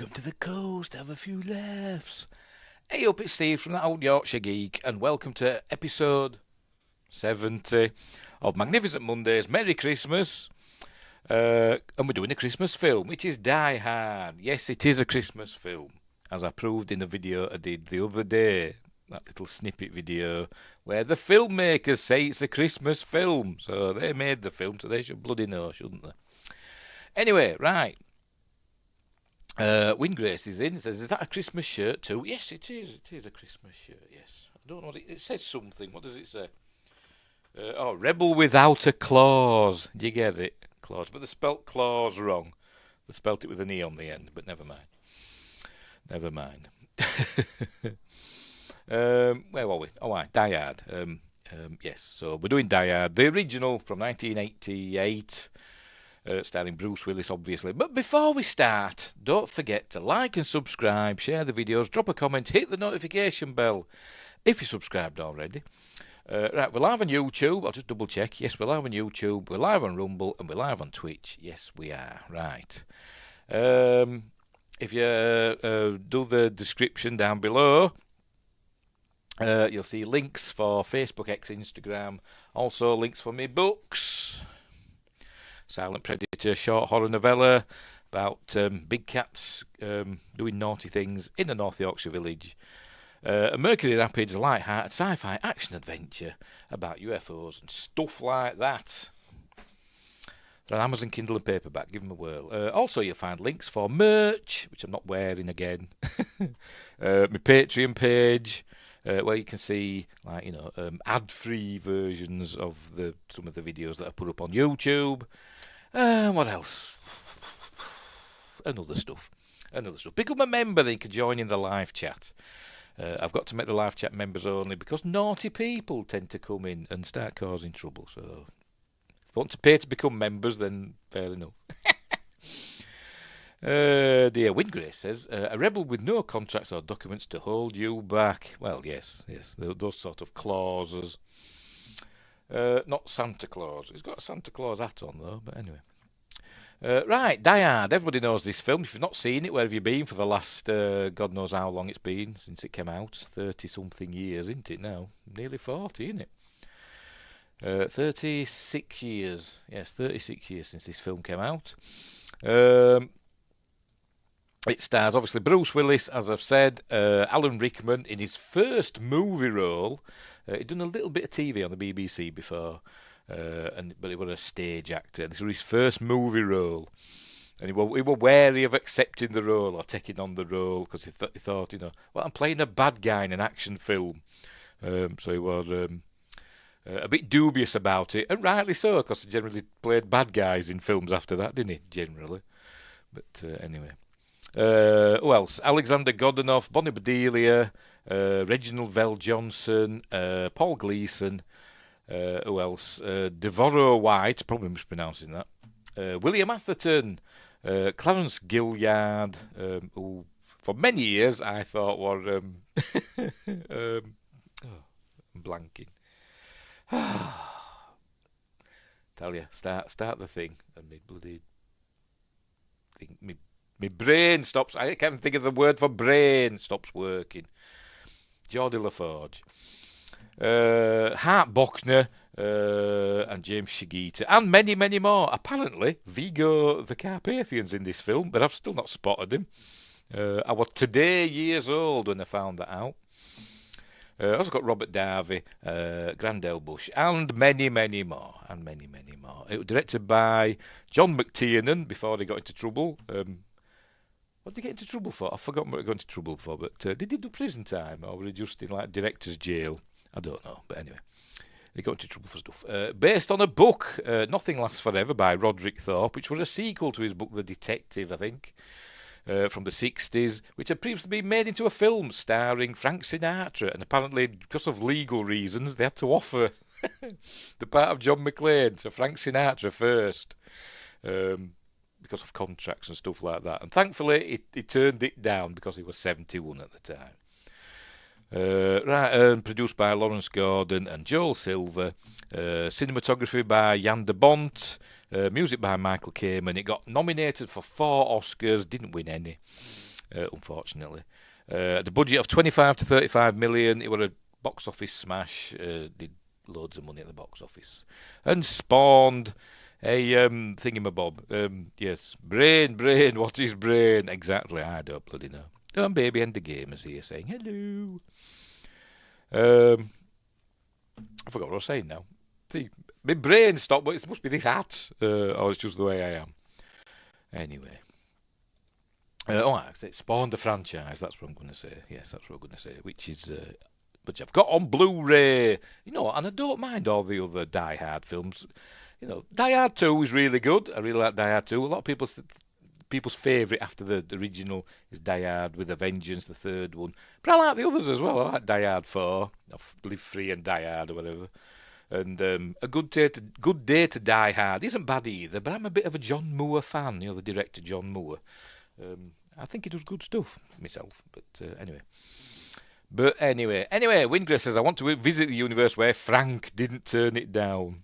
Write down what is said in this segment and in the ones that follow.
Welcome to the coast, have a few laughs. Hey up, it's Steve from that old Yorkshire geek, and welcome to episode 70 of Magnificent Mondays. Merry Christmas. And we're doing a Christmas film, which is Die Hard. Yes, it is a Christmas film, as I proved in a video I did the other day. That little snippet video where the filmmakers say it's a Christmas film. So they made the film, so they should bloody know, shouldn't they? Anyway, right. Wingrace is in. Says, "Is that a Christmas shirt too?" Yes, it is. It is a Christmas shirt. Yes. I don't know what it says. Something. What does it say? Rebel without a clause. Do you get it? Clause, but they spelt clause wrong. They spelt it with an e on the end. But never mind. Never mind. Where were we? Oh, Die Hard. Yes. So we're doing Die Hard, the original from 1988. Starring Bruce Willis, obviously. But before we start, don't forget to like and subscribe, share the videos, drop a comment, hit the notification bell if you're subscribed already. Right, we're live on YouTube. I'll just double check. Yes, we're live on YouTube. We're live on Rumble and we're live on Twitch. Yes, we are. Right. If you do the description down below, you'll see links for Facebook, X, Instagram. Also links for my books. Silent Predator, short horror novella about big cats doing naughty things in a North Yorkshire village. A Mercury Rapids light-hearted sci-fi action-adventure about UFOs and stuff like that. They're on Amazon Kindle and paperback, give them a whirl. Also, you'll find links for merch, which I'm not wearing again. My Patreon page, where you can see ad-free versions of some of the videos that I put up on YouTube. What else? And other stuff. Become a member, then you can join in the live chat. I've got to make the live chat members only because naughty people tend to come in and start causing trouble. So if you want to pay to become members, then fair enough. Dear Wingrace says, a rebel with no contracts or documents to hold you back. Well, yes, those sort of clauses. Not Santa Claus. He's got a Santa Claus hat on, though, but anyway. Right, Die Hard. Everybody knows this film. If you've not seen it, where have you been for the last, God knows how long it's been since it came out? 30-something years, isn't it now? Nearly 40, isn't it? 36 years. Yes, 36 years since this film came out. It stars, obviously, Bruce Willis, as I've said, Alan Rickman in his first movie role. He'd done a little bit of TV on the BBC before, but he was a stage actor. This was his first movie role. And he was wary of accepting the role or taking on the role because he thought, I'm playing a bad guy in an action film. So he was a bit dubious about it, and rightly so, because he generally played bad guys in films after that, didn't he, generally? But anyway. Who else? Alexander Godunov, Bonnie Bedelia, Reginald Vell Johnson, Paul Gleason, who else? Devorah White, probably mispronouncing that, William Atherton, Clarence Gilliard, who for many years I thought were I'm blanking. Tell you, start the thing, and me bloody think me. My brain stops. I can't think of the word for brain. Stops working. Geordie LaForge, Hart Bochner, and James Shigeta, and many, many more. Apparently, Vigo the Carpathian's in this film, but I've still not spotted him. I was today years old when I found that out. I've also got Robert Darby, Grandel Bush, and many, many more. It was directed by John McTiernan before he got into trouble. What did he get into trouble for? I've forgotten what he got into trouble for, but did he do prison time, or were he just in director's jail? I don't know, but anyway, he got into trouble for stuff. Based on a book, Nothing Lasts Forever, by Roderick Thorpe, which was a sequel to his book The Detective, I think, from the 60s, which had previously been made into a film starring Frank Sinatra, and apparently, because of legal reasons, they had to offer the part of John McClane to Frank Sinatra first. Because of contracts and stuff like that. And thankfully, he turned it down because he was 71 at the time. Produced by Lawrence Gordon and Joel Silver. Cinematography by Jan de Bont. Music by Michael Kamen. It got nominated for 4 Oscars, didn't win any. unfortunately. The budget of 25 to 35 million. It was a box office smash. Did loads of money at the box office. And spawned a thingamabob. Yes, brain. What is brain? Exactly, I don't bloody know. And Baby and the Gamers here saying hello. I forgot what I was saying now. See, my brain stopped, but it must be this hat. Or it's just the way I am. Anyway. It spawned a franchise, that's what I'm going to say. Yes, that's what I'm going to say. Which I've got on Blu-ray. And I don't mind all the other Die Hard films. Die Hard 2 is really good. I really like Die Hard 2. A lot of people's favourite after the original is Die Hard with a Vengeance, the third one. But I like the others as well. I like Die Hard 4, or Live Free and Die Hard or whatever. And A Good Day to Die Hard isn't bad either, but I'm a bit of a John Moore fan, the director John Moore. I think he does good stuff myself, but anyway. Windgrace says, I want to visit the universe where Frank didn't turn it down.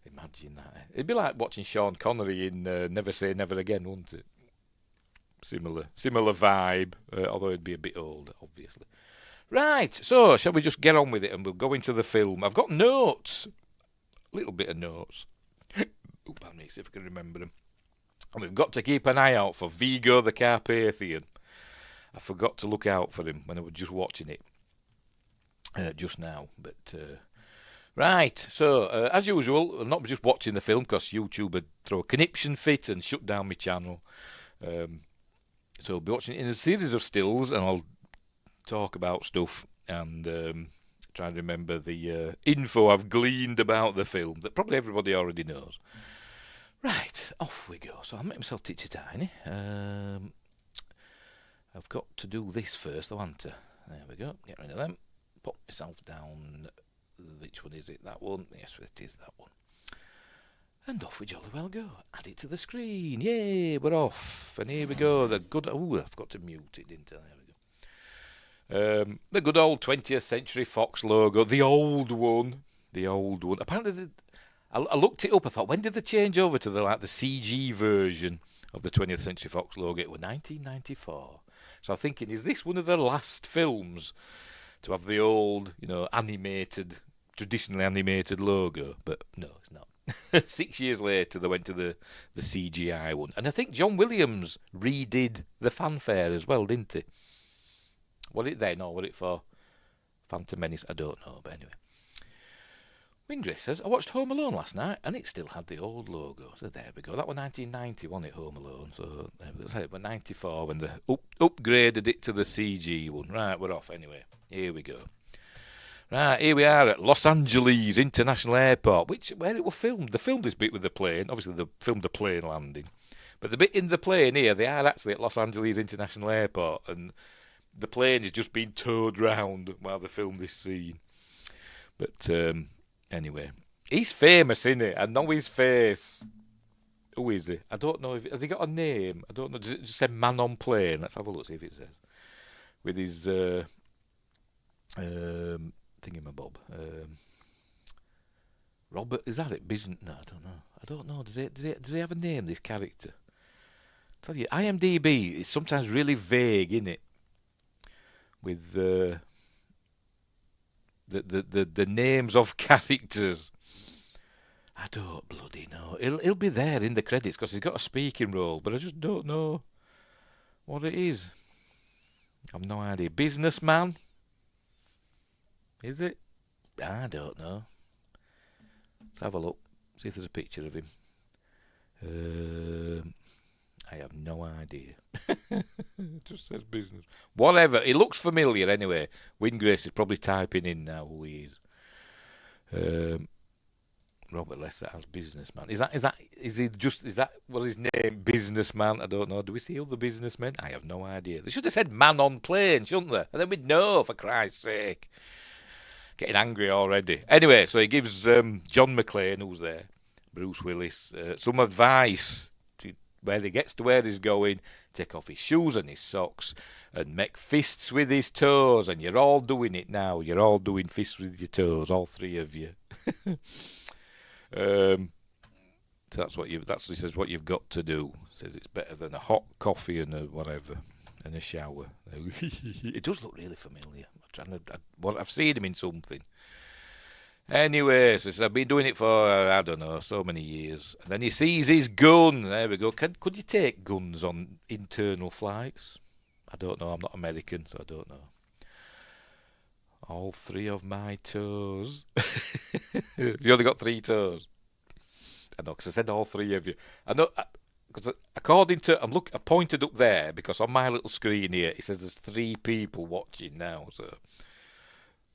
Imagine that. It'd be like watching Sean Connery in Never Say Never Again, wouldn't it? Similar vibe, although it'd be a bit old, obviously. Right, so shall we just get on with it and we'll go into the film. I've got notes. A little bit of notes. Pardon me, see if I can remember them. And we've got to keep an eye out for Vigo the Carpathian. I forgot to look out for him when I was just watching it just now. But right, so as usual, I'm not just watching the film because YouTube would throw a conniption fit and shut down my channel. So I'll be watching it in a series of stills and I'll talk about stuff and try and remember the info I've gleaned about the film that probably everybody already knows. Right, off we go. So I'll make myself titty-tiny. I've got to do this first, though, haven't I? There we go. Get rid of them. Pop myself down. Which one is it? That one? Yes, it is that one. And off we jolly well go. Add it to the screen. Yay, we're off. And here we go. The good... Oh, I forgot to mute it, didn't I? There we go. The good old 20th Century Fox logo. The old one. Apparently... I looked it up. I thought, when did they change over to the CG version of the 20th Century Fox logo? It was 1994. So I'm thinking, is this one of the last films to have the old, traditionally animated logo? But no, it's not. 6 years later, they went to the CGI one. And I think John Williams redid the fanfare as well, didn't he? Was it then, or was it for Phantom Menace? I don't know, but anyway. Windgrace says, I watched Home Alone last night and it still had the old logo. So there we go. That was 1990, wasn't it, Home Alone? So there we go. It was 94 when they upgraded it to the CG one. Right, we're off anyway. Here we go. Right, here we are at Los Angeles International Airport, where it was filmed. They filmed this bit with the plane. Obviously, they filmed the plane landing. But the bit in the plane here, they are actually at Los Angeles International Airport. And the plane is just being towed round while they film this scene. But... anyway, he's famous, isn't he? I know his face. Who is he? I don't know. Has he got a name? I don't know. Does it just say Man on Plane? Let's have a look, see if it says. With his thingamabob. Robert, is that it? No, I don't know. Does he have a name, this character? I tell you, IMDb is sometimes really vague, isn't it? With the names of characters. I don't bloody know. He'll be there in the credits because he's got a speaking role, but I just don't know what it is. I've no idea. Businessman? Is it? I don't know. Let's have a look. See if there's a picture of him. I have no idea. It just says business. Whatever. He looks familiar anyway. Windgrace is probably typing in now who he is. Robert Lesser as businessman. Is that what his name? Businessman? I don't know. Do we see other businessmen? I have no idea. They should have said man on plane, shouldn't they? And then we'd know, for Christ's sake. Getting angry already. Anyway, so he gives John McClane, who's there, Bruce Willis, some advice to where he gets to where he's going. Take off his shoes and his socks and make fists with his toes. And you're all doing it now. You're all doing fists with your toes, all three of you. So He says what you've got to do. He says it's better than a hot coffee and a whatever and a shower. It does look really familiar. I've seen him in something. Anyway, so he says, I've been doing it for, I don't know, so many years. And then he sees his gun. There we go. Could you take guns on internal flights? I don't know. I'm not American, so I don't know. All 3 of my toes. You only got 3 toes. I know, because I said all 3 of you. I know, because according to, I pointed up there, because on my little screen here, it says there's 3 people watching now, so...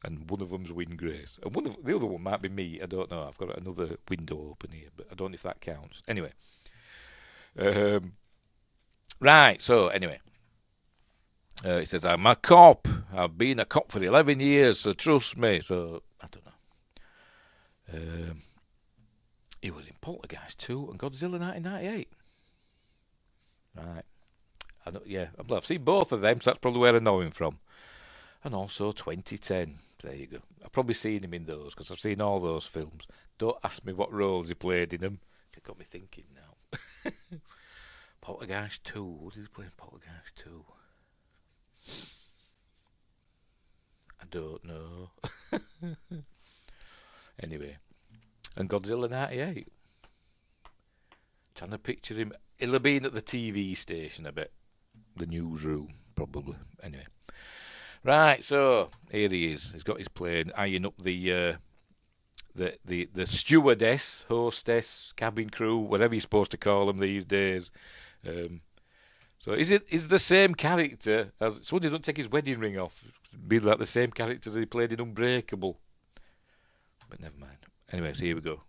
And one of them's Win Grace. And the other one might be me. I don't know. I've got another window open here, but I don't know if that counts. Anyway. Right, so anyway. He says, I'm a cop. I've been a cop for 11 years, so trust me. So, I don't know. He was in Poltergeist 2 and Godzilla 1998. Right. I've seen both of them, so that's probably where I know him from. And also 2010. There you go. I've probably seen him in those because I've seen all those films. Don't ask me what roles he played in them. It got me thinking now. Poltergeist 2. What did he play in Poltergeist 2? I don't know. Anyway. And Godzilla 98. Trying to picture him. He'll have been at the TV station, I bet. The newsroom, probably. Anyway. Right, so here he is. He's got his plane, eyeing up the stewardess, hostess, cabin crew, whatever you're supposed to call them these days. So is the same character as somebody don't take his wedding ring off? It'd be like the same character that he played in Unbreakable. But never mind. Anyway, so here we go.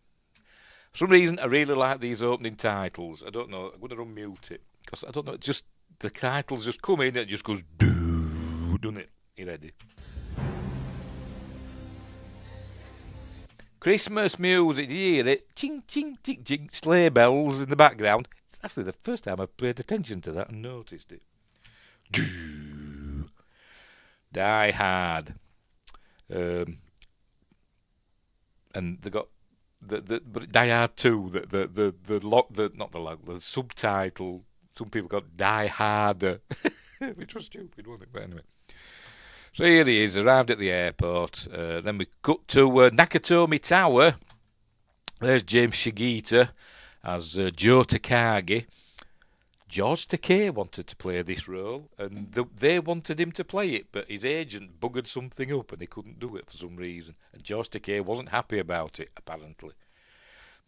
For some reason, I really like these opening titles. I don't know. I'm going to unmute it because I don't know. Just the titles just come in and it just goes doo, doesn't it? You ready? Christmas music, you hear it? Ching, ching, ching, ching, sleigh bells in the background. It's actually the first time I've paid attention to that and noticed it. Die Hard. And they got but Die Hard 2, the subtitle, some people got Die Harder, which was stupid, wasn't it? But anyway. So here he is, arrived at the airport. Then we cut to Nakatomi Tower. There's James Shigeta as Joe Takagi. George Takei wanted to play this role, and they wanted him to play it, but his agent buggered something up and he couldn't do it for some reason. And George Takei wasn't happy about it, apparently.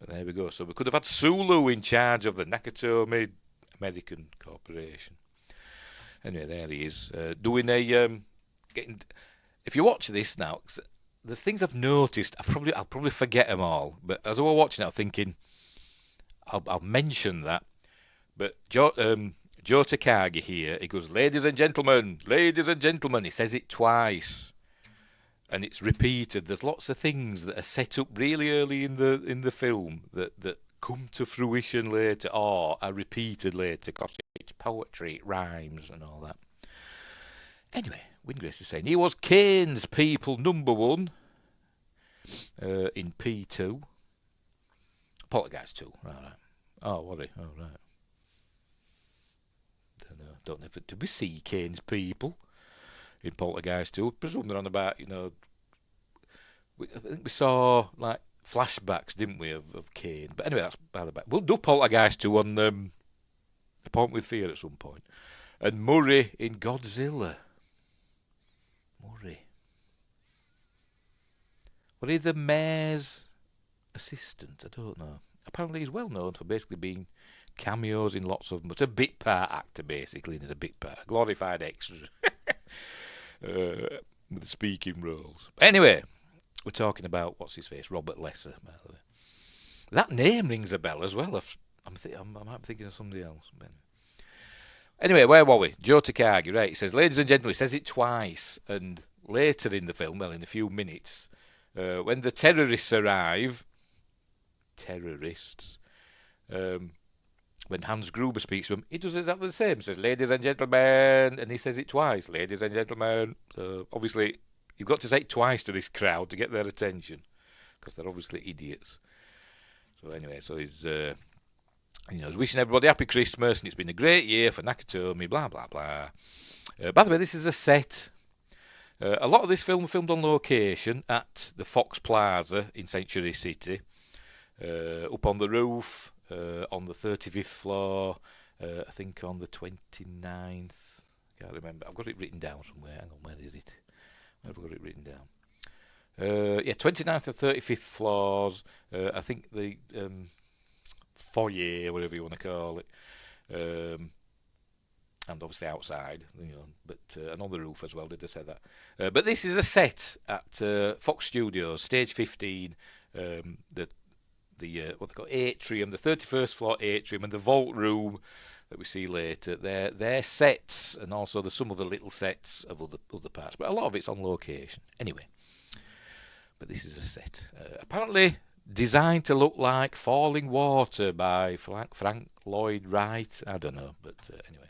But there we go. So we could have had Sulu in charge of the Nakatomi American Corporation. Anyway, there he is, doing a... If you watch this now, there's things I've noticed. I'll probably forget them all. But as I was watching it, I'm thinking I'll mention that. But Joe Takagi here, he goes, ladies and gentlemen. He says it twice, and it's repeated. There's lots of things that are set up really early in the film that come to fruition later or are repeated later because it's poetry, it rhymes, and all that. Anyway. Winggrace is saying he was Kane's people #1 in P2. Poltergeist 2. Right. Oh, what are oh, right. Don't know. Did we see Kane's people in Poltergeist 2? I presume they're on about, I think we saw, like, flashbacks, didn't we, of Kane. But anyway, that's by the back. We'll do Poltergeist 2 on A Point with Fear at some point. And Murray in Godzilla. Murray. Was he the mayor's assistant? I don't know. Apparently he's well known for basically being cameos in lots of... But a bit part actor, basically, and he's a bit part. Glorified extra. With speaking roles. Anyway, we're talking about, what's his face? Robert Lesser, by the way. That name rings a bell as well. I might be thinking of somebody else. Anyway, where were we? Joe Takagi, right? He says, ladies and gentlemen, he says it twice. And later in the film, well, in a few minutes, when the terrorists arrive, when Hans Gruber speaks to him, he does exactly the same. He says, ladies and gentlemen, and he says it twice, ladies and gentlemen. So obviously, you've got to say it twice to this crowd to get their attention, because they're obviously idiots. So anyway, so he's He's wishing everybody happy Christmas, and it's been a great year for Nakatomi, blah, blah, blah. By the way, this is a set. A lot of this film filmed on location at the Fox Plaza in Sanctuary City, up on the roof, on the 35th floor, I think on the 29th. Can't remember. I've got it written down somewhere. Hang on, where is it? Where have I got it written down? 29th and 35th floors. I think the foyer, whatever you want to call it. And obviously outside, but and on the roof as well. Did I say that? But this is a set at Fox Studios, stage 15. The what they call atrium, the 31st floor atrium, and the vault room that we see later. They're sets, and also there's some other little sets of other parts, but a lot of it's on location. Anyway, but this is a set. Apparently designed to look like Falling Water by Frank Lloyd Wright. I don't know, but anyway.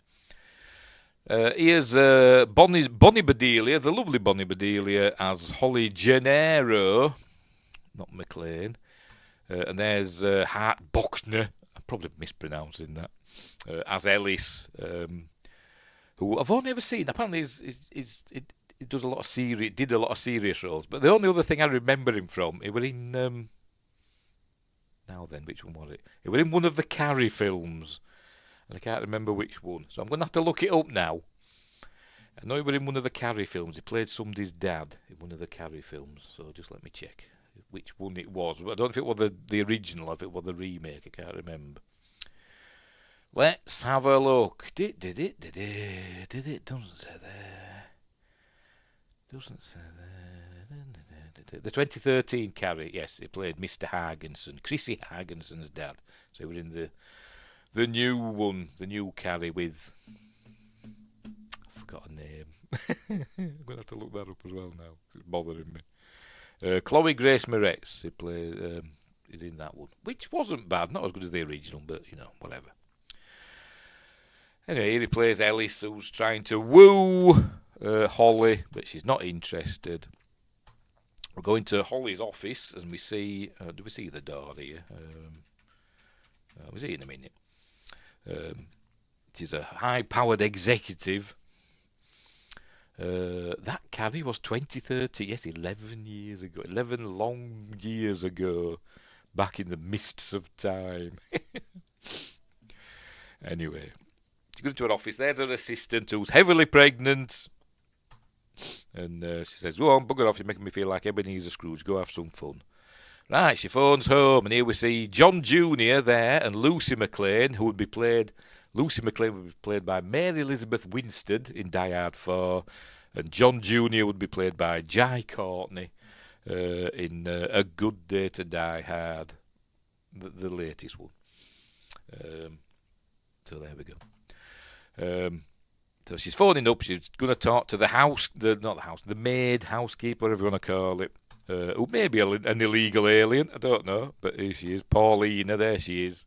Here's Bonnie Bedelia, the lovely Bonnie Bedelia, as Holly Gennaro, not McLean. And there's Hart Bochner, I'm probably mispronouncing that, as Ellis, who I've only ever seen. Apparently, he did a lot of serious roles. But the only other thing I remember him from, he was in. Now then, which one was it? He was in one of the Carrie films. And I can't remember which one, so I'm going to have to look it up now. I know he was in one of the Carrie films. He played somebody's dad in one of the Carrie films, so just let me check which one it was. I don't know if it was the original or if it was the remake. I can't remember. Let's have a look. Did it? Doesn't say there. Doesn't say there. The 2013 Carrie, yes, he played Mr. Hargensen, Chrissy Hargensen's dad. So he was in the new one, the new Carrie with... I forgot her name. I'm going to have to look that up as well now. It's bothering me. Chloe Grace Moretz, is in that one. Which wasn't bad, not as good as the original, but, whatever. Anyway, here he plays Ellis, who's trying to woo Holly, but she's not interested. We're going to Holly's office, and we see... do we see the door here? We'll see in a minute. She's a high-powered executive. That Carrie was 2030. Yes, 11 years ago. 11 long years ago. Back in the mists of time. Anyway. She goes into her office. There's her assistant who's heavily pregnant. And she says, "Go on, bugger off. You're making me feel like Ebenezer Scrooge. Go have some fun." Right, she phones home, and here we see John Jr. there and Lucy McLean, who would be played... Lucy McLean would be played by Mary Elizabeth Winstead in Die Hard 4, and John Jr. would be played by Jai Courtney in A Good Day to Die Hard, the latest one. So there we go. So she's phoning up. She's going to talk to the maid, housekeeper, whatever you want to call it. Who may be an illegal alien, I don't know, but here she is, Paulina, there she is,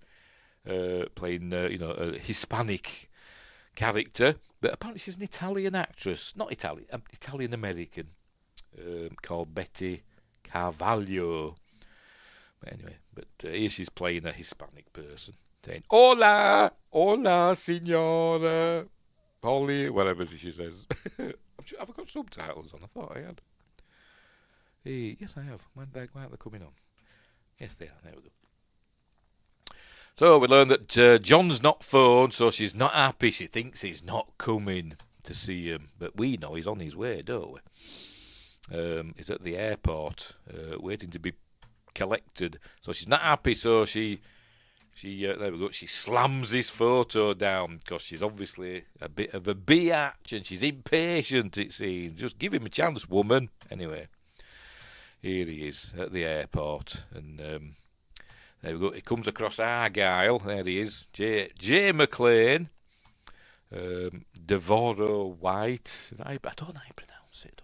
playing, a Hispanic character, but apparently she's an Italian actress, not Italian, Italian-American, called Betty Carvalho. But anyway, here she's playing a Hispanic person, saying, "Hola, signora, Holly," whatever she says. Have I got subtitles on? I thought I had. Yes, I have. Why aren't they coming on? Yes, they are. There we go. So we learn that John's not phoned, so she's not happy. She thinks he's not coming to see him. But we know he's on his way, don't we? He's at the airport, waiting to be collected. So she's not happy, so she there we go. She slams his photo down because she's obviously a bit of a biatch and she's impatient, it seems. Just give him a chance, woman. Anyway. Here he is at the airport, and there we go. He comes across Argyle. There he is, J. McLean, Devorah White. I don't know how you pronounce it.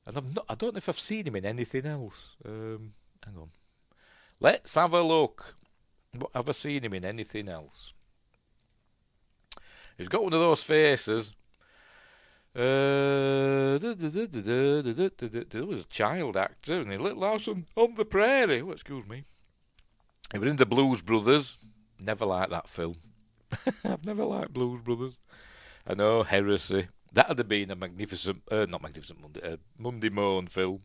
And I don't know if I've seen him in anything else. Hang on. Let's have a look. Have I seen him in anything else? He's got one of those faces. There was a child actor in a Little House on the Prairie. Oh, excuse me. He was in the Blues Brothers. Never liked that film. I've never liked Blues Brothers. I know, Heresy. That would have been a not Magnificent Monday, Monday Moan film.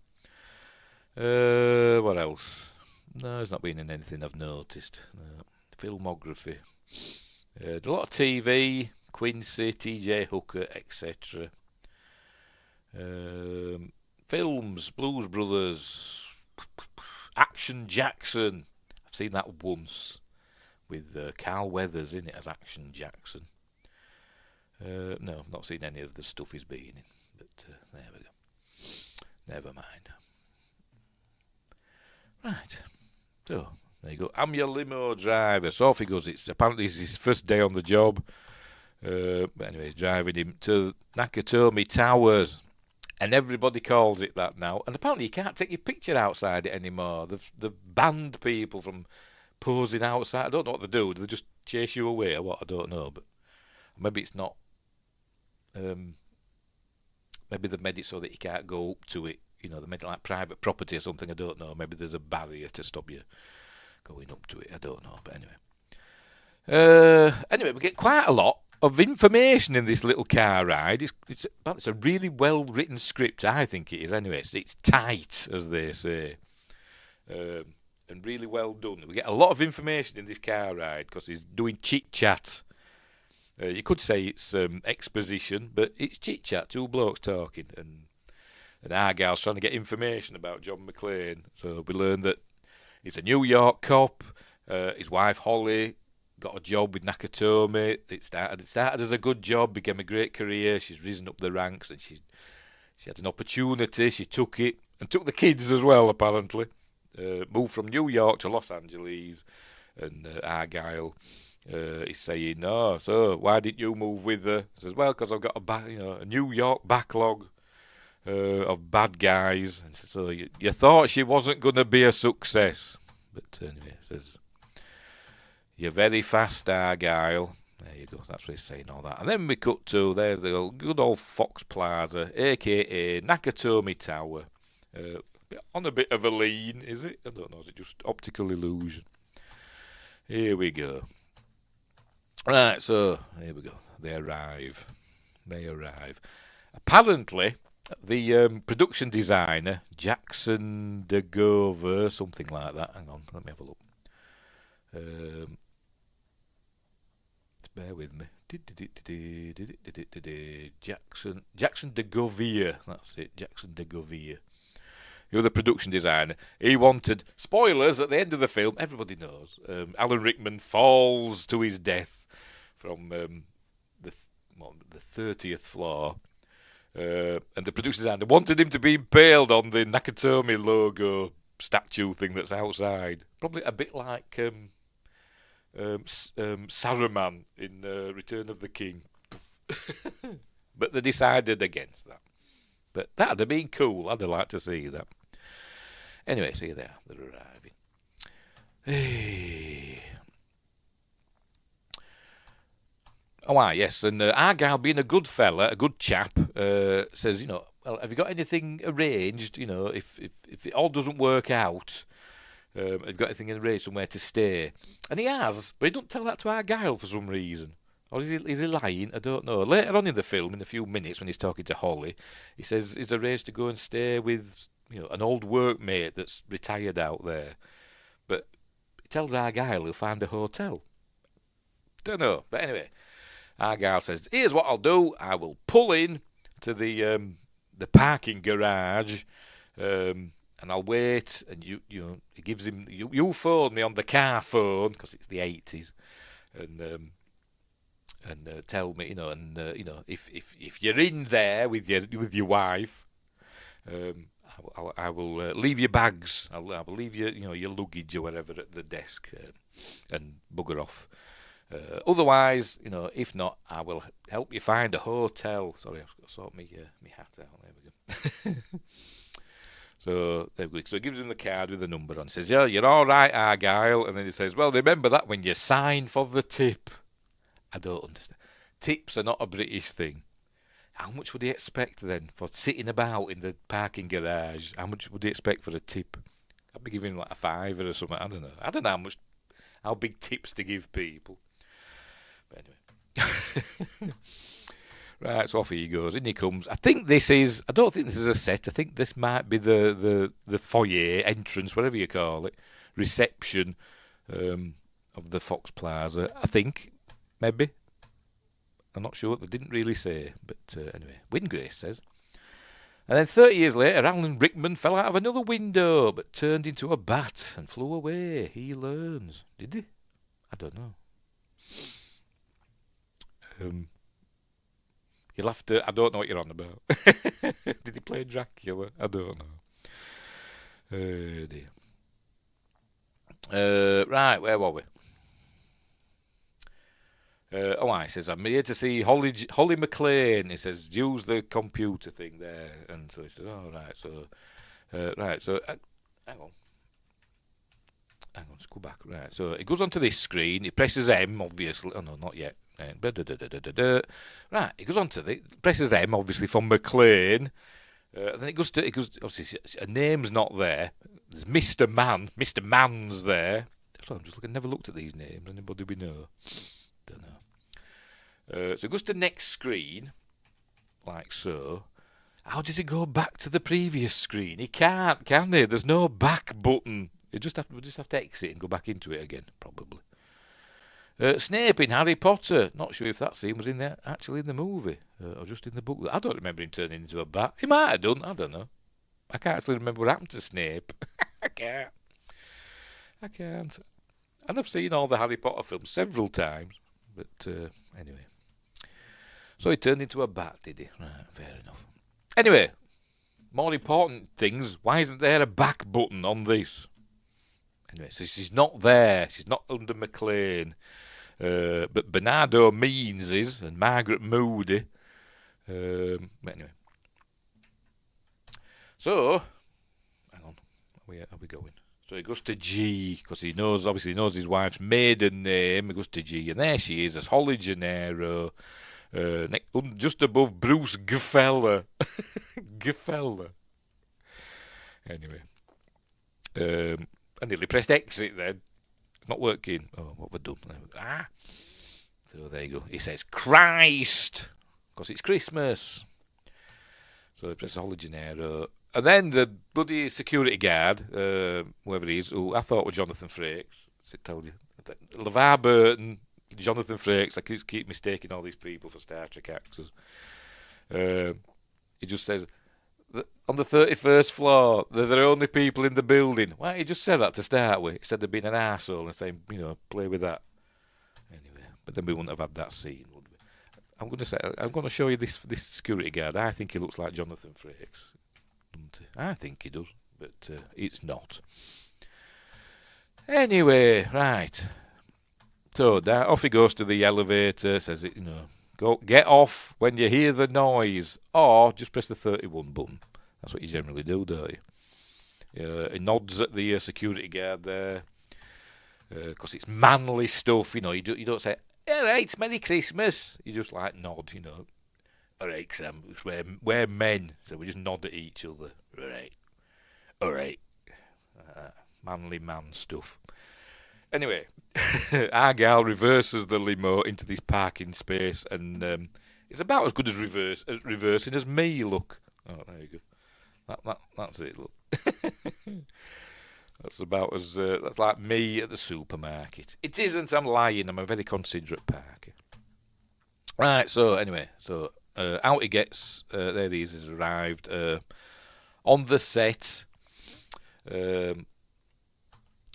What else? No, it's not been in anything I've noticed. Filmography. A lot of TV, Quincy, TJ Hooker, etc. Films, Blues Brothers, Action Jackson. I've seen that once with Carl Weathers in it as Action Jackson. No, I've not seen any of the stuff he's been in, but there we go. Never mind. Right, so there you go. I'm your limo driver. So off he goes. Apparently it's his first day on the job. But anyway, he's driving him to Nakatomi Towers, and everybody calls it that now. And apparently you can't take your picture outside it anymore. They've banned people from posing outside. I don't know what they do. Do they just chase you away or what? I don't know. But maybe it's not. Maybe they've made it so that you can't go up to it. You know, they made it like private property or something. I don't know. Maybe there's a barrier to stop you going up to it. I don't know. But anyway, we get quite a lot of information in this little car ride. It's a really well written script, I think it is. Anyway, it's tight, as they say, and really well done. We get a lot of information in this car ride because he's doing chit chat. You could say it's exposition, but it's chit chat. Two blokes talking, and Argyle's trying to get information about John McClane. So we learn that he's a New York cop. His wife Holly got a job with Nakatomi. It started as a good job, became a great career. She's risen up the ranks, and she had an opportunity. She took it and took the kids as well. Apparently, moved from New York to Los Angeles, and Argyle is saying, "No, so why didn't you move with her?" He says, "Well, because I've got a New York backlog of bad guys." And so you thought she wasn't going to be a success, but anyway, it says, "You're very fast, Argyle." There you go. That's what he's saying, all that. And then we cut to, there's the good old Fox Plaza, a.k.a. Nakatomi Tower. On a bit of a lean, is it? I don't know. Is it just optical illusion? Here we go. Right, so here we go. They arrive. Apparently, the production designer, Jackson DeGover, something like that. Hang on, let me have a look. Bear with me. Jackson DeGovier. That's it. Jackson DeGovier. You're the production designer. He wanted spoilers at the end of the film. Everybody knows. Alan Rickman falls to his death from the 30th floor. And the production designer wanted him to be impaled on the Nakatomi logo statue thing that's outside. Probably a bit like Saruman in Return of the King. But they decided against that. But that'd have been cool. I'd have liked to see that. Anyway, see there. They're arriving. Hey. Oh, yes. And Argyle, being a good fella, a good chap, says, well, have you got anything arranged? If it all doesn't work out, have you got anything arranged somewhere to stay? And he has, but he doesn't tell that to Argyle for some reason. Or is he lying? I don't know. Later on in the film, in a few minutes, when he's talking to Holly, he says he's arranged to go and stay with an old workmate that's retired out there. But he tells Argyle he'll find a hotel. Don't know. But anyway, Argyle says, here's what I'll do. I will pull in to the parking garage, and I'll wait. And he gives him, you phone me on the car phone, because it's the 80s, and tell me, if you're in there with your wife, I will leave your bags. I will leave your luggage or whatever at the desk, and bugger off. Otherwise, if not, I will help you find a hotel. Sorry, I've got to sort me hat out. There we go. So there we go. So he gives him the card with the number on. He says, "Yeah, you're all right, Argyle." And then he says, "Well, remember that when you sign for the tip." I don't understand. Tips are not a British thing. How much would he expect then for sitting about in the parking garage? How much would he expect for a tip? I'd be giving him like a £5 or something. I don't know how much. how big tips to give people. But anyway. Right, so off he goes. In he comes. I don't think this is a set. I think this might be the foyer, entrance, whatever you call it, reception of the Fox Plaza. I think, maybe. I'm not sure. They didn't really say. But anyway, Wingrace says. And then 30 years later, Alan Rickman fell out of another window, but turned into a bat and flew away. He learns. Did he? I don't know. You'll have to... I don't know what you're on about. Did he play Dracula? I don't know. Dear. Right, where were we? He says, I'm here to see Holly McLean. He says, use the computer thing there. And so he says, right, so, hang on, let's go back. Right, so it goes onto this screen. He presses M, obviously. Oh, no, not yet. Right, it goes on to presses M, obviously, for McLean. And then it goes, obviously, a name's not there. There's Mr. Man. Mr. Man's there. So I'm just looking, never looked at these names. Anybody we know? Don't know. So it goes to next screen, like so. How does it go back to the previous screen? He can't, can he? There's no back button. We'll just have to exit and go back into it again, probably. Snape in Harry Potter. Not sure if that scene was actually in the movie or just in the book. I don't remember him turning into a bat. He might have done. I don't know. I can't actually remember what happened to Snape. I can't. And I've seen all the Harry Potter films several times. But anyway. So he turned into a bat, did he? Right, fair enough. Anyway, more important things. Why isn't there a back button on this? Anyway, so she's not there. She's not under McLean. But Bernardo Means is, and Margaret Moody. But anyway. So, hang on. Where are we going? So he goes to G, because he knows his wife's maiden name. He goes to G, and there she is, as Holly Gennaro, just above Bruce Gefeller. Gefeller. Anyway. I nearly pressed exit then. It's not working. Oh, what have I done? So there you go. He says, Christ! Because it's Christmas. So he presses Holly Gennaro. And then the bloody security guard, whoever he is, who I thought was Jonathan Frakes. It tells you. LeVar Burton, Jonathan Frakes. I keep mistaking all these people for Star Trek actors. He just says, on the 31st floor, they're the only people in the building. Why don't you just say that to start with? Instead of being an arsehole and saying, play with that. Anyway, but then we wouldn't have had that scene, would we? I'm going to show you this security guard. I think he looks like Jonathan Frakes. I think he does, but it's not. Anyway, right. So off he goes to the elevator. Says it, go get off when you hear the noise, or just press the 31 button. That's what you generally do, don't you? He nods at the security guard there, because it's manly stuff. You don't say, "All right, Merry Christmas." You just nod. All right, Sam, we're men, so we just nod at each other. All right. Manly man stuff. Anyway, Argyle reverses the limo into this parking space, and it's about as good as reversing as me. Look, there you go. That's it. Look, that's about as that's like me at the supermarket. It isn't. I'm lying. I'm a very considerate parker. Right. So anyway, out he gets. There he is. He's arrived on the set. Here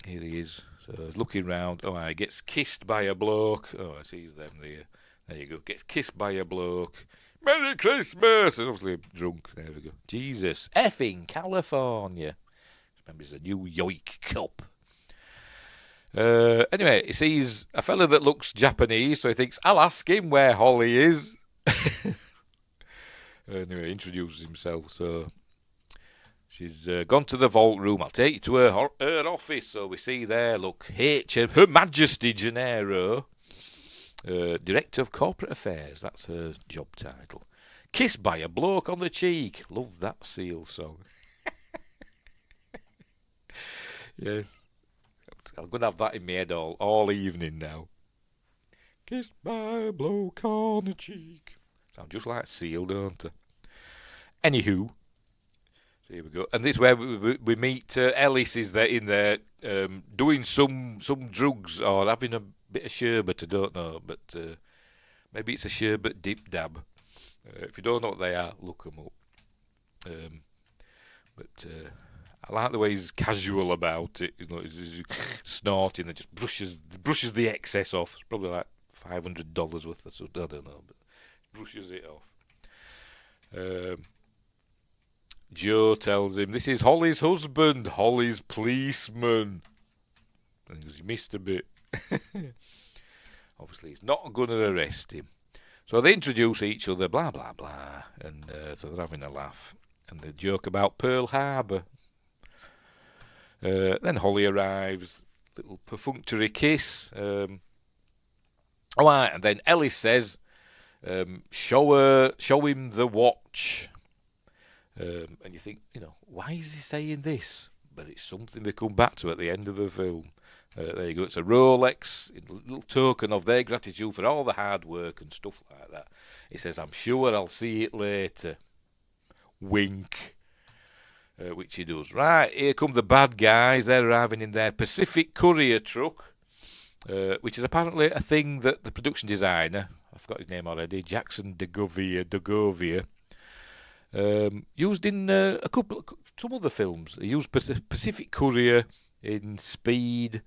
he is. So he's looking round. He gets kissed by a bloke. I see he's them there. There you go. Gets kissed by a bloke. Merry Christmas! And obviously drunk. There we go. Jesus. Effing California. Remember, it's a new Yoik cup. Anyway, he sees a fella that looks Japanese, so he thinks, I'll ask him where Holly is. Anyway, introduces himself. So she's gone to the vault room. I'll take you to her office. So we see there, look, Her Majesty Gennaro, Director of Corporate Affairs. That's her job title. Kissed by a bloke on the cheek. Love that Seal song. Yes. I'm going to have that in my head all evening now. Kissed by a bloke on the cheek. Sound just like Seal, don't I? Anywho, so here we go. And this is where we meet Ellis is there in there doing some drugs or having a bit of sherbet, I don't know. But maybe it's a sherbet dip dab. If you don't know what they are, look them up. But I like the way he's casual about it. You know, he's snorting and just brushes the excess off. It's probably like $500 worth or so. I don't know, but brushes it off. Joe tells him, this is Holly's husband, Holly's policeman. And he goes, you missed a bit. Obviously, he's not going to arrest him. So they introduce each other, blah, blah, blah. And so they're having a laugh. And they joke about Pearl Harbor. Then Holly arrives, little perfunctory kiss. And then Ellis says, show him the watch. And you think, why is he saying this? But it's something they come back to at the end of the film. There you go. It's a Rolex, a little token of their gratitude for all the hard work and stuff like that. He says, I'm sure I'll see it later. Wink. Which he does. Right, here come the bad guys. They're arriving in their Pacific courier truck, which is apparently a thing that the production designer, I forgot his name already, Jackson Degovia, used in some other films. He used Pacific Courier in Speed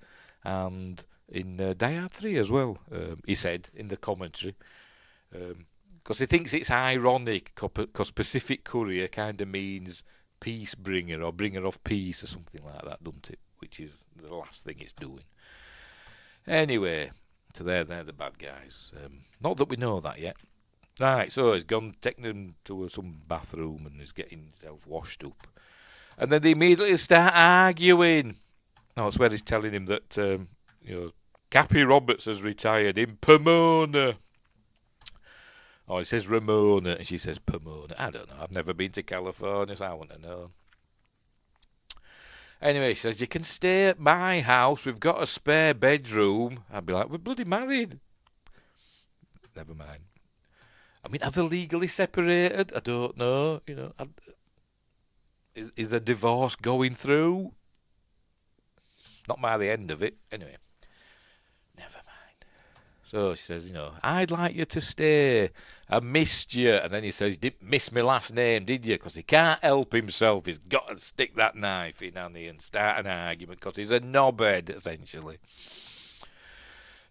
and in Die Hard 3 as well, he said in the commentary. Because he thinks it's ironic, because Pacific Courier kind of means peace bringer or bringer of peace or something like that, doesn't it? Which is the last thing it's doing. Anyway, so they're the bad guys. Not that we know that yet. Right, so he's gone, taking them to some bathroom and he's getting himself washed up. And then they immediately start arguing. No, it's where he's telling him that, Cappy Roberts has retired in Pomona. Oh, he says Ramona and she says Pomona. I don't know. I've never been to California, so I want to know. Anyway, she says, you can stay at my house. We've got a spare bedroom. I'd be like, we're bloody married. Never mind. I mean, are they legally separated? I don't know. Is the divorce going through? Not by the end of it. Anyway, never mind. So she says, I'd like you to stay. I missed you. And then he says, you didn't miss my last name, did you? Because he can't help himself. He's got to stick that knife in Annie and start an argument because he's a knobhead, essentially.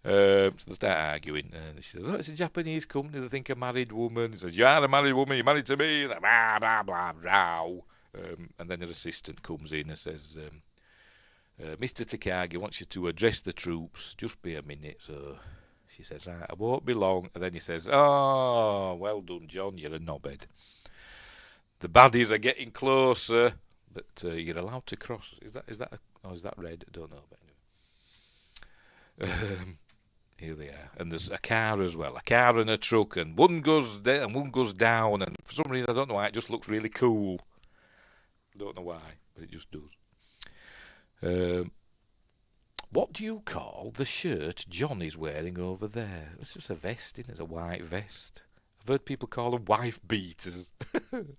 So they start arguing. And she says, it's a Japanese company. They think a married woman. He says, you are a married woman. You're married to me. And blah, blah, blah, row. And then her assistant comes in and says, Mr. Takagi wants you to address the troops. Just be a minute. So she says, right, I won't be long. And then he says, oh, well done, John. You're a knobhead. The baddies are getting closer, but you're allowed to cross. Is that red? I don't know. But anyway. Here they are. And there's a car as well. A car and a truck. And one goes there and one goes down. And for some reason, I don't know why, it just looks really cool. I don't know why, but it just does. What do you call the shirt John is wearing over there? It's just a vest, isn't it? It's a white vest. I've heard people call them wife beaters. But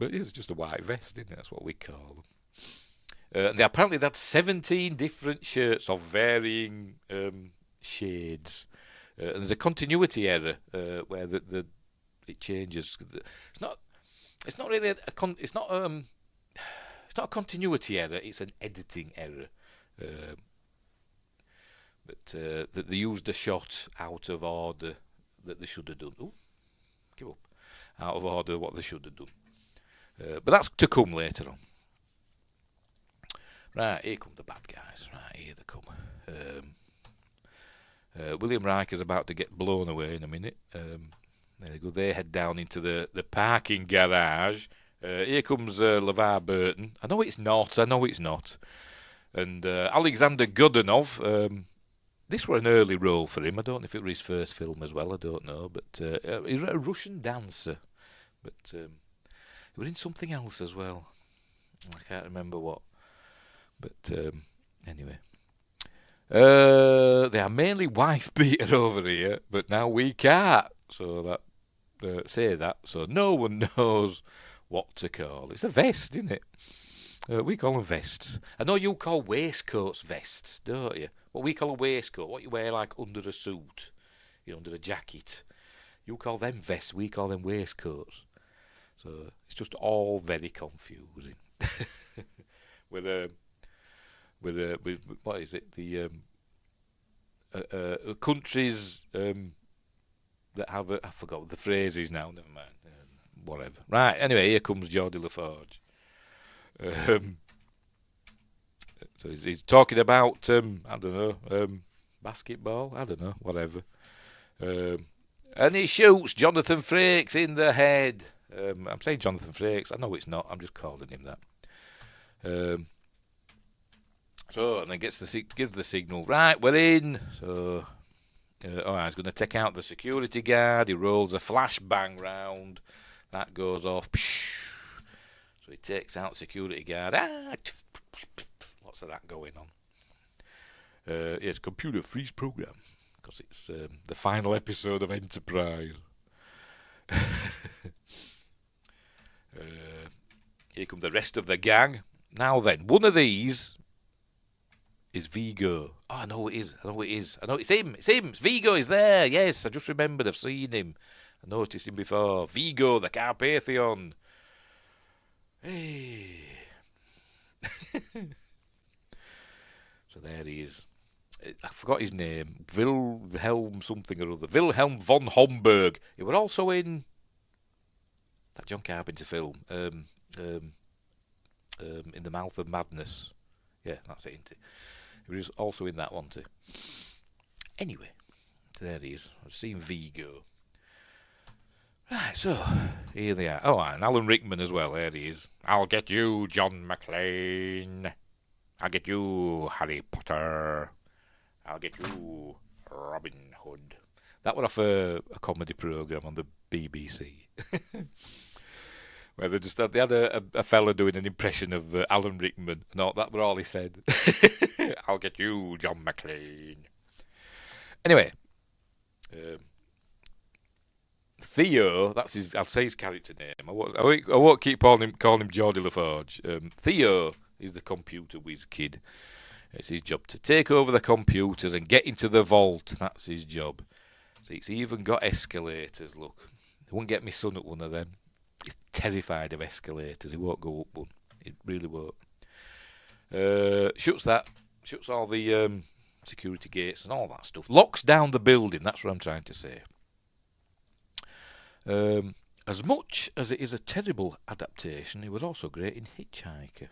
it's just a white vest, isn't it? That's what we call them. And apparently they had 17 different shirts of varying shades. And there's a continuity error where it changes. It's not really it's not a continuity error. It's an editing error. But that they used a shot out of order that they should have done. Oh, give up. Out of order what they should have done. But that's to come later on. Right, here come the bad guys. Right, here they come. William Riker's about to get blown away in a minute. There they go. They head down into the parking garage. Here comes LeVar Burton. I know it's not. And Alexander Godunov. This were an early role for him. I don't know if it was his first film as well. I don't know. But he's a Russian dancer. But he was in something else as well. I can't remember what. But Anyway. They are mainly wife beater over here, but now we can't. So that say that, so no one knows what to call. It's a vest, isn't it? We call them vests. I know you call waistcoats vests, don't you? What we call a waistcoat, what you wear like under a suit, under a jacket. You call them vests, we call them waistcoats. So it's just all very confusing. with what is it? The countries that have I forgot the phrases now. Never mind. Whatever. Right. Anyway, here comes Geordie LaForge. So he's talking about I don't know basketball. I don't know. Whatever. And he shoots Jonathan Frakes in the head. I'm saying Jonathan Frakes. I know it's not. I'm just calling him that. So and then gives the signal. Right, we're in. So he's going to take out the security guard. He rolls a flashbang round. That goes off. So he takes out security guard. Lots of that going on. It's computer freeze program because it's the final episode of Enterprise. Here come the rest of the gang. Now then, one of these is Vigo. Oh, I know it is. I know it's him. It's him. Vigo is there. Yes, I just remembered. I've seen him. I noticed him before. Vigo, the Carpathian. Hey. So there he is. I forgot his name. Wilhelm something or other. Wilhelm von Homburg. He was also in that John Carpenter film. In the Mouth of Madness. Yeah, that's it, isn't it? He was also in that one too. Anyway, there he is. I've seen Vigo. Right, so here they are. Oh, and Alan Rickman as well. There he is. I'll get you, John McClane. I'll get you, Harry Potter. I'll get you, Robin Hood. That was off a comedy programme on the BBC. Where they had a fella doing an impression of Alan Rickman. No, that was all he said. I'll get you, John McClane. Anyway, Theo, that's his. I'll say his character name. I won't keep calling him Geordie LaForge. Theo is the computer whiz kid. It's his job to take over the computers and get into the vault. That's his job. So it's even got escalators. Look, they won't get my son up one of them. He's terrified of escalators. He won't go up one. He really won't. Shuts all the security gates and all that stuff. Locks down the building. That's what I'm trying to say. As much as it is a terrible adaptation, it was also great in Hitchhiker.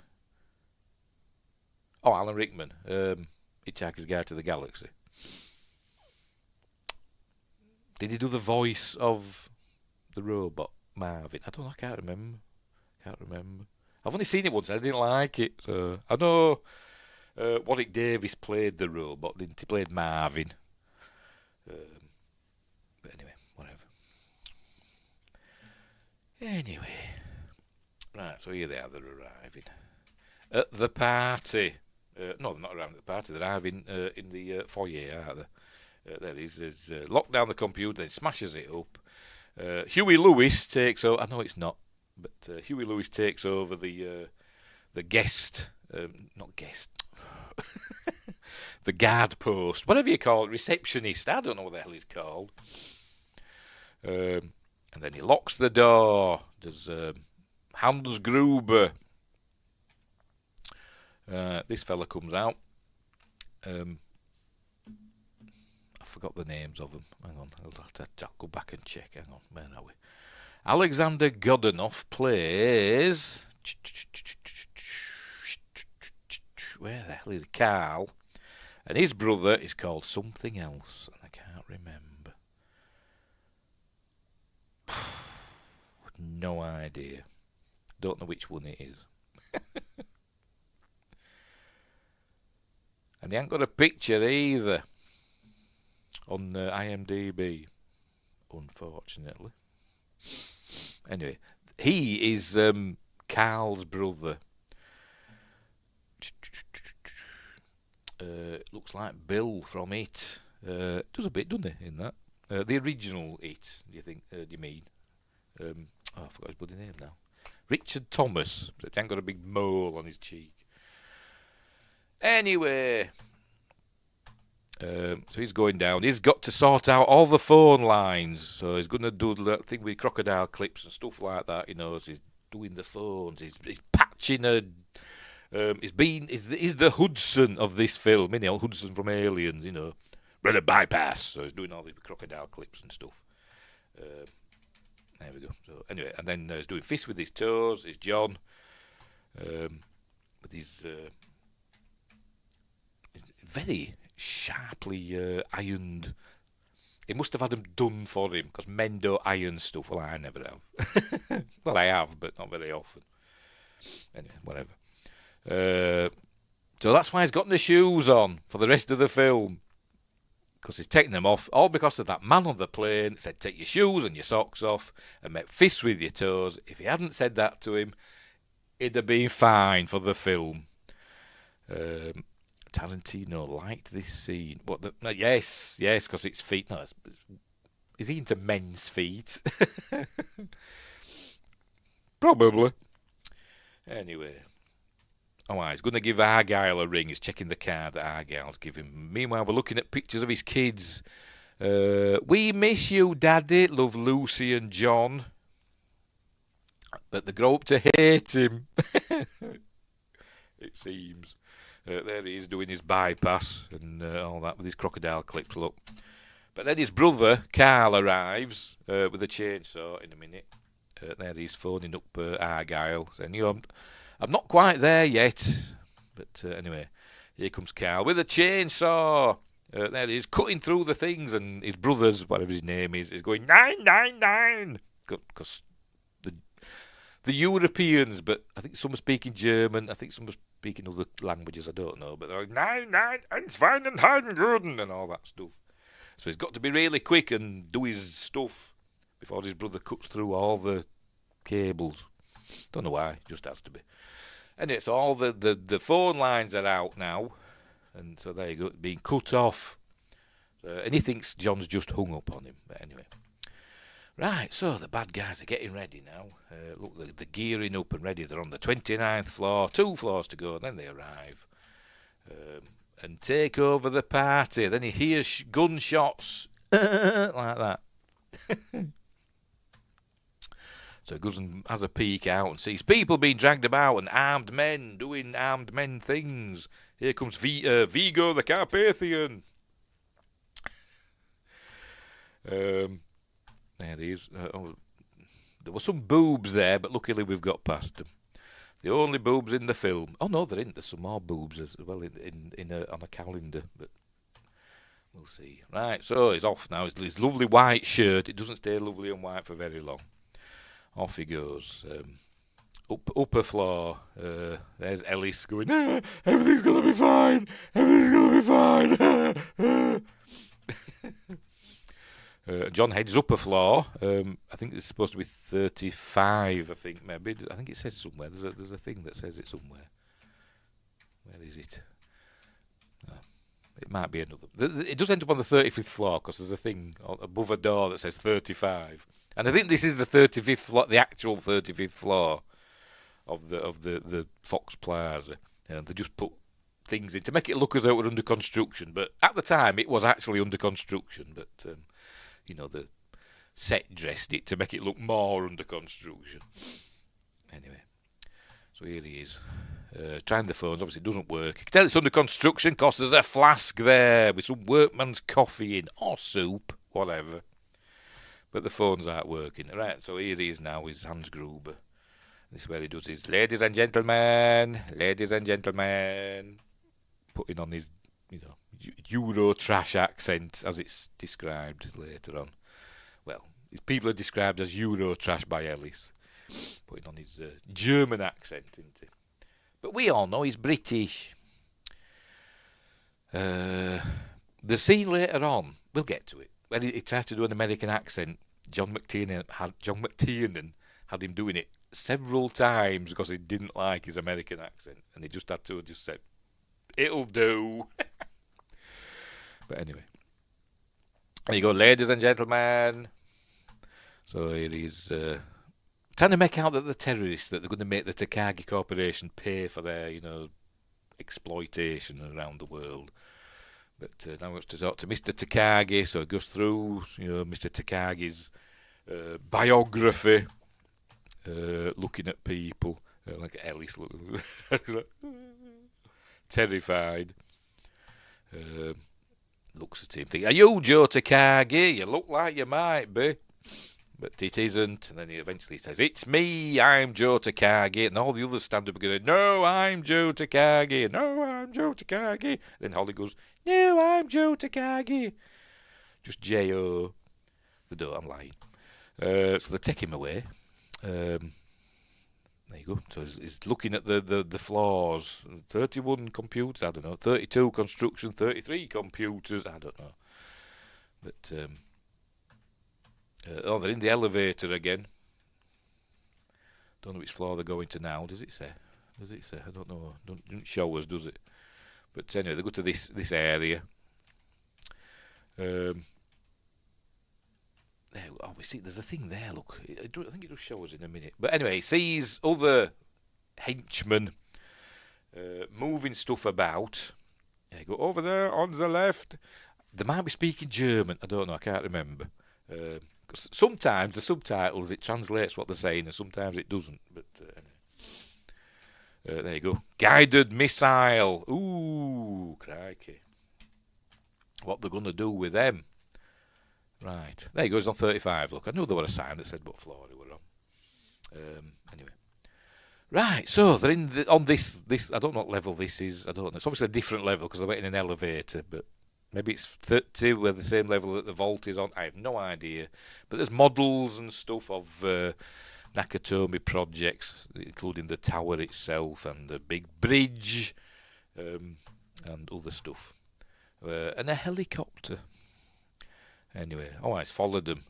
Oh, Alan Rickman. Hitchhiker's Guide to the Galaxy. Did he do the voice of the robot Marvin? I don't know. I can't remember. I've only seen it once. I didn't like it. So I know Warwick Davis played the robot, didn't he? Played Marvin. But anyway, whatever. Anyway. Right, so here they are. They're arriving. At the party. No, they're not arriving at the party. They're arriving in the foyer, aren't they? There he is. There's locked down the computer, then smashes it up. Huey Lewis takes over. I know it's not, but Huey Lewis takes over the guest, not guest, the guard post, whatever you call it, receptionist. I don't know what the hell he's called. And then he locks the door. There's Hans Gruber. This fella comes out. I forgot the names of them. Hang on, I'll go back and check. Hang on, where are we? Alexander Godunov plays. Where the hell is Carl? And his brother is called something else, and I can't remember. No idea. Don't know which one it is. And he ain't got a picture either on IMDb, unfortunately. Anyway, he is Carl's brother. looks like Bill from It. Does a bit, doesn't he, in that? The original It, do you think? Do you mean? I forgot his bloody name now. Richard Thomas. But he ain't got a big mole on his cheek. Anyway, so he's going down. He's got to sort out all the phone lines. So he's going to do that thing with crocodile clips and stuff like that. You know, so he's doing the phones. He's patching a. He's the Hudson of this film, isn't he? Hudson from Aliens, you know. Run a bypass. So he's doing all these crocodile clips and stuff. There we go. So anyway, and then he's doing fists with his toes. Is John with his very sharply ironed. He must have had them done for him because men don't iron stuff. Well, I never have. Well, I have, but not very often. Anyway, whatever. So that's why he's got the shoes on for the rest of the film. Because he's taking them off, all because of that man on the plane said, take your shoes and your socks off and make fists with your toes. If he hadn't said that to him, it'd have been fine for the film. Tarantino liked this scene. What? Yes, because it's feet. No, is he into men's feet? Probably. Anyway. Oh, he's going to give Argyle a ring. He's checking the card that Argyle's given him. Meanwhile, we're looking at pictures of his kids. We miss you, Daddy. Love Lucy and John. But they grow up to hate him. It seems. There he is doing his bypass and all that with his crocodile clips, look. But then his brother, Carl, arrives with a chainsaw in a minute. There he's phoning up Argyle, saying, you know, I'm not quite there yet. But anyway, here comes Carl with a chainsaw. There he is, cutting through the things, and his brother's, whatever his name is going, 999! Because the Europeans, but I think some are speaking German, I think some are speaking other languages, I don't know, but they're like, 9, and all that stuff. So he's got to be really quick and do his stuff before his brother cuts through all the cables. Don't know why, just has to be. And it's all the phone lines are out now, and so there you go, being cut off. And he thinks John's just hung up on him. But anyway, right. So the bad guys are getting ready now. Look, they're gearing up and ready. They're on the 29th floor, 2 floors to go. And then they arrive and take over the party. Then he hears gunshots like that. So he goes and has a peek out and sees people being dragged about and armed men doing armed men things. Here comes Vigo the Carpathian. There he is. There were some boobs there, but luckily we've got past them. The only boobs in the film. Oh no, there isn't. There's some more boobs as well on a calendar, but we'll see. Right, so he's off now. His lovely white shirt. It doesn't stay lovely and white for very long. Off he goes. Upper floor. There's Ellis going, everything's going to be fine. Everything's going to be fine. John heads upper floor. I think it's supposed to be 35, I think, maybe. I think it says somewhere. There's a thing that says it somewhere. Where is it? It might be another. It does end up on the 35th floor because there's a thing above a door that says 35. And I think this is the 35th floor, the actual 35th floor of the Fox Plaza. And they just put things in to make it look as though it were under construction. But at the time, it was actually under construction. But, the set dressed it to make it look more under construction. Anyway, so here he is. Trying the phones, obviously it doesn't work. You can tell it's under construction because there's a flask there with some workman's coffee in, or soup, whatever. But the phones aren't working. Right, so here he is now with Hans Gruber. This is where he does his ladies and gentlemen, putting on his, Euro trash accent as it's described later on. Well, his people are described as Euro trash by Ellis, putting on his German accent, isn't he? But we all know he's British. The scene later on, we'll get to it, when he tries to do an American accent. John McTiernan had him doing it several times because he didn't like his American accent, and he just had to just say, "It'll do." But anyway, there you go, ladies and gentlemen. So here he's trying to make out that the terrorists, that they're going to make the TOYG Corporation pay for their, exploitation around the world. But now he wants to talk to Mr. TOYG, so it goes through, Mr. TOYG's biography, looking at people, like Ellis, terrified. Looks at him, thinking, "Are you Joe TOYG? You look like you might be." But it isn't, and then he eventually says, "It's me, I'm Joe TOYG," and all the others stand up and go, "No, I'm Joe TOYG, no, I'm Joe TOYG." Then Holly goes, "No, I'm Joe TOYG." Just J-O. They don't, I'm lying. So they take him away. There you go. So he's looking at the floors. 31 computers, I don't know. 32 construction, 33 computers, I don't know. But, they're in the elevator again. Don't know which floor they're going to now. Does it say? I don't know. Doesn't show us, does it? But anyway, they go to this area. We see there's a thing there. Look, I think it'll show us in a minute. But anyway, he sees other henchmen moving stuff about. Yeah, go over there on the left. They might be speaking German. I don't know. I can't remember. Sometimes the subtitles, it translates what they're saying, and sometimes it doesn't. But there you go. Guided missile. Ooh, crikey. What they're going to do with them? Right. There you go. It's on 35. Look, I knew there was a sign that said what floor they were on. Anyway. Right, so they're on this. I don't know what level this is. I don't know. It's obviously a different level because they're in an elevator, but maybe it's 30, where the same level that the vault is on. I have no idea. But there's models and stuff of Nakatomi projects, including the tower itself and the big bridge and other stuff. And a helicopter. Anyway, it's followed them.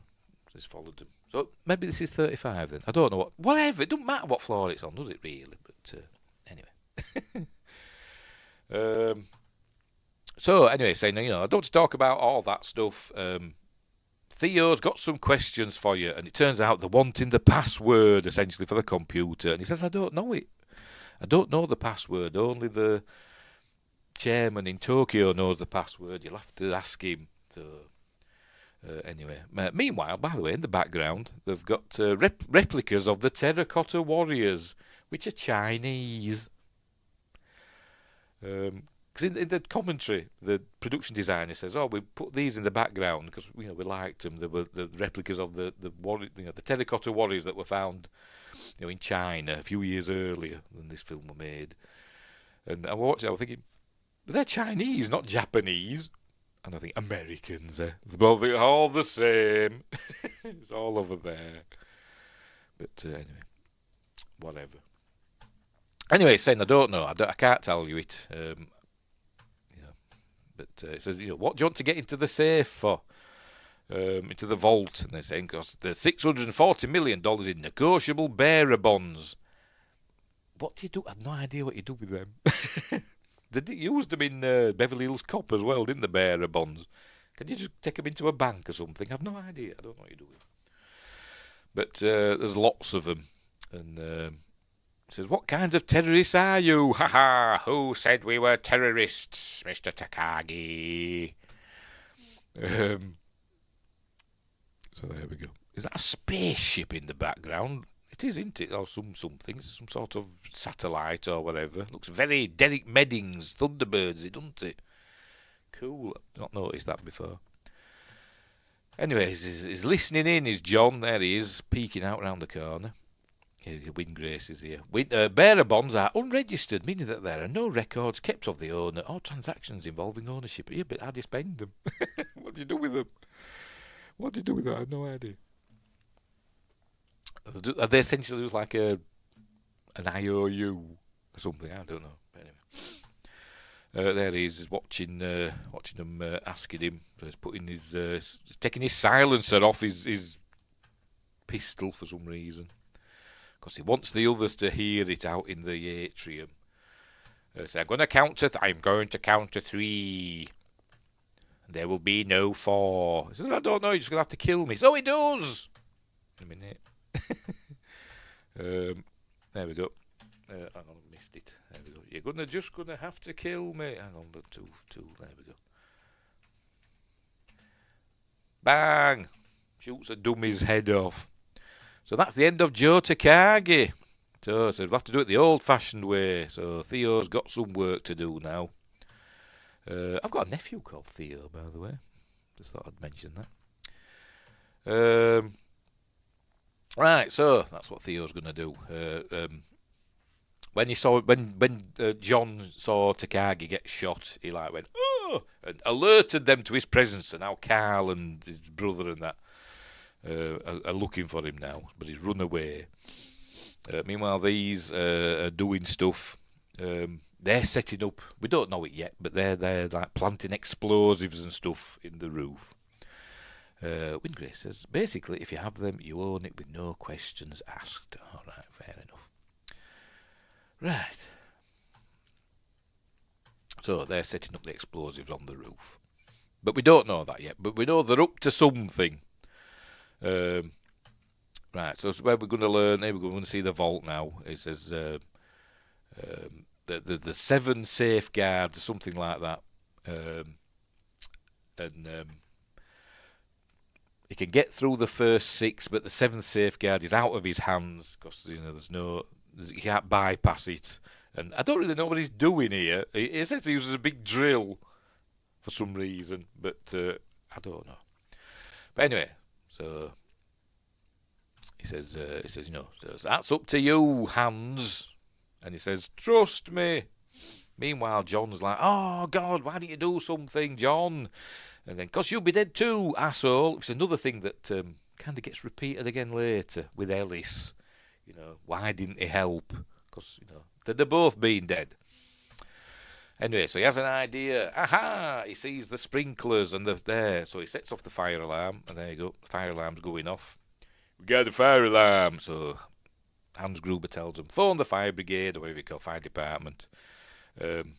So maybe this is 35 then. I don't know whatever. It doesn't matter what floor it's on, does it really? But anyway. So anyway, saying, I don't want to talk about all that stuff. Theo's got some questions for you, and it turns out they're wanting the password essentially for the computer. And he says, "I don't know it. I don't know the password. Only the chairman in Tokyo knows the password. You'll have to ask him." So anyway, meanwhile, by the way, in the background, they've got replicas of the terracotta warriors, which are Chinese. Because in the commentary, the production designer says, "We put these in the background because we liked them. They were the replicas of the terracotta warriors that were found, in China a few years earlier than this film was made." And I watched it, I was thinking, but they're Chinese, not Japanese. And I think Americans, they're both all the same. It's all over there. But anyway, whatever. Anyway, saying I don't know. I can't tell you it. But it says, what do you want to get into the safe for? Into the vault. And they're saying, because there's $640 million in negotiable bearer bonds. What do you do? I have no idea what you do with them. They used them in Beverly Hills Cop as well, didn't the bearer bonds? Can you just take them into a bank or something? I have no idea. I don't know what you do with them. But there's lots of them. And it says, "What kinds of terrorists are you? Ha ha! Who said we were terrorists, Mr. TOYG?" So there we go. Is that a spaceship in the background? It is, isn't it? Or something, some sort of satellite or whatever. Looks very Derek Meddings, Thunderbirds, doesn't it? Cool. I've not noticed that before. Anyway, he's listening in, is John. There he is, peeking out round the corner. Windgrace is here. Bearer bonds are unregistered, meaning that there are no records kept of the owner or transactions involving ownership. Yeah, but how do you spend them? What do you do with them? What do you do with that? I have no idea. Are they essentially just like an IOU or something? I don't know. Anyway, there he is watching them asking him. So he's putting he's taking his silencer off his pistol for some reason, because he wants the others to hear it out in the atrium. So I'm going to count to 3. There will be no 4. He says, I don't know, you're just going to have to kill me. So he does! In a minute. There we go. Hang on, I missed it. There we go. You're just gonna have to kill me. Hang on, but two. There we go. Bang! Shoots a dummy's head off. So that's the end of Joe Takagi. So we'll have to do it the old-fashioned way. So Theo's got some work to do now. I've got a nephew called Theo, by the way. Just thought I'd mention that. Right, so that's what Theo's going to do. When John saw Takagi get shot, he went, oh, and alerted them to his presence. And now Carl and his brother and that are looking for him now, but he's run away. Meanwhile, these are doing stuff. They're setting up. We don't know it yet, but they're like planting explosives and stuff in the roof. Wingrace says, basically, if you have them, you own it with no questions asked. All right, fair enough. Right. So they're setting up the explosives on the roof. But we don't know that yet. But we know they're up to something. Right, so where we're going to learn, we're going to see the vault now. It says the 7 safeguards, something like that. He can get through the first 6, but the 7th safeguard is out of his hands because he can't bypass it. And I don't really know what he's doing here. He says he uses a big drill for some reason, but I don't know. But anyway, so he says, so that's up to you, Hans. And he says, trust me. Meanwhile, John's like, oh, God, why didn't you do something, John? And then, because you'll be dead too, asshole. It's another thing that kind of gets repeated again later with Ellis. Why didn't he help? Because, they're both being dead. Anyway, so he has an idea. Aha! He sees the sprinklers and they're there. So he sets off the fire alarm. And there you go. The fire alarm's going off. We got the fire alarm. So Hans Gruber tells him, phone the fire brigade or whatever you call fire department. And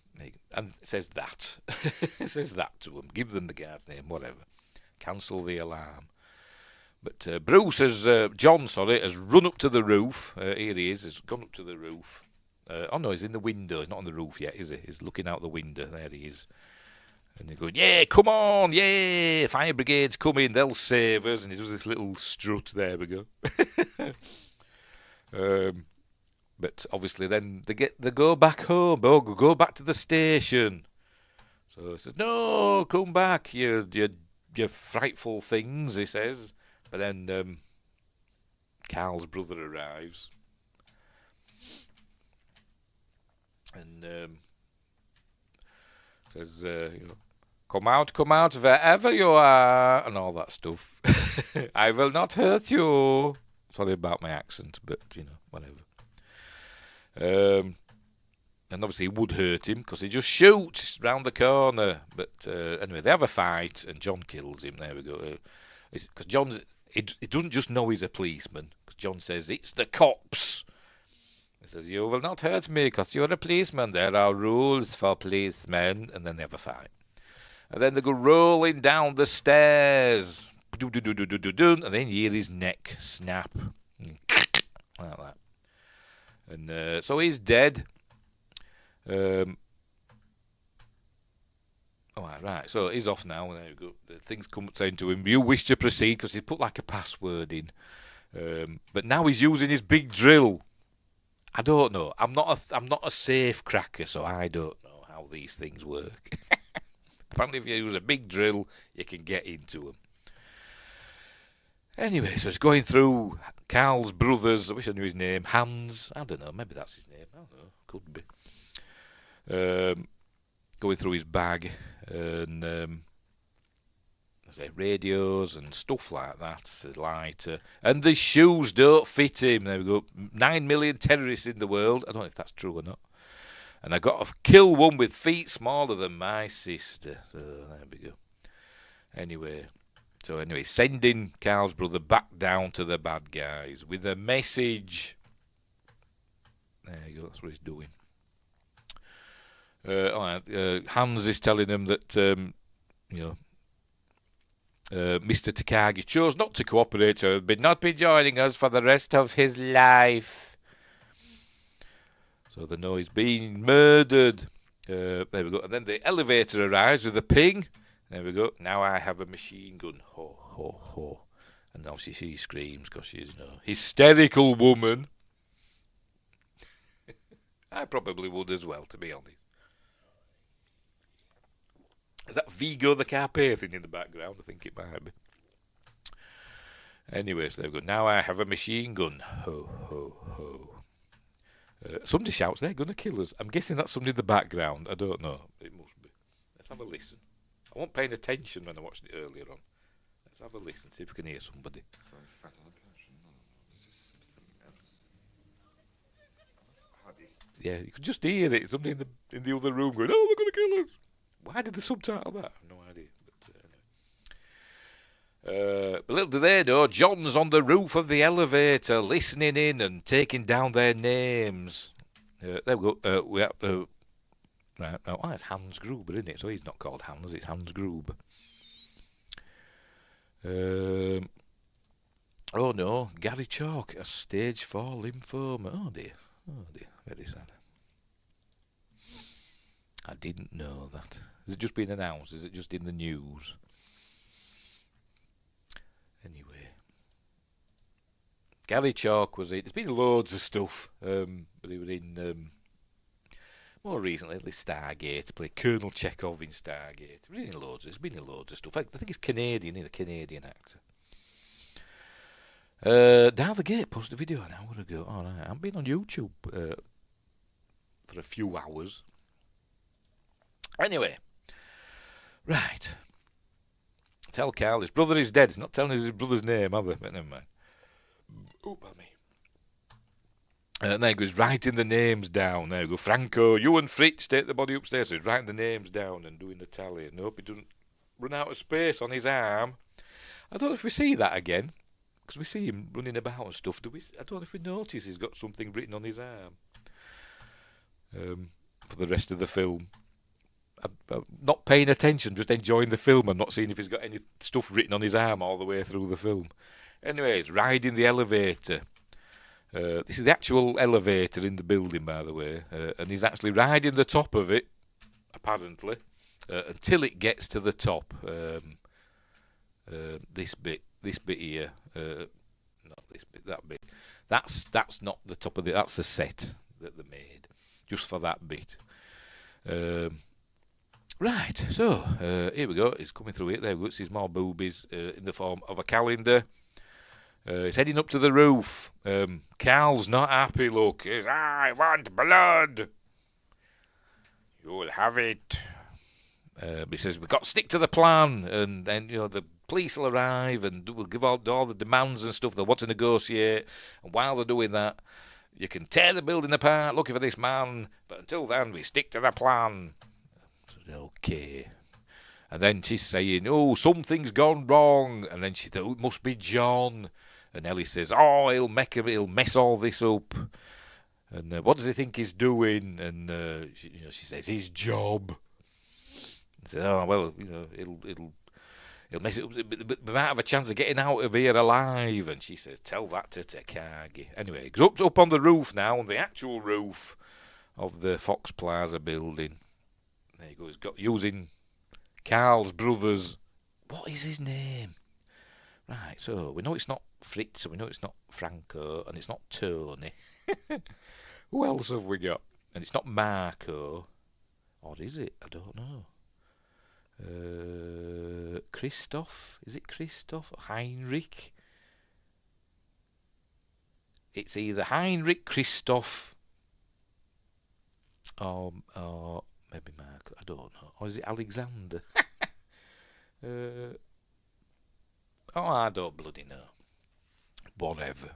says that. Says that to him. Give them the guy's name, whatever. Cancel the alarm. But John has run up to the roof. Here he is. He's gone up to the roof. No, he's in the window. He's not on the roof yet, is he? He's looking out the window. There he is. And they're going, yeah, come on, yeah, fire brigade's coming. They'll save us. And he does this little strut. There we go. But obviously then they go back home. Oh, go back to the station. So he says, no, come back, you frightful things, he says. But then Carl's brother arrives. And says, come out wherever you are, and all that stuff. I will not hurt you. Sorry about my accent, but, whatever. And obviously it would hurt him because he just shoots round the corner. But anyway, they have a fight and John kills him. There we go. Because he doesn't just know he's a policeman. Because John says, it's the cops. He says, you will not hurt me because you're a policeman. There are rules for policemen. And then they have a fight. And then they go rolling down the stairs. And then you hear his neck snap. Like that. And so he's dead. Right. So he's off now. There we go. The things come saying to him, you wish to proceed, because he put like a password in. But now he's using his big drill. I don't know. I'm not a safe cracker, so I don't know how these things work. Apparently, if you use a big drill, you can get into them. Anyway, so it's going through Carl's brothers. I wish I knew his name. Hans. I don't know. Maybe that's his name. I don't know. Could be. Going through his bag and radios and stuff like that. A lighter. And the shoes don't fit him. There we go. 9 million terrorists in the world. I don't know if that's true or not. And I got to kill one with feet smaller than my sister. So there we go. Anyway, sending Carl's brother back down to the bad guys with a message. There you go, that's what he's doing. Hans is telling him that, Mr. Takagi chose not to cooperate or would not be joining us for the rest of his life. So they know he's been murdered. There we go. And then the elevator arrives with a ping. There we go. Now I have a machine gun. Ho, ho, ho. And obviously she screams because she's a hysterical woman. I probably would as well, to be honest. Is that Vigo the Carpathian in the background? I think it might be. Anyways, there we go. Now I have a machine gun. Ho, ho, ho. Somebody shouts, they're going to kill us. I'm guessing that's somebody in the background. I don't know. It must be. Let's have a listen. I wasn't paying attention when I watched it earlier on. Let's have a listen, see if we can hear somebody. Yeah, you could just hear it. Somebody in the other room going, oh, they're going to kill us. Why did they subtitle that? I have no idea. But little do they know, John's on the roof of the elevator, listening in and taking down their names. There we go. We have right. Oh, it's Hans Gruber, isn't it? So he's not called Hans, it's Hans Gruber. Oh no, Gary Chalk has stage 4 lymphoma. Oh dear, very sad. I didn't know that. Has it just been announced? Is it just in the news? Anyway, Gary Chalk was in. There's been loads of stuff, but he was in more recently. Stargate, played Colonel Chekhov in Stargate. There's been in loads of stuff. I think he's Canadian. He's a Canadian actor. Down the Gate posted a video an hour ago. All right, I've been on YouTube for a few hours. Anyway, right. Tell Carl his brother is dead. He's not telling us his brother's name, have they? But never mind. Oh, pardon me. And then he goes writing the names down. There we go. Franco, you and Fritz take the body upstairs. So he's writing the names down and doing the tally. And hope he doesn't run out of space on his arm. I don't know if we see that again. Because we see him running about and stuff. I don't know if we notice he's got something written on his arm. For the rest of the film. I'm not paying attention, just enjoying the film. I'm not seeing if he's got any stuff written on his arm all the way through the film. Anyways, riding the elevator. This is the actual elevator in the building, by the way. And he's actually riding the top of it, apparently, until it gets to the top. This bit here. Not this bit, that bit. That's not the top of it. That's a set that they made, just for that bit. Right, so here we go. He's coming through it. There we go. Sees more boobies in the form of a calendar. He's heading up to the roof. Carl's not happy. Look, he's, I want blood. You'll have it. But he says we've got to stick to the plan, and then the police will arrive and we'll give out all the demands and stuff. They'll want to negotiate, and while they're doing that, you can tear the building apart looking for this man. But until then, we stick to the plan. Okay. And then she's saying, oh, something's gone wrong. And then she thought, oh, it must be John. And Ellie says, oh, he'll mess all this up. And what does he think he's doing? And she says, his job. And says, oh, well, it'll mess it up. But we might have a chance of getting out of here alive. And she says, tell that to Takagi. Anyway, he goes up on the roof now, on the actual roof of the Fox Plaza building. There you go. He's got using Carl's brother's. What is his name? Right. So we know it's not Fritz, and we know it's not Franco, and it's not Tony. Who else have we got? And it's not Marco, or is it? I don't know. Christoph? Is it Christoph? Heinrich? It's either Heinrich, Christoph, or maybe Mark, I don't know. Or is it Alexander? I don't bloody know. Whatever.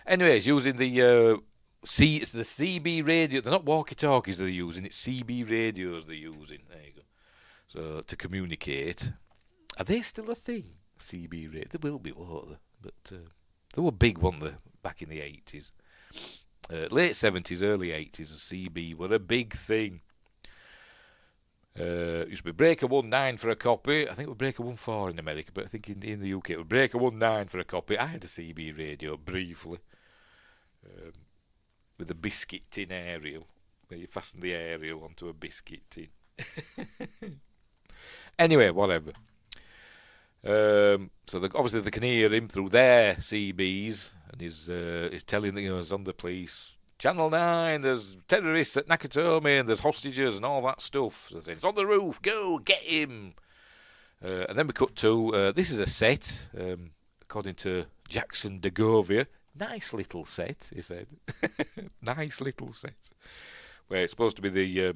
Anyways, using it's the CB radio. They're not walkie-talkies they're using. It's CB radios they're using. There you go. So to communicate. Are they still a thing? CB radio. They will be, won't they? But they were big, weren't they? Back in the 80s. Late 70s, early 80s, CB were a big thing. Used to be Breaker 1.9 for a copy. I think it was Breaker 1.4 in America, but I think in the UK it was Breaker 1.9 for a copy. I had a CB radio briefly with a biscuit tin aerial. Where you fasten the aerial onto a biscuit tin. Anyway, whatever. So obviously they can hear him through their CBs, and he's telling them, he's on the police. Channel 9, there's terrorists at Nakatomi, and there's hostages and all that stuff. So they say, it's on the roof, go, get him. And then we cut to, this is a set, according to Jackson Degovia. Nice little set, he said. Nice little set. Where it's supposed to be the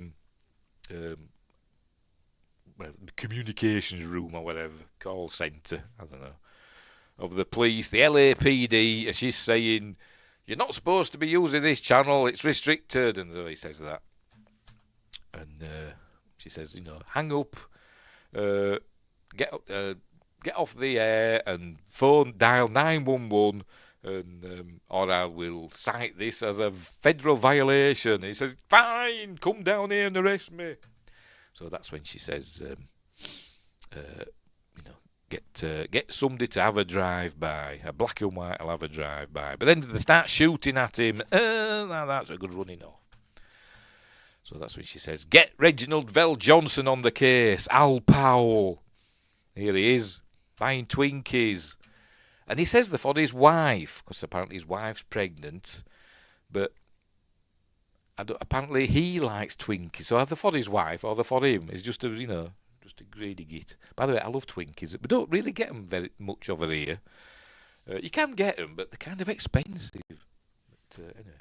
communications room or whatever, call centre, I don't know, of the police, the LAPD, and she's saying, you're not supposed to be using this channel, it's restricted, and so he says that. And she says, hang up, get off the air, and dial 911, and or I will cite this as a federal violation. He says, fine, come down here and arrest me. So that's when she says, get somebody to have a drive-by. A black and white will have a drive-by. But then they start shooting at him. Now that's a good running off. So that's when she says, get Reginald Vell Johnson on the case. Al Powell. Here he is, buying Twinkies. And he says they're for his wife, because apparently his wife's pregnant. But apparently he likes Twinkies. So either for his wife or they're for him. It's just a greedy git. By the way, I love Twinkies. We don't really get them very much over here. You can get them, but they're kind of expensive. But anyway,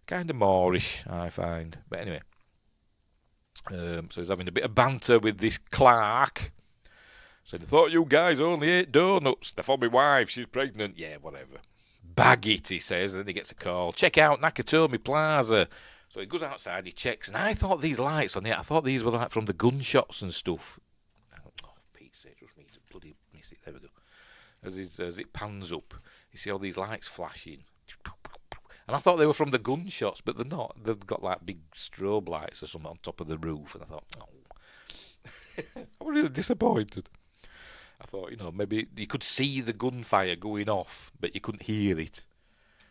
kind of moreish, I find. But anyway, so he's having a bit of banter with this clerk. Said, I thought you guys only ate donuts. They're for my wife. She's pregnant. Yeah, whatever. Bag it, he says. And then he gets a call. Check out Nakatomi Plaza. So he goes outside, he checks, and I thought these lights on here, I thought these were like from the gunshots and stuff. Oh, Pete's sake, just me to bloody miss it. There we go. As it pans up, you see all these lights flashing. And I thought they were from the gunshots, but they're not. They've got like big strobe lights or something on top of the roof, and I thought, oh. I was really disappointed. I thought, maybe you could see the gunfire going off, but you couldn't hear it.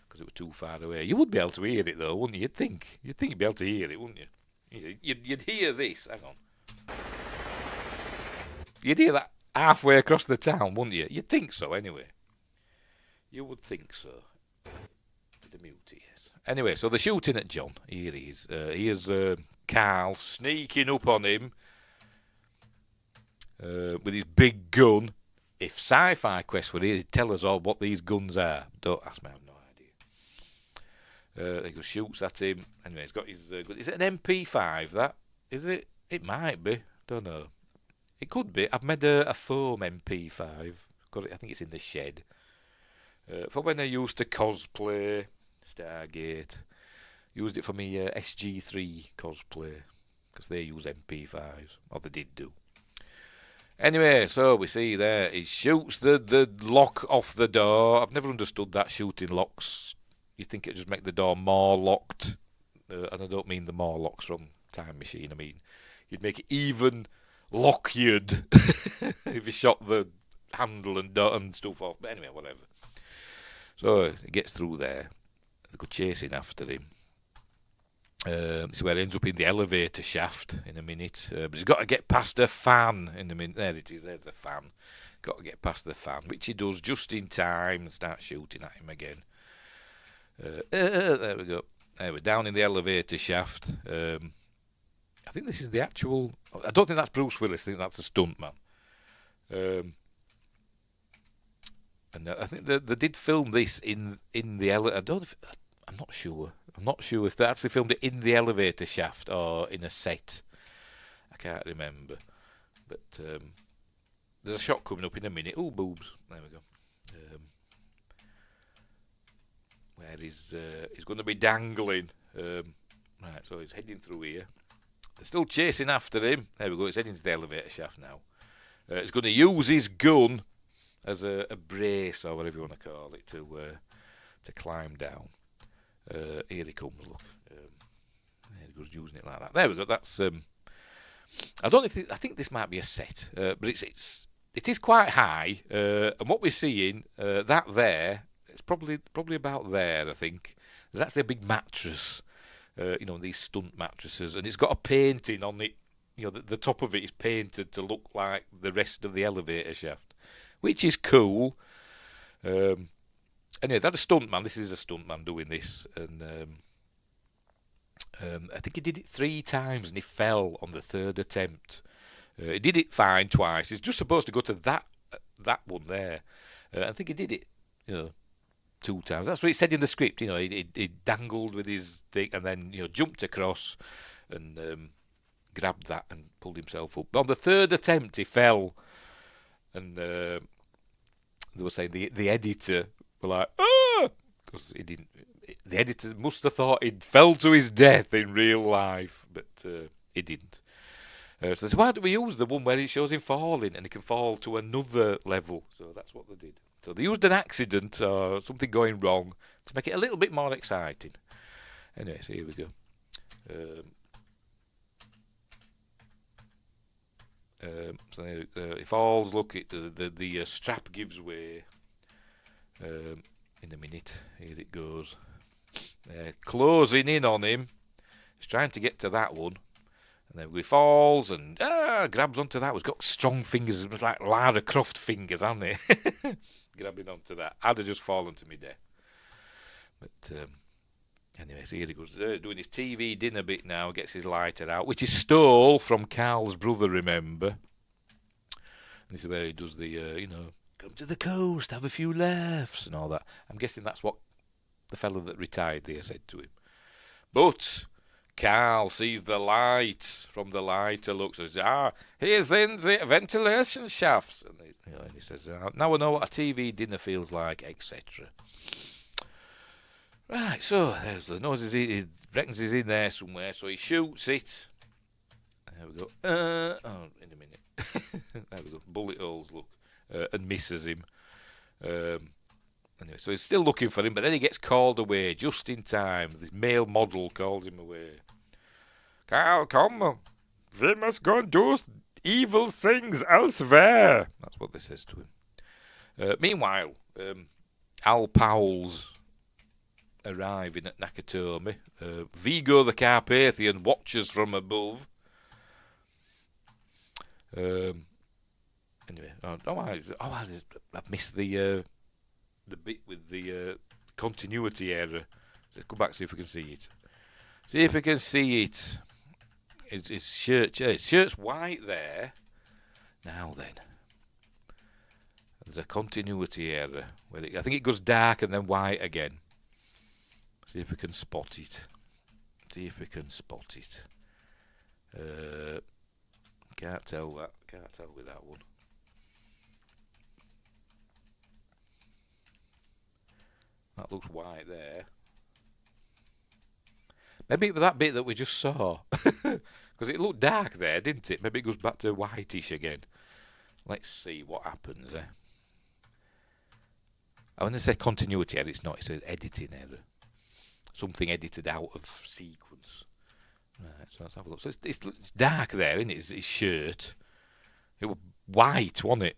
Because it was too far away. You would be able to hear it, though, wouldn't you? You'd think you'd be able to hear it, wouldn't you? You'd hear this. Hang on. You'd hear that halfway across the town, wouldn't you? You'd think so, anyway. You would think so. The muty, yes. Anyway, so they're shooting at John. Here he is. Here's Carl sneaking up on him with his big gun. If Sci-Fi Quest were here, he'd tell us all what these guns are. Don't ask me, I have no idea. He shoots at him. Anyway, he's got his gun. Is it an MP5, that? Is it? It might be. Don't know. It could be. I've made a foam MP5. Got it. I think it's in the shed. For when I used to cosplay Stargate. Used it for me SG3 cosplay. Because they use MP5s. Or they did do. Anyway, so we see there, he shoots the lock off the door. I've never understood that, shooting locks. You think it'd just make the door more locked. And I don't mean the more locks from Time Machine. I mean, you'd make it even lockyard if you shot the handle and stuff off. But anyway, whatever. So he gets through there. They go chasing after him. This is where he ends up in the elevator shaft in a minute. But he's got to get past a fan in a minute. There it is, there's the fan. Got to get past the fan, which he does just in time and start shooting at him again. There we go. There we're down in the elevator shaft. I think this is the actual... I don't think that's Bruce Willis. I think that's a stuntman. And I think they did film this in the elevator. I'm not sure. I'm not sure if they actually filmed it in the elevator shaft or in a set. I can't remember. But there's a shot coming up in a minute. Oh, boobs. There we go. Where he's going to be dangling. Right, so he's heading through here. They're still chasing after him. There we go. He's heading to the elevator shaft now. He's going to use his gun as a brace or whatever you want to call it to climb down. Here he comes, look. There he goes, using it like that. There we go. That's I don't think I think this might be a set, but it is quite high, and what we're seeing that there, it's probably about there. I think there's actually a big mattress, these stunt mattresses, and it's got a painting on it. The top of it is painted to look like the rest of the elevator shaft, which is cool. Anyway, that's a stuntman. This is a stuntman doing this, and I think he did it 3 times, and he fell on the 3rd attempt. He did it fine twice. He's just supposed to go to that one there. I think he did it, 2 times. That's what it said in the script. He dangled with his thing, and then jumped across and grabbed that and pulled himself up. But on the 3rd attempt, he fell, and they were saying the editor were like, ah, because he didn't. The editor must have thought he'd fell to his death in real life, but he didn't. So why don't we use the one where it shows him falling and he can fall to another level? So that's what they did. So they used an accident or something going wrong to make it a little bit more exciting. Anyway, so here we go. So he falls. Look, the strap gives way. In a minute, here it goes. Closing in on him. He's trying to get to that one. And then he falls and grabs onto that. He's got strong fingers. It was like Lara Croft fingers, aren't they? Grabbing onto that. I'd have just fallen to me death. But anyway, so here he goes. He's doing his TV dinner bit now. Gets his lighter out, which he stole from Carl's brother, remember. And this is where he does the, come to the coast, have a few laughs and all that. I'm guessing that's what the fellow that retired there said to him. But Carl sees the light from the lighter, looks and says, he's in the ventilation shafts. And he says, now I know what a TV dinner feels like, etc. Right, so there's the nose. He reckons he's in there somewhere, so he shoots it. There we go. In a minute. There we go. Bullet holes, look. And misses him. Anyway, so he's still looking for him, but then he gets called away just in time. This male model calls him away. Carl, come. We must go and do evil things elsewhere. That's what this says to him. Meanwhile, Al Powell's arriving at Nakatomi. Vigo the Carpathian watches from above. Anyway, I've missed the bit with the continuity error. Let's go back, see if we can see it. See if we can see it. His shirt's white there. Now then, there's a continuity error where I think it goes dark and then white again. See if we can spot it. Can't tell that. Can't tell with that one. That looks white there. Maybe it was that bit that we just saw. Because it looked dark there, didn't it? Maybe it goes back to whitish again. Let's see what happens there. When they say continuity error, it's not. It's an editing error. Something edited out of sequence. Right, so let's have a look. So it's dark there, isn't it? His shirt. It was white, wasn't it?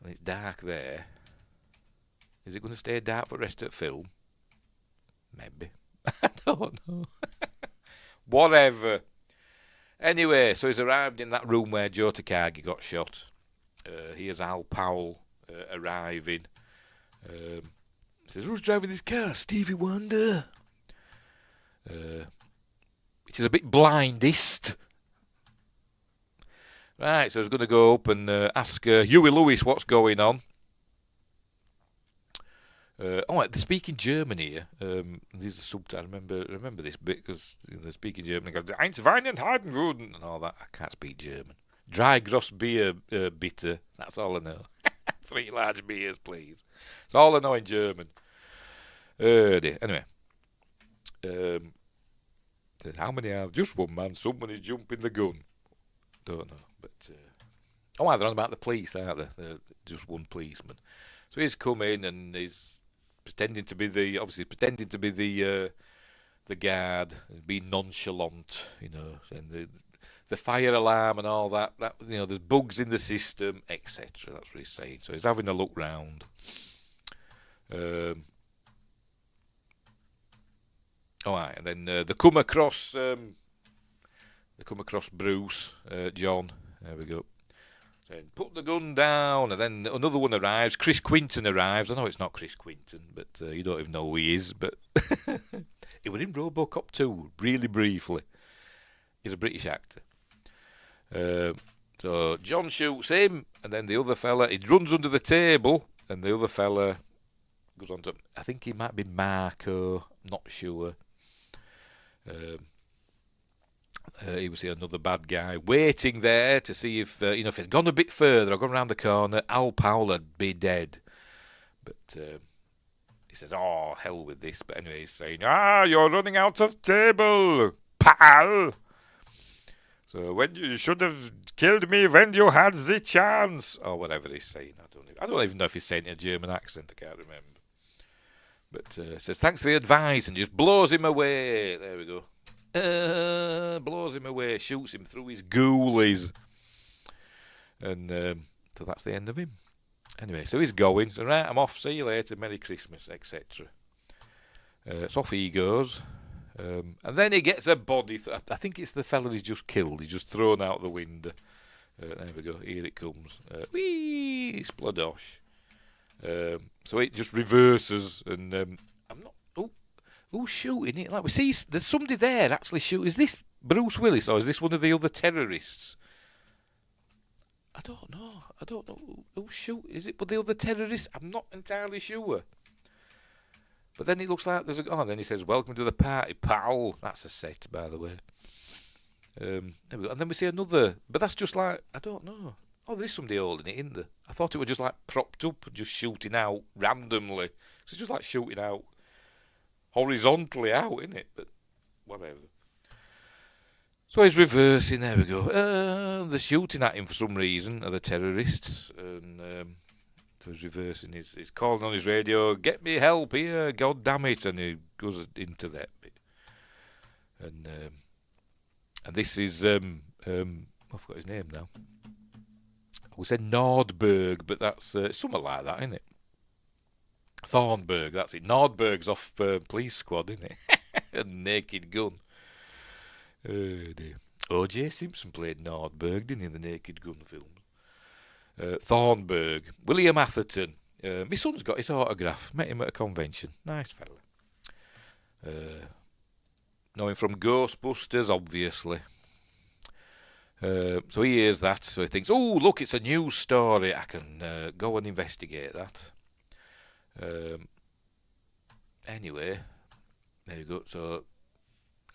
And it's dark there. Is it going to stay dark for the rest of the film? Maybe. I don't know. Whatever. Anyway, so he's arrived in that room where Joe Takagi got shot. Here's Al Powell arriving. He says, who's driving this car? Stevie Wonder. Which is a bit blindist. Right, so he's going to go up and ask Huey Lewis what's going on. They're speaking German here. These are subtitles. Remember this bit because they're speaking German. They go, Eins Weinen halten würden and all that. I can't speak German. Dry gross beer, bitter. That's all I know. 3 large beers, please. That's all I know in German. Anyway. How many are? Just one man. Someone is jumping the gun. Don't know. But they're on about the police, aren't they? They're just one policeman. So he's come in and he's pretending to be the guard, being nonchalant, saying the fire alarm and all that. That there's bugs in the system, etc. That's what he's saying. So he's having a look round. All right, and then they come across Bruce, John. There we go. Saying, put the gun down, and then another one arrives. Chris Quinton arrives. I know it's not Chris Quinton, but you don't even know who he is. But he was in RoboCop 2, really briefly. He's a British actor. So John shoots him, and then the other fella, he runs under the table, and the other fella goes on to, I think he might be Marco, not sure. He was another bad guy waiting there to see if if he'd gone a bit further or gone around the corner, Al Powell would be dead. But he says, "Oh, hell with this." But anyway, he's saying, "You're running out of table, pal. So when you should have killed me when you had the chance," or whatever he's saying. I don't even know if he's saying it in a German accent. I can't remember. But says, "Thanks for the advice," and just blows him away. There we go. Blows him away, shoots him through his ghoulies. And so that's the end of him. Anyway, so he's going. So, right, I'm off. See you later. Merry Christmas, etc. So off he goes. And then he gets a body. I think it's the fella he's just killed. He's just thrown out the window. There we go. Here it comes. Whee! Splodosh. So it just reverses. And I'm not... Who's shooting it? Like we see, there's somebody there actually shooting. Is this Bruce Willis or is this one of the other terrorists? I don't know who's shooting. Is it the other terrorists? I'm not entirely sure. But then it looks like there's then he says, "Welcome to the party, pal." That's a set, by the way. And then we see another, but that's just like, I don't know. Oh, there's somebody holding it in there. I thought it was just like propped up, just shooting out randomly. It's just like shooting out. Horizontally out, isn't it? But whatever. So he's reversing. There we go. They're shooting at him for some reason, are the terrorists. And so he's reversing. He's calling on his radio, "Get me help here, God damn it!" And he goes into that bit. And this is I forgot his name now. We said Nordberg, but that's something like that, isn't it? Thornburg, that's it. Nordberg's off Police Squad, isn't it? A Naked Gun. Oh dear. O.J. Simpson played Nordberg, didn't he, in the Naked Gun films? Thornburg. William Atherton. My son's got his autograph. Met him at a convention. Nice fella. Know him from Ghostbusters, obviously. So he hears that, so he thinks, "Oh, look, it's a news story. I can go and investigate that." Anyway, there you go. So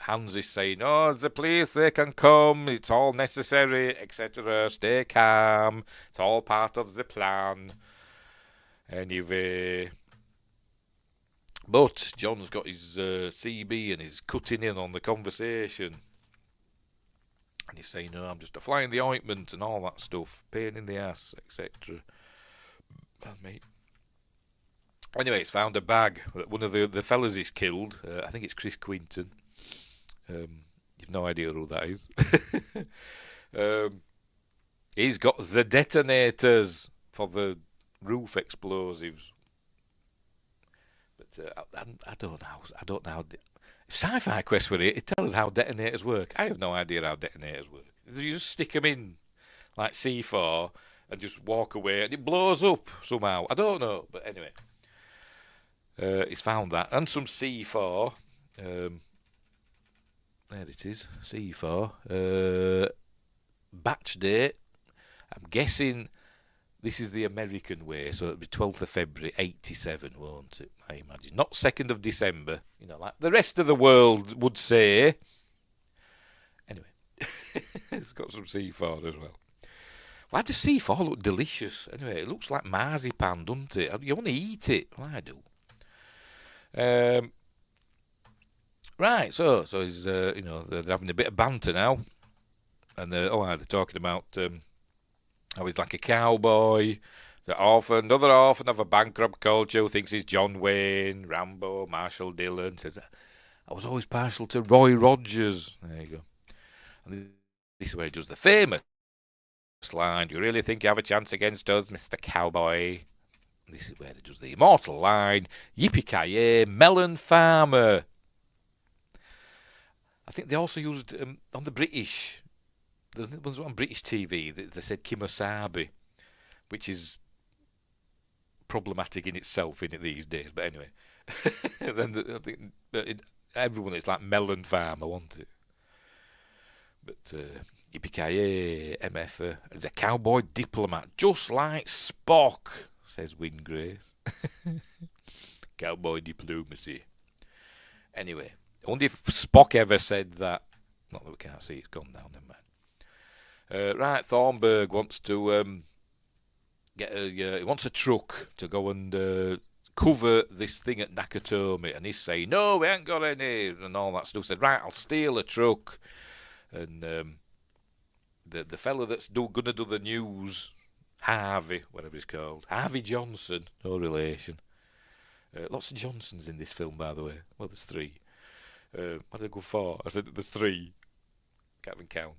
Hans is saying, "Oh, the police, they can come. It's all necessary, etc. Stay calm. It's all part of the plan." Anyway, but John's got his CB and he's cutting in on the conversation. And he's saying, "No, I'm just a fly in the ointment and all that stuff. Pain in the ass, etc." And mate. Anyway, he's found a bag that one of the fellas he's killed. I think it's Chris Quinton. You've no idea who that is. He's got the detonators for the roof explosives. But I don't know. If Sci-Fi Quest were here, it tells us how detonators work. I have no idea how detonators work. You just stick them in like C4 and just walk away, and it blows up somehow. I don't know, but anyway. He's found that. And some C4. There it is. C4. Batch date. I'm guessing this is the American way, so it'll be 12th of February, 87, won't it? I imagine. Not 2nd of December, like the rest of the world would say. Anyway. It's got some C4 as well. Why does C4 look delicious? Anyway, it looks like marzipan, doesn't it? You want to eat it. Well, I do. Right, so he's they're having a bit of banter now, and they're talking about how he's like a cowboy, another orphan of a bankrupt culture who thinks he's John Wayne, Rambo, Marshall Dillon. Says, "I was always partial to Roy Rogers." There you go. And this is where he does the famous line, "Do you really think you have a chance against us, Mr. Cowboy?" This is where he does the immortal line, "Yippee-ki-yay, melon farmer." I think they also used on the British, there was on British TV, they said Kimosabe, which is problematic in itself in it these days. But anyway, then I think everyone is like melon farmer, wasn't it? But yippee-ki-yay, MF, is a cowboy diplomat, just like Spock, says Wingrace. Cowboy diplomacy. Anyway, I wonder if Spock ever said that. Not that we can't see, it's gone now, never mind. Right, Thornburg wants to he wants a truck to go and cover this thing at Nakatomi, and he's saying, "No, we ain't got any," and all that stuff. Said, "Right, I'll steal a truck." And the fella that's gonna do the news, Harvey, whatever he's called, Harvey Johnson, no relation. Lots of Johnsons in this film, by the way. Well, there's 3. What did I go for? I said there's 3. Can't even count.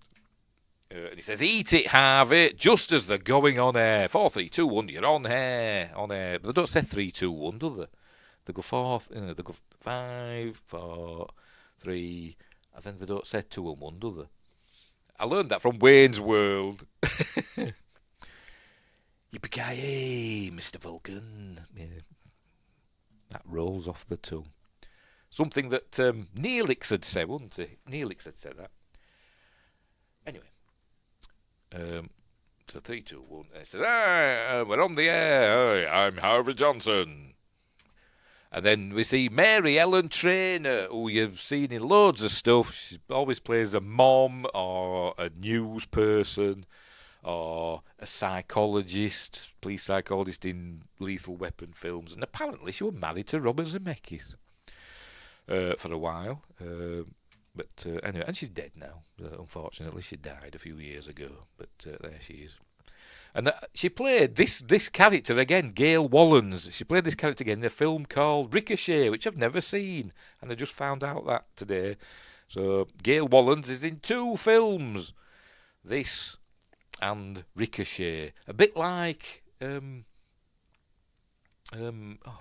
And he says, "Eat it, Harvey," just as they're going on air. 4, 3, 2, 1, you're on air, on air. But they don't say 3, 2, 1, do they? They go 4, they go 5, 4, 3. I think they don't say 2 and 1, do they? I learned that from Wayne's World. Yippee-ki-yay, Mr. Vulcan. Yeah. That rolls off the tongue. Something that Neelix had said, wouldn't he? Neelix had said that. Anyway. So 3, 2, 1. And it says, we're on the air. Hi, I'm Harvey Johnson. And then we see Mary Ellen Trainor, who you've seen in loads of stuff. She always plays a mom or a news person or a psychologist, police psychologist in Lethal Weapon films. And apparently she was married to Robert Zemeckis for a while. But anyway, and she's dead now. Unfortunately, she died a few years ago. But there she is. And she played this character again, Gail Wallens. She played this character again in a film called Ricochet, which I've never seen. And I just found out that today. So Gail Wallens is in 2 films. This and Ricochet. A bit like, I've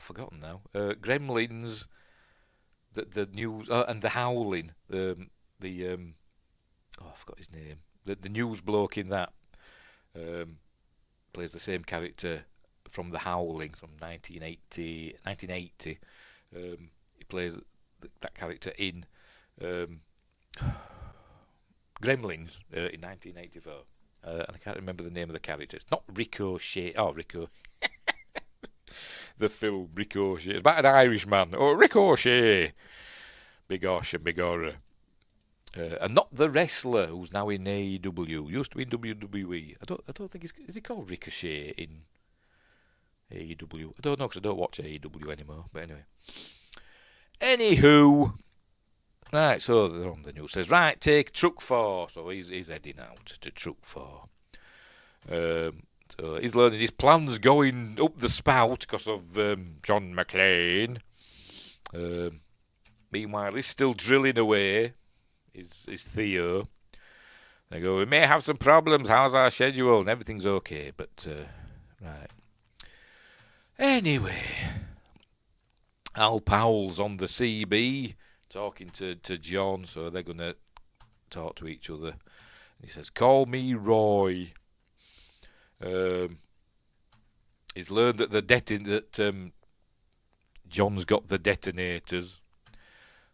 forgotten now. Gremlins, the news, and The Howling. I forgot his name. The news bloke in that. Plays the same character from The Howling from 1980. He plays that character in Gremlins in 1984. And I can't remember the name of the character. It's not Ricochet. Oh, Ricochet. The film Ricochet. It's about an Irishman. Oh, Ricochet. Big Osh and Big Horror. And not the wrestler who's now in AEW. Used to be in WWE. I don't think is he called Ricochet in AEW? I don't know because I don't watch AEW anymore. But anyway. Anywho. Right, so they're on the news. Says, right, take truck 4. So he's heading out to truck 4. So he's learning his plans going up the spout because of John McClane. Meanwhile, he's still drilling away. Is Theo. They go, we may have some problems. How's our schedule? And everything's okay. But, right. Anyway. Al Powell's on the CB talking to John. So they're going to talk to each other. He says, call me Roy. He's learned that John's got the detonators.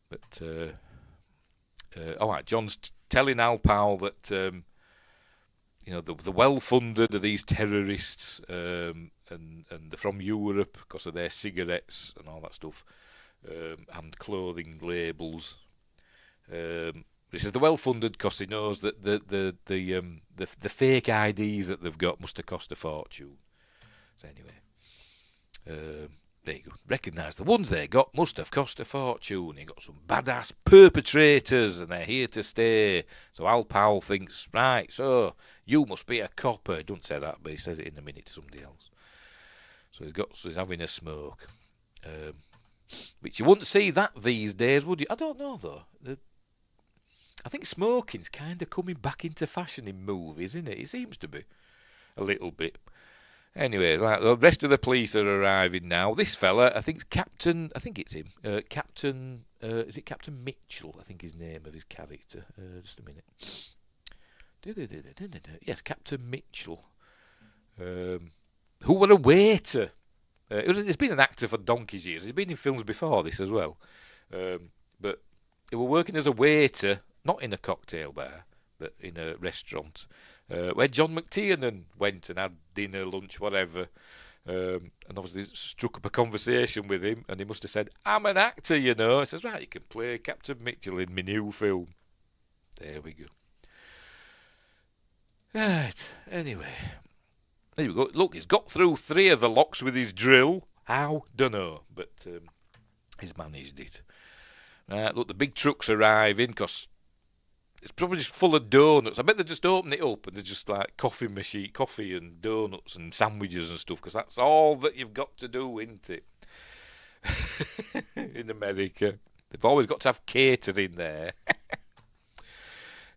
But... all right, John's telling Al Powell that the well-funded are these terrorists, and they're from Europe because of their cigarettes and all that stuff, and clothing labels. He says the well-funded because he knows that the fake IDs that they've got must have cost a fortune. So anyway. There you go. Recognise the ones they got must have cost a fortune. You got some badass perpetrators and they're here to stay. So Al Powell thinks, right, so you must be a copper. He doesn't say that, but he says it in a minute to somebody else. So he's having a smoke. Which you wouldn't see that these days, would you? I don't know, though. I think smoking's kind of coming back into fashion in movies, isn't it? It seems to be a little bit. Anyway, like, the rest of the police are arriving now. This fella, I think it's Captain. I think it's him. Captain. Is it Captain Mitchell? I think his name of his character. Just a minute. Yes, Captain Mitchell. Who were a waiter. He's been an actor for donkey's years. He's been in films before this as well. But he was working as a waiter, not in a cocktail bar, but in a restaurant, where John McTiernan went and had dinner, lunch, whatever. And obviously struck up a conversation with him, and he must have said, "I'm an actor, you know." He says, "Right, you can play Captain Mitchell in my new film." There we go. Right, anyway. There we go. Look, he's got through 3 of the locks with his drill. How? Dunno. But he's managed it. Right, look, the big truck's arriving because it's probably just full of donuts. I bet they just open it up and they're just like coffee and donuts and sandwiches and stuff, because that's all that you've got to do, isn't it? In America. They've always got to have catering there.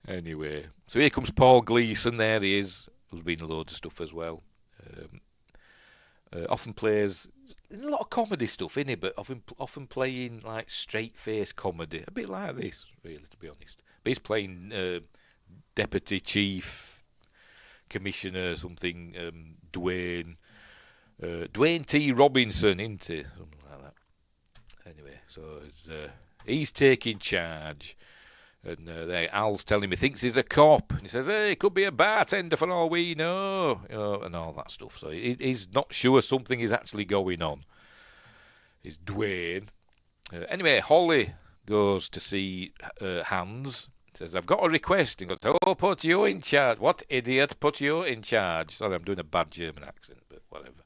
Anyway, so here comes Paul Gleason. There he is, who's been in loads of stuff as well. Often plays a lot of comedy stuff, innit? But often playing like straight face comedy, a bit like this, really, to be honest. But he's playing Deputy Chief Commissioner something, Dwayne T. Robinson, isn't he? Something like that. Anyway, so he's taking charge. And Al's telling him he thinks he's a cop. And he says, "Hey, he could be a bartender for all we know," and all that stuff. So he's not sure something is actually going on. It's Dwayne. Anyway, Holly goes to see Hans. Says, "I've got a request." And goes, "Oh, put you in charge." "What idiot put you in charge?" Sorry, I'm doing a bad German accent, but whatever.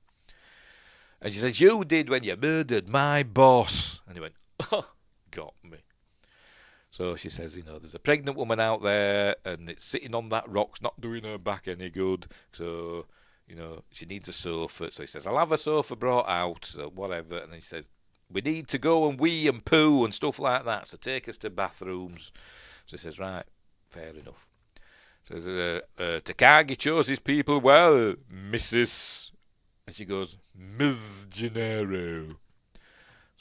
And she says, "You did when you murdered my boss." And he went, "Oh, got me." So she says, there's a pregnant woman out there and it's sitting on that rock, it's not doing her back any good. So, she needs a sofa. So he says, "I'll have a sofa brought out," so whatever. And he says, "We need to go and wee and poo and stuff like that. So take us to bathrooms." So he says, "Right, fair enough." Says, "Takagi chose his people well, Mrs." And she goes, "Ms. Gennaro."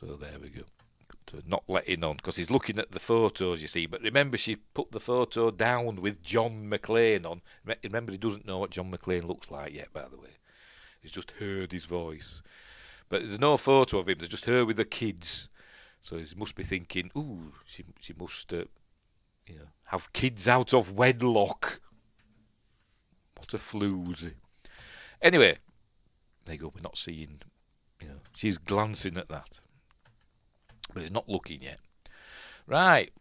So there we go. Not letting on, because he's looking at the photos, you see. But remember, she put the photo down with John McClane on. Remember, he doesn't know what John McClane looks like yet, by the way. He's just heard his voice. But there's no photo of him. There's just her with the kids. So he must be thinking, ooh, she must, have kids out of wedlock. What a floozy. Anyway, there you go. We're not seeing, she's glancing at that. But he's not looking yet. Right.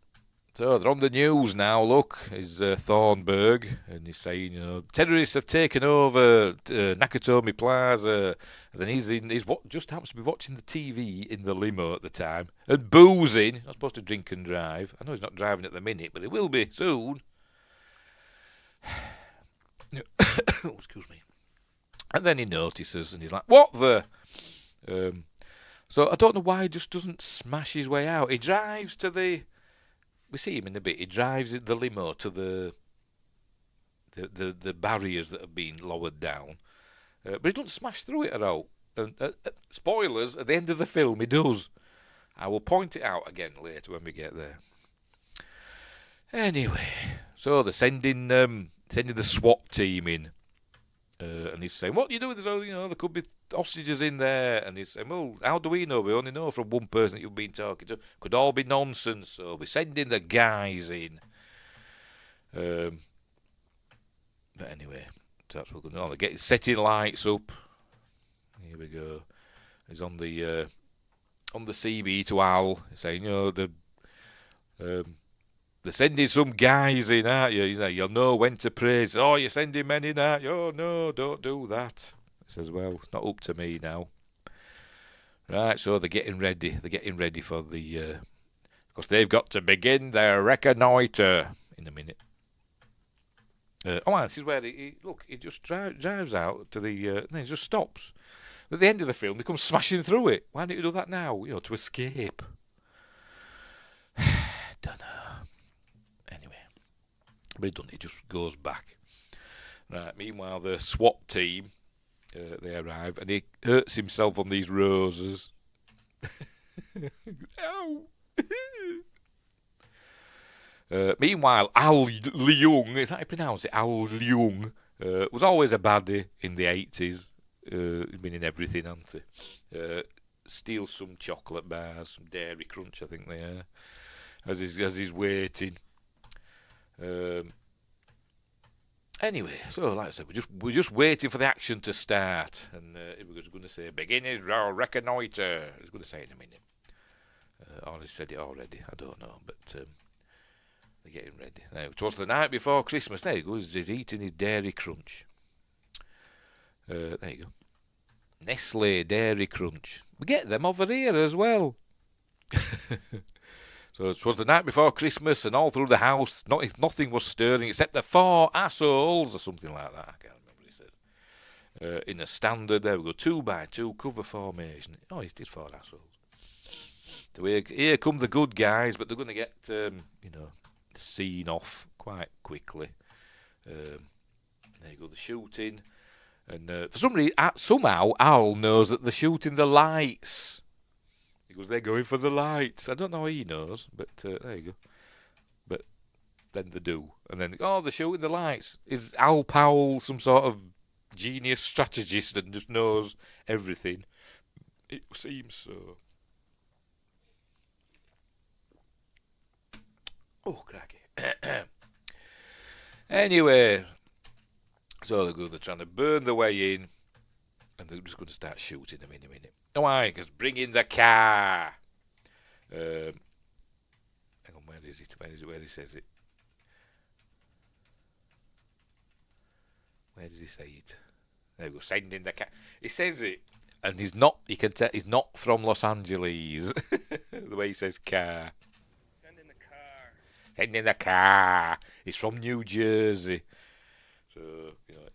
So they're on the news now, look. Is Thornburg. And he's saying, terrorists have taken over Nakatomi Plaza. And then he's what just happens to be watching the TV in the limo at the time. And boozing. Not supposed to drink and drive. I know he's not driving at the minute, but he will be soon. Oh, excuse me. And then he notices and he's like, "What the?" So I don't know why he just doesn't smash his way out. He drives to the... We see him in a bit. He drives the limo to the barriers that have been lowered down. But he doesn't smash through it at all. And, spoilers, at the end of the film, he does. I will point it out again later when we get there. Anyway, so they're sending the SWAT team in. And he's saying, "What do you do with this? There could be hostages in there." And he's saying, "Well, how do we know? We only know from one person that you've been talking to. Could all be nonsense. So we're sending the guys in." But anyway, so that's what's going on. They're getting setting lights up. Here we go. He's on the CB to Al, saying, they're sending some guys in, aren't you? He's like, "You'll know when to praise." "Oh, you're sending men in, aren't you?" "Oh, no, don't do that." He says, "Well, it's not up to me now." Right, so they're getting ready. They're getting ready for the... because they've got to begin their reconnoitre in a minute. This is where he just drives out to the... and then he just stops. At the end of the film, he comes smashing through it. Why don't you do that now? To escape. Don't know. But he doesn't. He just goes back. Right. Meanwhile, the SWAT team, they arrive, and he hurts himself on these roses. Ow! Meanwhile, Al Leung, is that how you pronounce it? Al Leung was always a baddie in the 80s. He's been in everything, hasn't he? Steals some chocolate bars, some Dairy Crunch, I think they are, as he's waiting. Anyway, so like I said, we're just waiting for the action to start, and we're going to say begin his reconnoiter. He's going to say it in a minute. Or he said it already, I don't know, but they're getting ready. Now, it was the night before Christmas. There he goes, he's eating his Dairy Crunch. There you go. Nestle Dairy Crunch. We get them over here as well. So it was the night before Christmas, and all through the house, nothing was stirring except the 4 assholes, or something like that. I can't remember what he said. In a standard, there we go, 2x2 cover formation. Oh, it is 4 assholes. So here come the good guys, but they're going to get, seen off quite quickly. There you go, the shooting. And for some reason, somehow, Al knows that they're shooting the lights. He goes, they're going for the lights. I don't know how he knows, but there you go. But then they do. And then, they're shooting the lights. Is Al Powell some sort of genius strategist and just knows everything? It seems so. Oh, cracky. Anyway, so they're trying to burn their way in, and they're just going to start shooting them in a minute. Oh, why? Because bring in the car. Hang on, where is it? Where he says it? Where does he say it? There we go. Send in the car. He says it, and he's not. You can tell he's not from Los Angeles. The way he says car. Send in the car. He's from New Jersey. So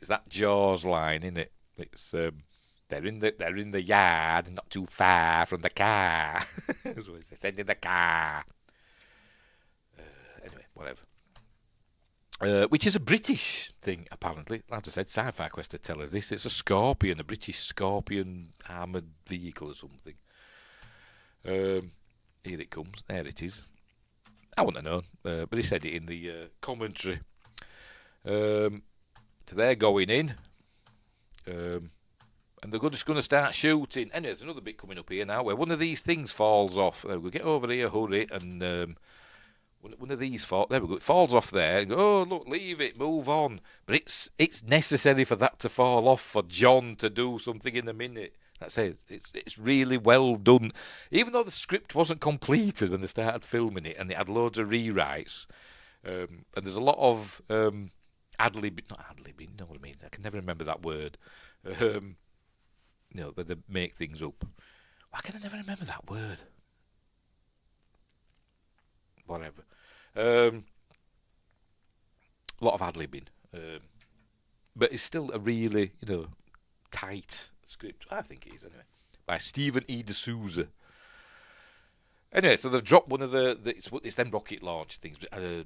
it's that Jaws line, isn't it? It's they're in the yard, not too far from the car. So he says, send in the car. Anyway, whatever. Which is a British thing, apparently. As I said, Sci-Fi Quest to tell us this. It's a Scorpion, a British Scorpion armoured vehicle or something. Here it comes. There it is. I wouldn't have known, but he said it in the commentary. So they're going in, and they're just going to start shooting. Anyway, there's another bit coming up here now where one of these things falls off. We'll get over here, hurry, and one of these there we go. It falls off there. And go, oh, look, leave it, move on. But it's necessary for that to fall off for John to do something in a minute. That's it. It's really well done. Even though the script wasn't completed when they started filming it, and it had loads of rewrites, and there's a lot of ad-libbing, not ad-libbing, you know what I mean? I can never remember that word. Where they make things up. Why can I never remember that word? Whatever. A lot of ad-libbing. But it's still a really, tight script. I think it is, anyway. By Stephen E. D'Souza. Anyway, so they've dropped one of it's them rocket launch things,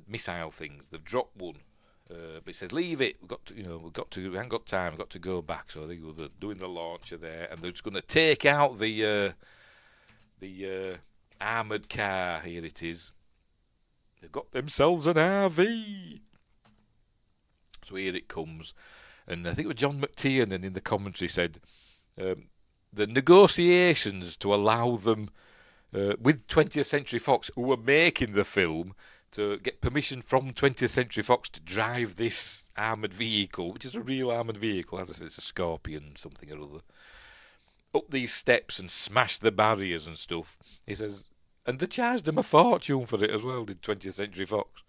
missile things. They've dropped one. But it says, leave it. We haven't got time. We've got to go back. So they're doing the launcher there, and they're just going to take out the armoured car. Here it is. They've got themselves an RV. So here it comes. And I think it was John McTiernan in the commentary said, the negotiations to allow them, with 20th Century Fox, who were making the film, to get permission from 20th Century Fox to drive this armoured vehicle, which is a real armoured vehicle, as I said, it's a Scorpion something or other, up these steps and smash the barriers and stuff. He says, and they charged them a fortune for it as well, did 20th Century Fox,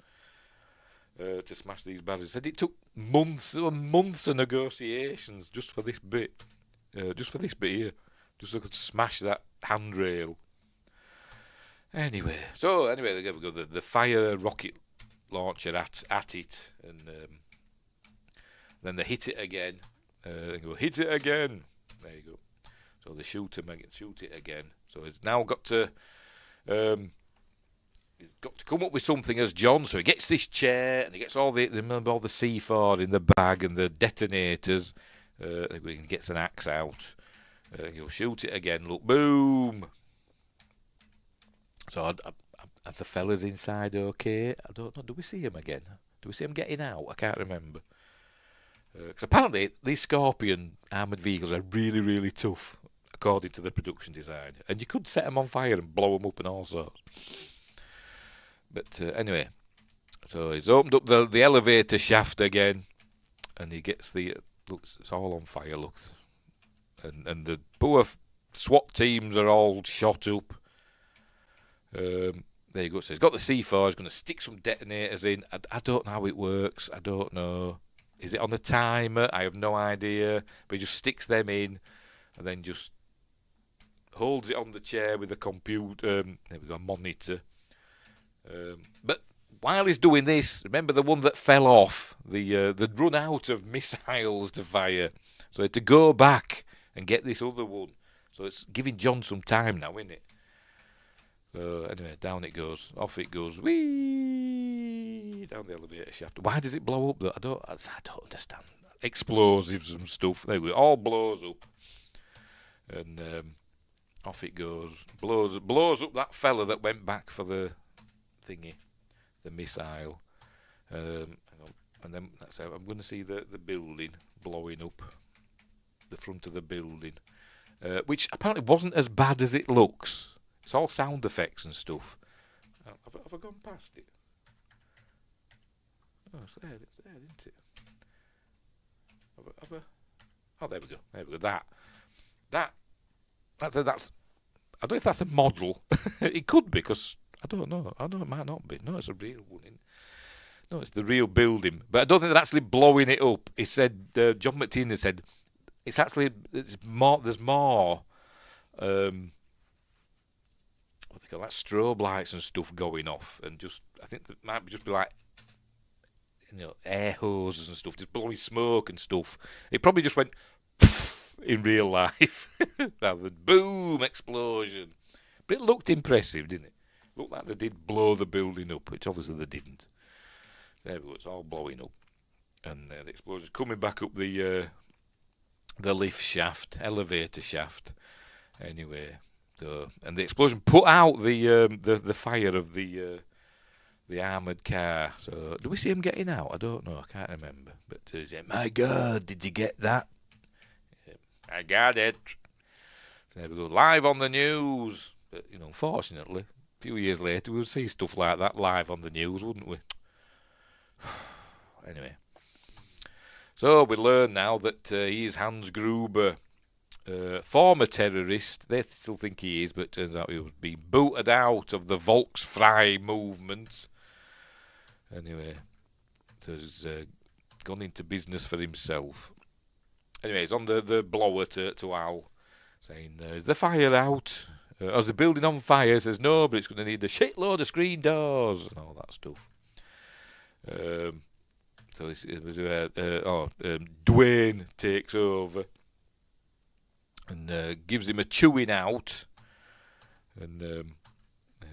to smash these barriers. He said it took months of negotiations just for this bit here, just so they could smash that handrail. Anyway, they go the fire rocket launcher at it, and then they hit it again. They go, hit it again. There you go. So they shoot it again. So it's now got to. he's got to come up with something as John, so he gets this chair and he gets all the C4 in the bag and the detonators. He gets an axe out. He'll shoot it again. Look, boom. So are the fellas inside okay? I don't know. Do we see him again? Do we see him getting out? I can't remember. Because apparently these Scorpion armoured vehicles are really, really tough, according to the production design. And you could set them on fire and blow them up and all sorts. But anyway, so he's opened up the elevator shaft again, and he gets looks, it's all on fire, look. And the poor SWAT teams are all shot up. There you go. So he's got the C4, he's going to stick some detonators in. I don't know how it works. I don't know. Is it on a timer? I have no idea. But he just sticks them in and then just holds it on the chair with a computer. There we go, a monitor. But while he's doing this, remember the one that fell off? They'd run out of missiles to fire. So he had to go back and get this other one. So it's giving John some time now, isn't it? So anyway, down it goes. Off it goes. Whee! Down the elevator shaft. Why does it blow up though? I don't understand. Explosives and stuff. There we go. All blows up. And off it goes. Blows up that fella that went back for the thingy. The missile. And then that's how I'm going to see the building blowing up. The front of the building. Which apparently wasn't as bad as it looks. It's all sound effects and stuff. Have I gone past it? Oh, it's there, isn't it? Oh, there we go. That's I don't know if that's a model. It could be, because I don't know. It might not be. No, it's a real one. No, it's the real building. But I don't think they're actually blowing it up. He said, John McTiernan said, there's more. What they call that, strobe lights and stuff going off, and I think that might just be like, air hoses and stuff, just blowing smoke and stuff. It probably just went in real life rather than boom explosion. But it looked impressive, didn't it? Looked like they did blow the building up, which obviously they didn't. There we go, it's all blowing up, and the explosion's coming back up the lift shaft, elevator shaft. Anyway. So, and the explosion put out the fire of the armoured car. So, do we see him getting out? I don't know. I can't remember. But he said, "My God, did you get that?" Yeah, I got it. So there we go, live on the news. But unfortunately, a few years later, we would see stuff like that live on the news, wouldn't we? Anyway, so we learn now that he's Hans Gruber. Former terrorist, they still think he is, but it turns out he was being booted out of the Volksfrei movement. Anyway, so he's gone into business for himself. Anyway, he's on the blower to Al, saying, is the fire out? Is the building on fire? He says, no, but it's going to need a shitload of screen doors and all that stuff. So Dwayne takes over. And gives him a chewing out, and there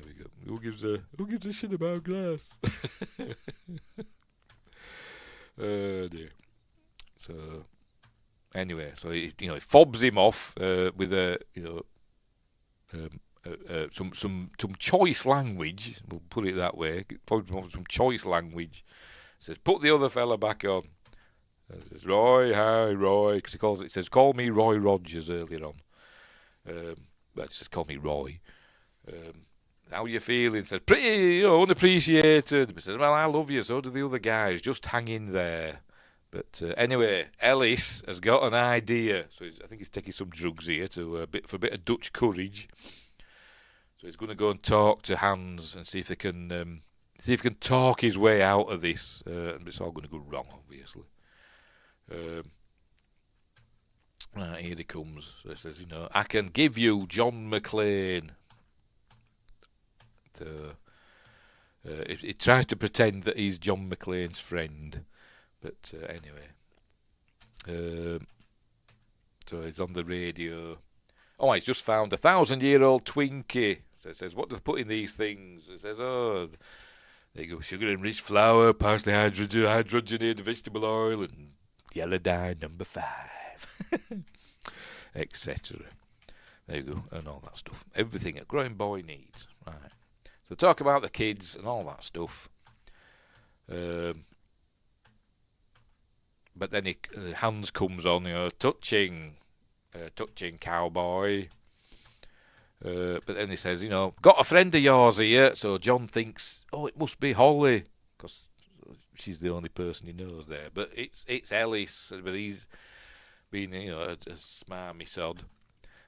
we go. Who gives a shit about glass? Dear. So anyway, so he fobs him off with some choice language. We'll put it that way. Fobs him off with some choice language. Says, put the other fella back on. It says, Roy, hi, Roy, because it says, call me Roy Rogers earlier on. But it says, call me Roy. How are you feeling? Says, pretty, unappreciated. But says, well, I love you, so do the other guys. Just hang in there. But anyway, Ellis has got an idea. So I think he's taking some drugs here for a bit of Dutch courage. So he's going to go and talk to Hans and see if he can talk his way out of this. And it's all going to go wrong, obviously. Right, here he comes. So he says, I can give you John McClane. He tries to pretend that he's John McClane's friend. But anyway. So he's on the radio. Oh, he's just found a 1,000-year-old Twinkie So it says, what do they put in these things? It says, oh, there you go, sugar-enriched flour, partially hydrogenated vegetable oil, and yellow dye number 5, etc. There you go, and all that stuff. Everything a growing boy needs. Right. So talk about the kids and all that stuff. But then Hans comes on, touching cowboy. But then he says, got a friend of yours here. So John thinks, it must be Holly, because she's the only person he knows there. But it's Ellis, but he's been, a smarmy sod.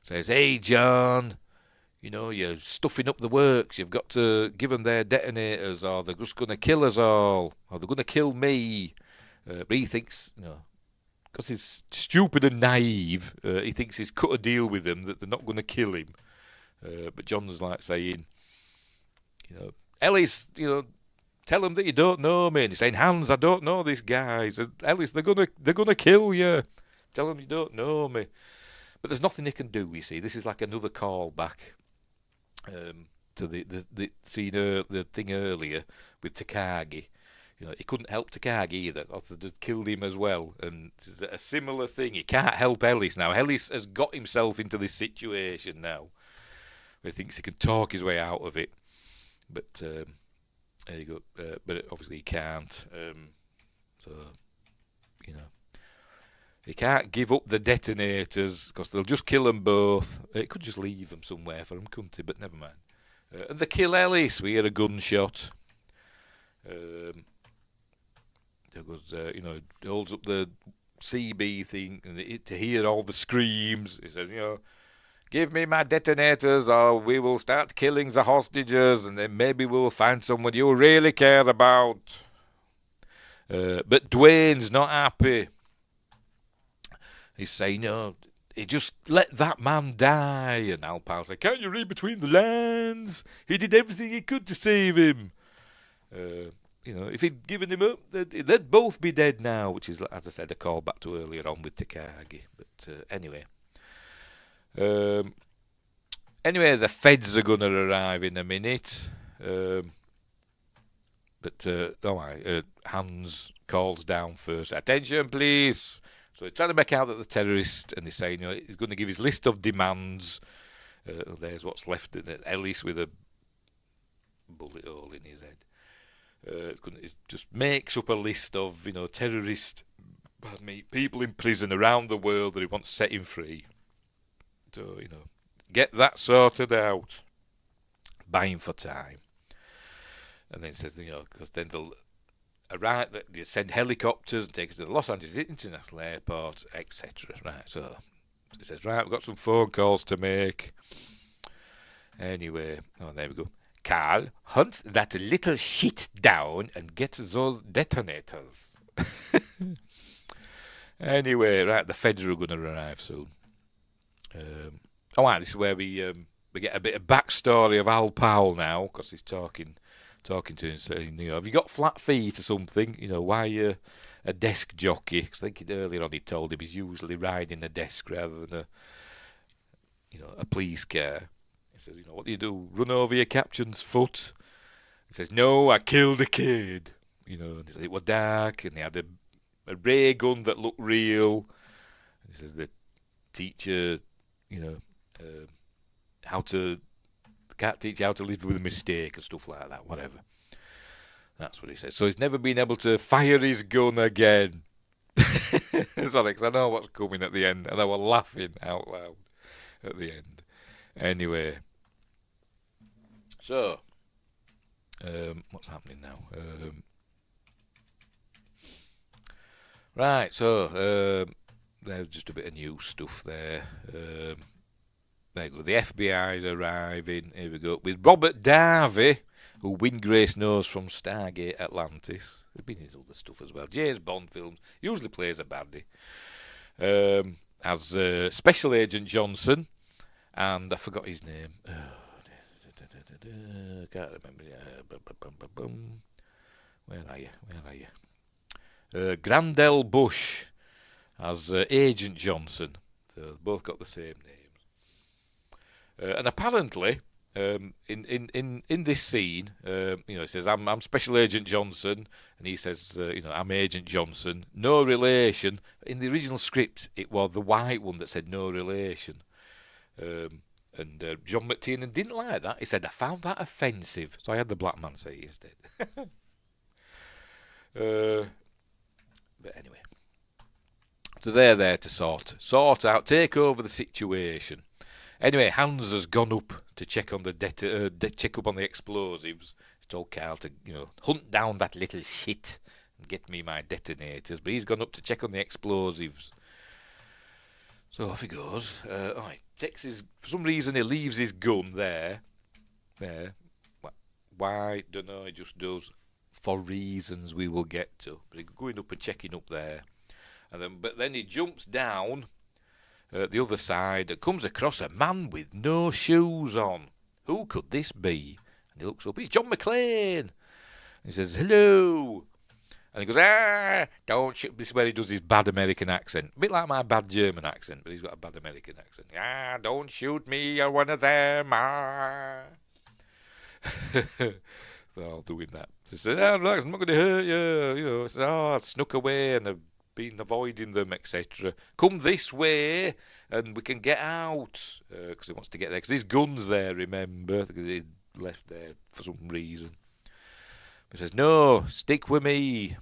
Says, hey, John, you're stuffing up the works. You've got to give them their detonators, or they're just going to kill us all, or they're going to kill me. But he thinks, because he's stupid and naive, he thinks he's cut a deal with them that they're not going to kill him. But John's like saying, Ellis, tell them that you don't know me. And he's saying, Hans, I don't know this guy. He says, Ellis, they're gonna kill you. Tell them you don't know me. But there's nothing they can do. You see, this is like another call back to the scene, the thing earlier with Takagi. He couldn't help Takagi either, or they'd killed him as well. And it's a similar thing. He can't help Ellis now. Ellis has got himself into this situation now, where he thinks he can talk his way out of it. But there you go. But obviously he can't. So he can't give up the detonators because they'll just kill them both. He could just leave them somewhere for him, couldn't he? But never mind. And they kill Ellis. We hear a gunshot. There goes, holds up the CB thing and to hear all the screams. He says, give me my detonators or we will start killing the hostages and then maybe we'll find someone you really care about. But Dwayne's not happy. He's saying, he just let that man die. And Alpal says, can't you read between the lines? He did everything he could to save him. If he'd given him up, they'd both be dead now, which is, as I said, a call back to earlier on with Takagi. But anyway. Anyway, the feds are going to arrive in a minute. Hans calls down first. Attention, please. So he's trying to make out that the terrorist, and he's saying, he's going to give his list of demands. There's what's left in it. Ellis with a bullet hole in his head. It just makes up a list of, people in prison around the world that he wants setting free. So, get that sorted out. Buying for time. And then it says, because then they'll arrive, you send helicopters and take us to the Los Angeles International Airport, etc. Right, so it says, right, we've got some phone calls to make. Anyway, there we go. Carl, hunt that little shit down and get those detonators. Anyway, right, the feds are going to arrive soon. This is where we get a bit of backstory of Al Powell now, because he's talking to him, saying, have you got flat feet or something? Why are you a desk jockey? Because I think earlier on he told him he's usually riding a desk rather than a police car. He says, what do you do? Run over your captain's foot? He says, no, I killed a kid. And he says, it was dark, and he had a ray gun that looked real. And he says, the teacher, can't teach you how to live with a mistake and stuff like that, whatever. That's what he says. So he's never been able to fire his gun again. Sorry, because I know what's coming at the end, and I was laughing out loud at the end. Anyway. So, what's happening now? Right, so there's just a bit of new stuff there. There you go. The FBI's arriving. Here we go. With Robert Darby, who Windgrace knows from Stargate Atlantis. There's been his other stuff as well. James Bond films. Usually plays a baddie. As Special Agent Johnson. And I forgot his name. Can't remember. Where are you? Grandel Bush as Agent Johnson. So both got the same names. And apparently, in this scene, he says, I'm Special Agent Johnson, and he says, I'm Agent Johnson, no relation. In the original script, it was the white one that said no relation. And John McTiernan didn't like that. He said, I found that offensive. So I had the black man say it instead. But anyway. So they're there to sort out, take over the situation. Anyway, Hans has gone up to check on check up on the explosives. He's told Carl to, hunt down that little shit and get me my detonators. But he's gone up to check on the explosives. So off he goes. He takes for some reason he leaves his gun there. Why? Don't know. He just does for reasons we will get to. But he's going up and checking up there, but then he jumps down the other side and comes across a man with no shoes on. Who could this be? And he looks up. It's John McClane. He says hello. And he goes, don't shoot. This is where he does his bad American accent. A bit like my bad German accent, but he's got a bad American accent. Don't shoot me, you're one of them. They're all doing that. So he said, relax, I'm not going to hurt you. He said, I snuck away and I've been avoiding them, etc. Come this way and we can get out. Because he wants to get there. Because his gun's there, remember. Because he left there for some reason. He says, no, stick with me.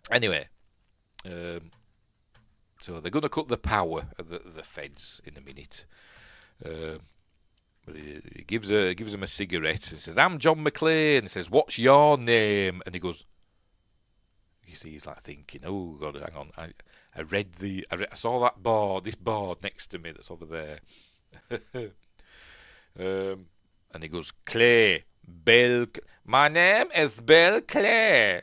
Anyway, so they're going to cut the power of the feds in a minute. But he gives him a cigarette and says, I'm John McClane. He says, what's your name? And he goes, you see, he's like thinking, oh, God, hang on. I saw that board, this board next to me that's over there. And he goes, Clay. My name is Bill Clay.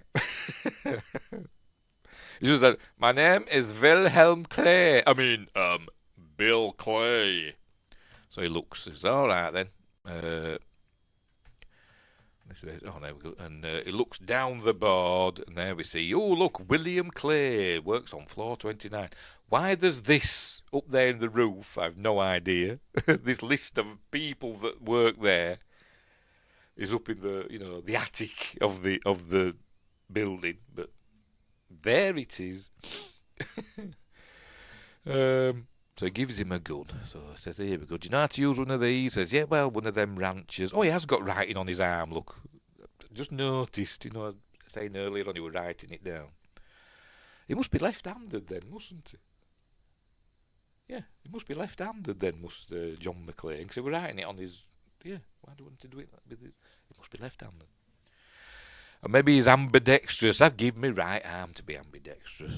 He just said, my name is Wilhelm Clay. Bill Clay. So he looks. He says, all right then. There we go. And he looks down the board, and there we see. Oh, look, William Clay works on floor 29. Why there's this up there in the roof? I've no idea. This list of people that work there is up in the attic of the building, but there it is. So he gives him a gun. So he says, here we go. Do you know how to use one of these? He says, yeah, well, one of them ranchers. Oh, he has got writing on his arm, look. Just noticed, saying earlier on he was writing it down. He must be left-handed then, mustn't he? Yeah, he must be left-handed then, must John McClane, because he was writing it on his... Yeah, why do you want to do it? He must be left-handed. Or maybe he's ambidextrous. I've given my right arm to be ambidextrous.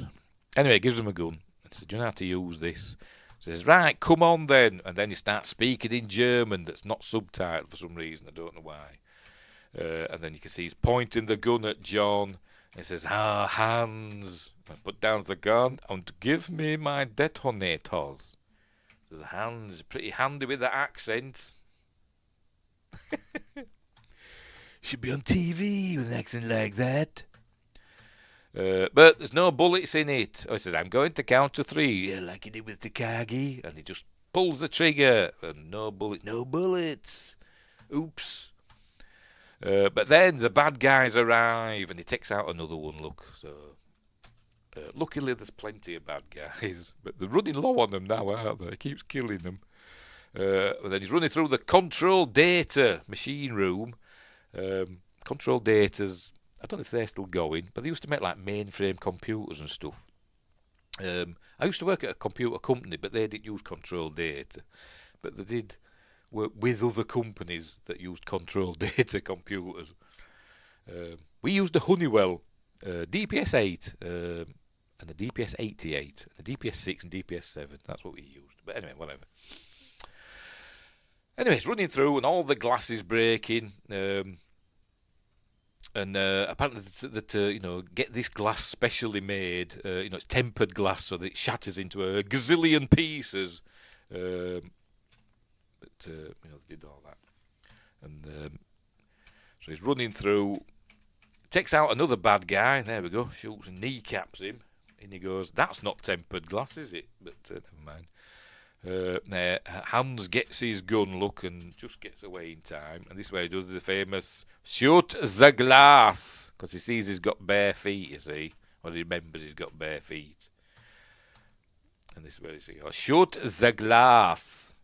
Anyway, he gives him a gun and says, do you know how to use this? He says, right, come on then. And then he starts speaking in German that's not subtitled for some reason. I don't know why. And then you can see he's pointing the gun at John. And he says, Hans. And put down the gun and give me my detonators. Says, Hans, pretty handy with the accent. Should be on TV with an accent like that. But there's no bullets in it. He says, I'm going to count to 3. Yeah, like he did with Takagi. And he just pulls the trigger. And no bullets. Oops. But then the bad guys arrive. And he takes out another one, look. So, luckily there's plenty of bad guys. But they're running low on them now, aren't they? He keeps killing them. And then he's running through the control data machine room. Control data's, I don't know if they're still going, but they used to make like mainframe computers and stuff. I used to work at a computer company, but they didn't use control data. But they did work with other companies that used control data computers. We used a Honeywell DPS-8 and a DPS-88, a DPS-6 and DPS-7. That's what we used. But anyway, whatever. Anyway, it's running through and all the glass is breaking. And apparently, get this glass specially made. It's tempered glass so that it shatters into a gazillion pieces. They did all that. And so he's running through, takes out another bad guy. There we go. Shoots and kneecaps him. And he goes, that's not tempered glass, is it? But never mind. Hans gets his gun, look, and just gets away in time. And this way he does the famous shoot the glass, because he sees he's got bare feet, you see. Or he remembers he's got bare feet. And this is where he says, shoot the glass.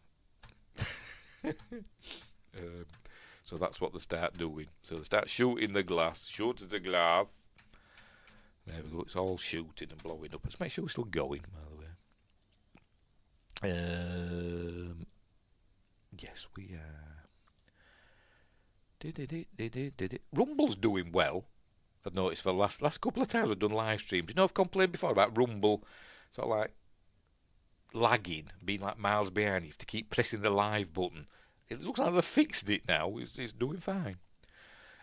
So that's what they start doing. So they start shooting the glass. Shoot the glass. There we go. It's all shooting and blowing up. Let's make sure we're still going, by the way. Yes, we are. Did it. Rumble's doing well. I've noticed for the last couple of times I've done live streams. You know, I've complained before about Rumble sort of like lagging, being like miles behind. You have to keep pressing the live button. It looks like they've fixed it now. It's doing fine.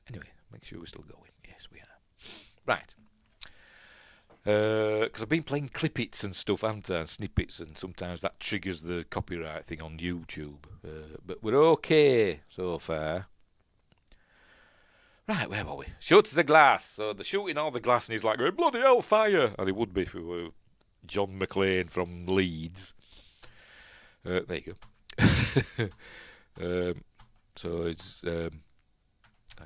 Anyway, make sure we're still going. Yes, we are. Right. Because I've been playing clippets and stuff, haven't I? And snippets, and sometimes that triggers the copyright thing on YouTube. But we're okay so far. Right, where were we? Shoot the glass. So they're shooting all the glass, and he's like, bloody hell, fire! And he would be if it were John McClane from Leeds. There you go. So it's... hang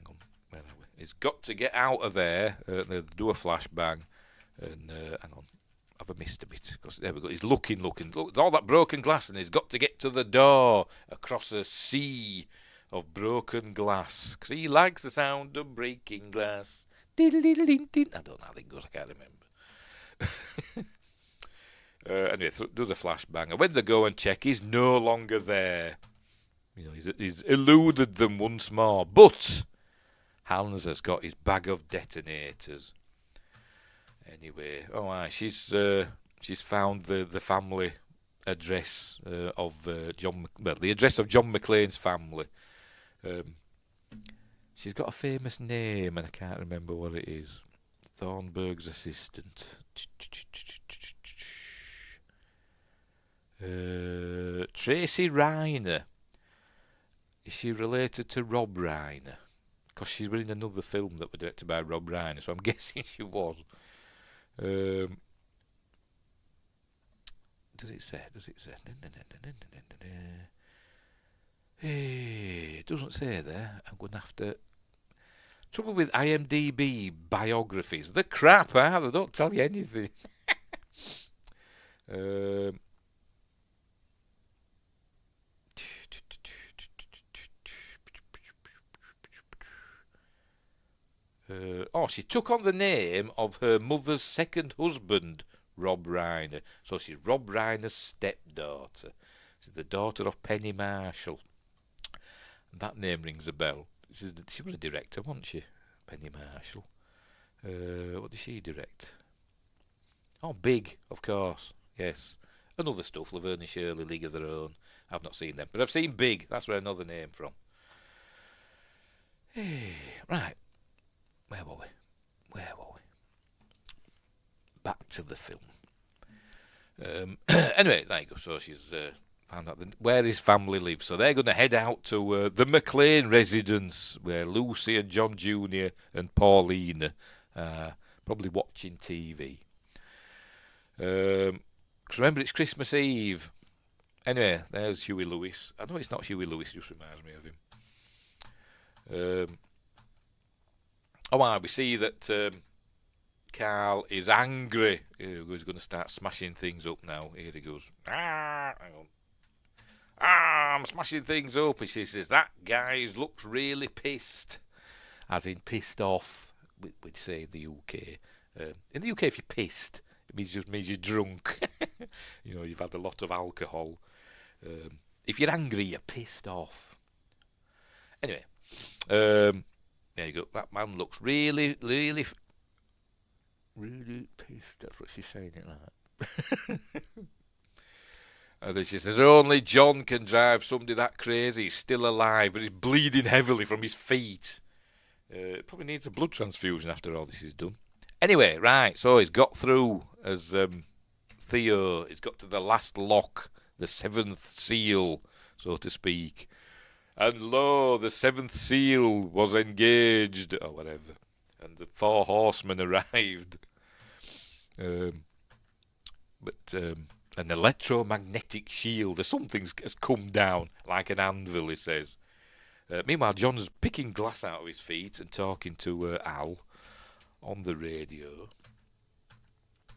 on, where are we? He's got to get out of there. They do a flashbang. And hang on, have I missed a bit? Because there we go. He's looking. Look, it's all that broken glass, and he's got to get to the door across a sea of broken glass, because he likes the sound of breaking glass. I don't know how it goes. I can't remember. Anyway, does a flashbang, and when they go and check, he's no longer there. You know, he's eluded them once more. But Hans has got his bag of detonators. Anyway, she's found the family address of the address of John McClane's family. She's got a famous name, and I can't remember what it is. Thornburg's assistant. Tracy Reiner. Is she related to Rob Reiner? Because she's in another film that was directed by Rob Reiner, so I'm guessing she was. Does it say? Hey, it doesn't say there. I'm going to have to... Trouble with IMDb biographies. They're crap, huh? They don't tell you anything. She took on the name of her mother's second husband, Rob Reiner. So she's Rob Reiner's stepdaughter. She's the daughter of Penny Marshall. And that name rings a bell. She was a director, wasn't she? Penny Marshall. What did she direct? Oh, Big, of course. Yes. And other stuff. Laverne and Shirley, League of Their Own. I've not seen them. But I've seen Big. That's where I know the name from. Right. Where were we? Back to the film. Anyway, there you go. So she's found out where his family lives. So they're going to head out to the McClane residence, where Lucy and John Jr. and Pauline are probably watching TV. Because remember, it's Christmas Eve. Anyway, there's Huey Lewis. I know it's not Huey Lewis, it just reminds me of him. We see that Carl is angry. He's going to start smashing things up now. Here he goes. Hang on. I'm smashing things up. He says, that guy looks really pissed. As in pissed off, we'd say in the UK. In the UK, if you're pissed, it just means you're drunk. You know, you've had a lot of alcohol. If you're angry, you're pissed off. Anyway, there you go. That man looks really, really, really pissed. That's what she's saying it like. And then she says, only John can drive somebody that crazy. He's still alive, but he's bleeding heavily from his feet. Probably needs a blood transfusion after all this is done. Anyway, right, so he's got through as Theo. He's got to the last lock, the seventh seal, so to speak. And lo, the seventh seal was engaged, or whatever. And the four horsemen arrived. an electromagnetic shield or something has come down like an anvil, he says. Meanwhile, John's picking glass out of his feet and talking to Al on the radio.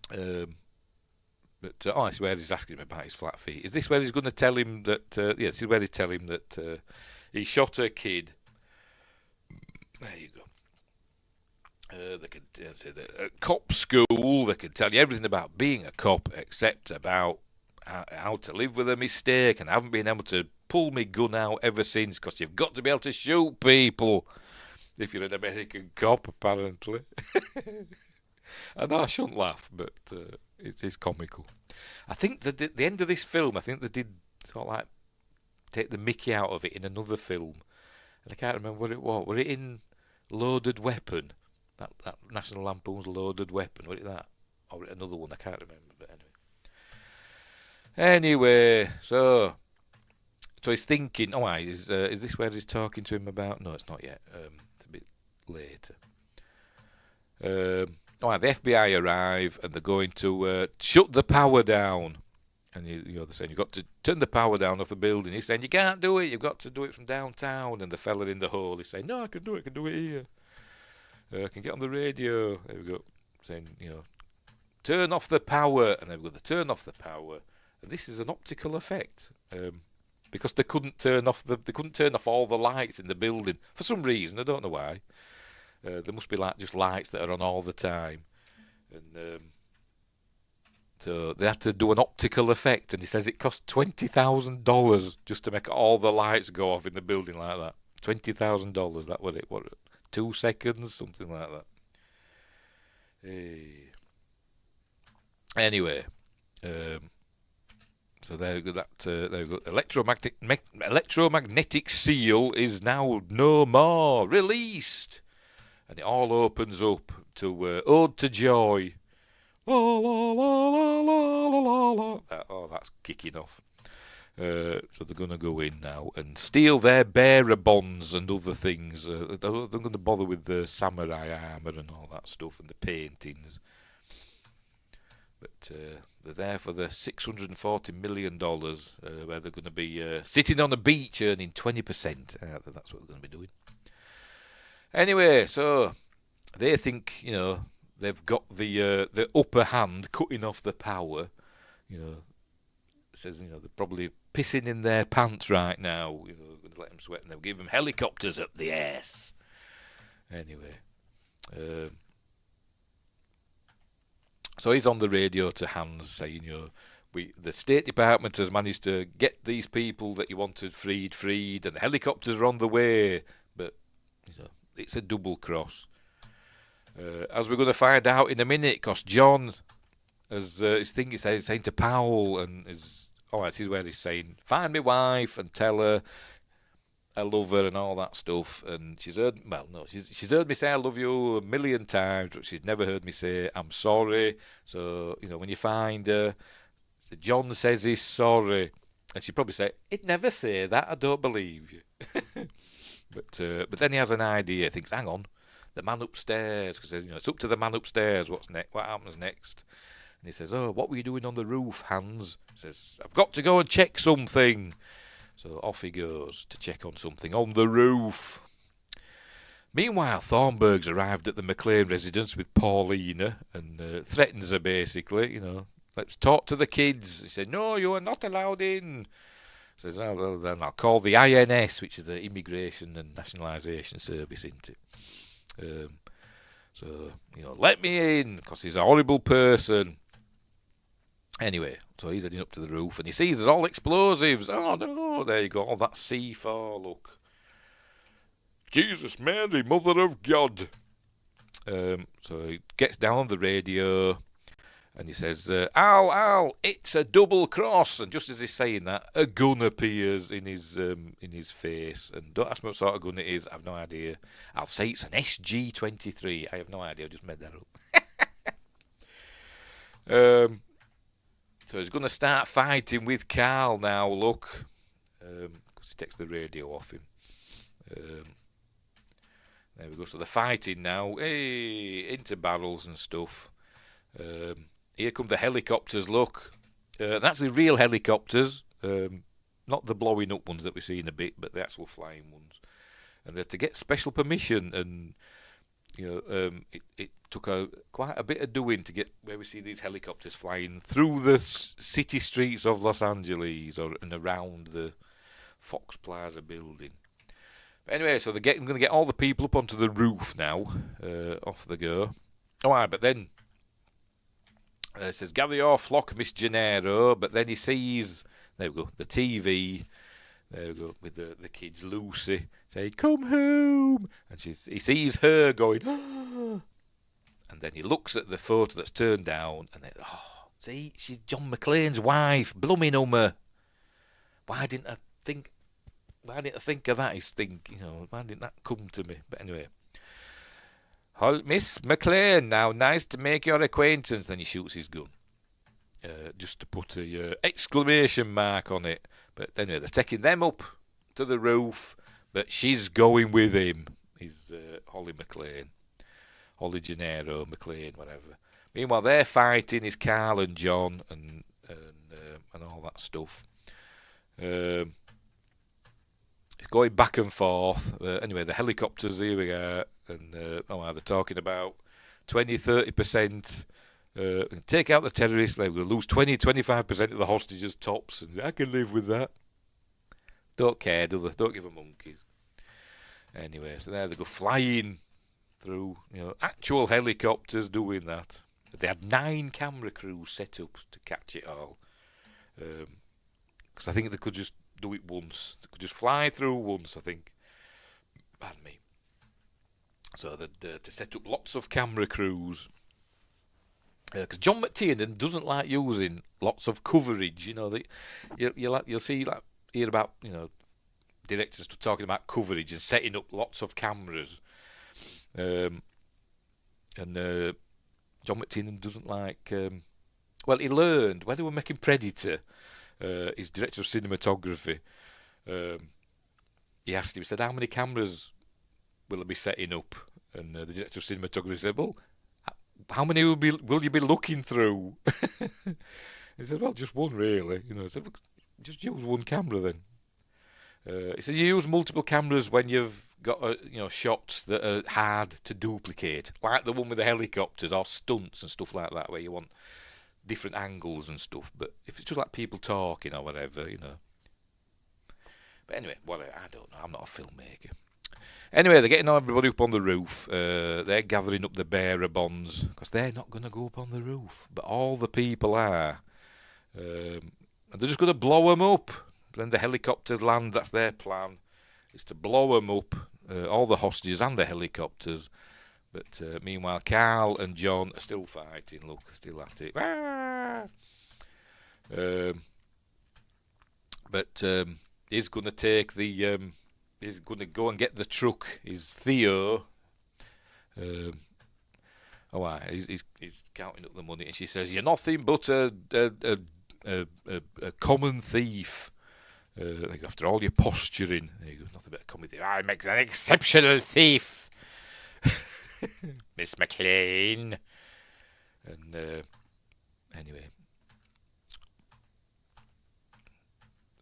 But this is where he's asking him about his flat feet. Is this where he's going to tell him that? This is where he tell him that he shot a kid. There you go. They can say that at cop school they can tell you everything about being a cop except about how to live with a mistake, and I haven't been able to pull my gun out ever since because you've got to be able to shoot people if you're an American cop, apparently. And I shouldn't laugh, but it is comical. I think that at the end of this film, I think they did sort of like take the mickey out of it in another film, and I can't remember what it was. Were it in Loaded Weapon? That National Lampoon's Loaded Weapon, was it that? Or another one, I can't remember, but anyway. So he's thinking, is this where he's talking to him about? No, it's not yet. It's a bit later. The FBI arrive and they're going to shut the power down. And they're saying you've got to turn the power down off the building. He's saying you can't do it. You've got to do it from downtown. And the fella in the hole is saying, no, I can do it here. I can get on the radio. There we go. Saying, turn off the power. And they've got to turn off the power. And this is an optical effect. Because they couldn't turn off all the lights in the building for some reason. I don't know why. There must be just lights that are on all the time. And so they had to do an optical effect. And he says it cost $20,000 just to make all the lights go off in the building like that. $20,000. That was it. What? 2 seconds, something like that. Hey. Anyway, so there we go. There we go. Electromagnetic seal is now no more released, and it all opens up to Ode to Joy. La la la la la la la. That's kicking off. So they're going to go in now and steal their bearer bonds and other things. They're going to bother with the samurai armour and all that stuff and the paintings. But they're there for the $640 million, where they're going to be sitting on a beach earning 20%. That's what they're going to be doing. Anyway, so they think, they've got the upper hand cutting off the power. It says, they're probably pissing in their pants right now. Going to let them sweat, and they'll give them helicopters up the ass. Anyway, so he's on the radio to Hans saying, the State Department has managed to get these people that you wanted freed, and the helicopters are on the way. But it's a double cross, as we're going to find out in a minute. Because John, as his thing is saying to Powell, and this is where he's saying, find my wife and tell her I love her and all that stuff. And she's heard me say I love you a million times, but she's never heard me say I'm sorry. So when you find her, John says he's sorry, and she'd probably say, he'd never say that, I don't believe you. But then he has an idea. He thinks, hang on, the man upstairs, because it's up to the man upstairs. What happens next? And he says, what were you doing on the roof, Hans? He says, I've got to go and check something. So off he goes to check on something on the roof. Meanwhile, Thornburg's arrived at the McLean residence with Paulina and threatens her basically, let's talk to the kids. He said, no, you are not allowed in. He says, well, then I'll call the INS, which is the Immigration and Nationalisation Service, isn't it? Let me in, because he's a horrible person. Anyway, so he's heading up to the roof, and he sees there's all explosives. Oh, no, there you go. Oh, that's C4, look. Jesus, Mary, Mother of God. So he gets down on the radio, and he says, Al, it's a double cross. And just as he's saying that, a gun appears in his face. And don't ask me what sort of gun it is. I have no idea. I'll say it's an SG-23. I have no idea. I just made that up. So he's going to start fighting with Carl now, look. Because he takes the radio off him. There we go. So they're fighting now. Hey, into barrels and stuff. Here come the helicopters, look. That's the real helicopters, not the blowing up ones that we see in a bit, but the actual flying ones. And they're to get special permission, and it took quite a bit of doing to get where we see these helicopters flying through the city streets of Los Angeles and around the Fox Plaza building. But anyway, so they're going to get all the people up onto the roof now. Off they go. But then it says, gather your flock, Miss Gennaro. But then he sees, there we go, the TV. There we go, with the kids, Lucy, say, come home. And he sees her going, oh. And then he looks at the photo that's turned down, and then, see, she's John McClane's wife, blooming Hummer. Why didn't I think of that? Why didn't that come to me? But anyway. Miss McClane, now, nice to make your acquaintance. Then he shoots his gun. Just to put a exclamation mark on it. But anyway, they're taking them up to the roof, but she's going with him. He's Holly McClane. Holly Gennaro, McClane, whatever. Meanwhile, they're fighting. Is Carl and John and all that stuff. It's going back and forth. Anyway, the helicopters, here we are. And they're talking about 20-30%. Take out the terrorists, we'll lose 20-25% of the hostages tops, and I can live with that. Don't care, do they? Don't give them monkeys. Anyway, so there they go flying through, actual helicopters doing that. They had 9 camera crews set up to catch it all. Because I think they could just do it once. They could just fly through once, I think. Pardon me. So to set up lots of camera crews. Because John McTiernan doesn't like using lots of coverage. You'll see, hear about, directors talking about coverage and setting up lots of cameras. And John McTiernan doesn't like. He learned when they were making Predator. His director of cinematography. He asked him. He said, "How many cameras will I be setting up?" And the director of cinematography said, "Well, how many will you be looking through?" He said, "Well, just one, really." He said, "Just use one camera then." He said, "You use multiple cameras when you've got shots that are hard to duplicate, like the one with the helicopters or stunts and stuff like that, where you want different angles and stuff. But if it's just like people talking or whatever, But anyway, I don't know. I'm not a filmmaker. Anyway, they're getting everybody up on the roof. They're gathering up the bearer bonds because they're not going to go up on the roof, but all the people are. And they're just going to blow them up. Then the helicopters land. That's their plan. Is to blow them up, all the hostages and the helicopters. But meanwhile, Carl and John are still fighting. Look, still at it. But he's going to take the. He's going to go and get the truck. Is Theo. He's counting up the money, and she says, "You're nothing but a common thief. After all your posturing, there you go, nothing but a common thief. I'm an exceptional thief, Miss McClane." And anyway.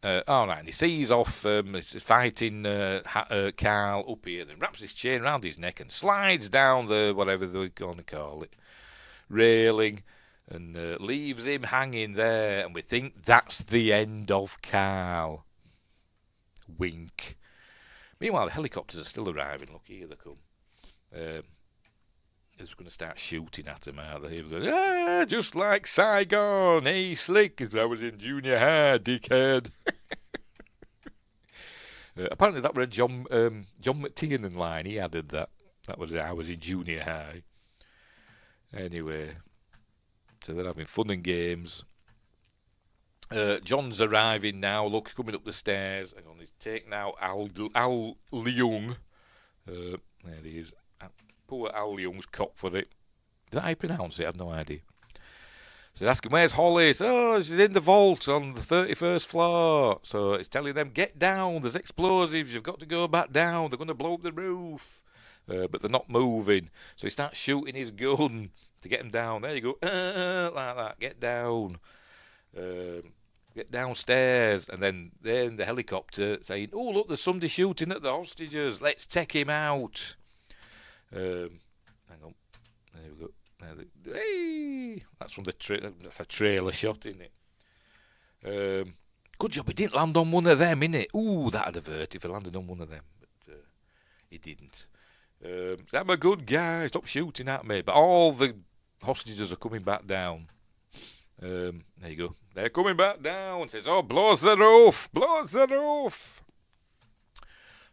And he sees off, he's fighting Carl up here, then wraps his chain around his neck and slides down the, whatever they're going to call it, railing, and leaves him hanging there, and we think that's the end of Carl. Wink. Meanwhile, the helicopters are still arriving. Look, here they come. They're just going to start shooting at him out there. Going, just like Saigon. Hey, slick, as I was in junior high, dickhead. Apparently that was a John McTiernan line. He added that. That was I was in junior high. Anyway, so they're having fun and games. John's arriving now. Look, coming up the stairs. Hang on, he's taking out Al Leung. There he is. Poor Al Leung's cop for it. Is that how you pronounce it? I have no idea. So they ask him, "Where's Holly?" "Oh, she's in the vault on the 31st floor. So it's telling them, "Get down, there's explosives, you've got to go back down, they're going to blow up the roof." But they're not moving. So he starts shooting his gun to get them down. There you go, like that, get down. Get downstairs, and then they're in the helicopter saying, "Oh, look, there's somebody shooting at the hostages. Let's take him out." Hang on, there we go. Hey, that's from that's a trailer shot, isn't it? Good job he didn't land on one of them, innit? Ooh, that'd have hurt if he landed on one of them, but he didn't. I'm a good guy. Stop shooting at me. But all the hostages are coming back down. There you go. They're coming back down. Says, "Oh, blows the roof. Blows the roof."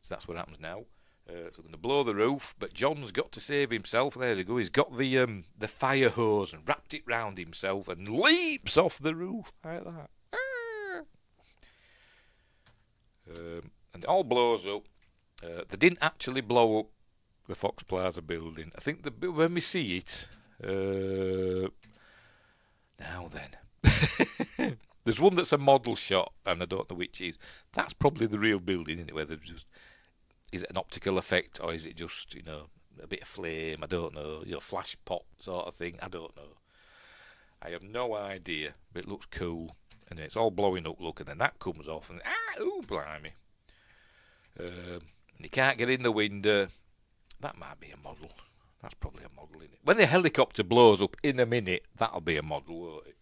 So that's what happens now. So they're going to blow the roof, but John's got to save himself. There you go. He's got the fire hose and wrapped it round himself and leaps off the roof like that. And it all blows up. They didn't actually blow up the Fox Plaza building. I think when we see it, now then, there's one that's a model shot, and I don't know which is. That's probably the real building, isn't it? Whether is it an optical effect or is it just a bit of flame? I don't know. Flash pop sort of thing. I don't know. I have no idea, but it looks cool, and it's all blowing up. Look, and then that comes off, and ooh, blimey! And you can't get in the window. That might be a model. That's probably a model, isn't it? When the helicopter blows up in a minute, that'll be a model, won't it?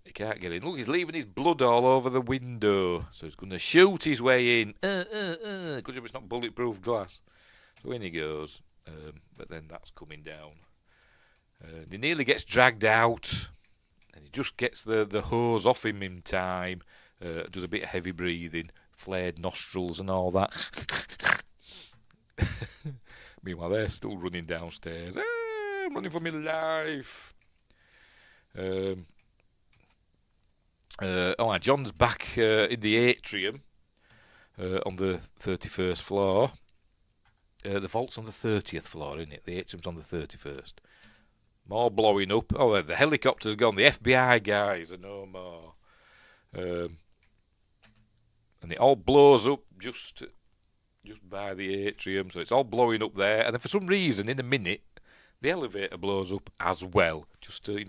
He can't get in. Look, he's leaving his blood all over the window. So he's going to shoot his way in. Good job it's not bulletproof glass. So in he goes. But then that's coming down. He nearly gets dragged out. And he just gets the hose off him in time. Does a bit of heavy breathing. Flared nostrils and all that. Meanwhile, they're still running downstairs. I'm running for my life. John's back in the atrium on the 31st floor. The vault's on the 30th floor, isn't it? The atrium's on the 31st. More blowing up. Oh, the helicopter's gone. The FBI guys are no more. And it all blows up just by the atrium, so it's all blowing up there. And then for some reason, in a minute, the elevator blows up as well, just to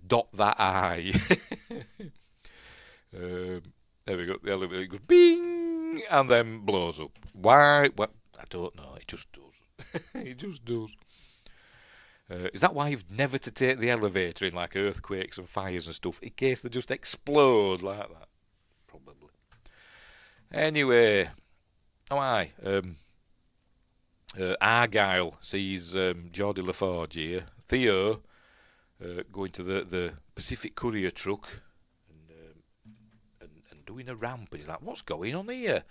dot that I. There we go. The elevator goes bing, and then blows up. Why? Well, I don't know. It just does. It just does. Is that why you've never to take the elevator in like earthquakes and fires and stuff, in case they just explode like that? Probably. Anyway. Argyle sees Geordie LaForge here. Theo going to the Pacific courier truck and doing a ramp. And he's like, "What's going on here?"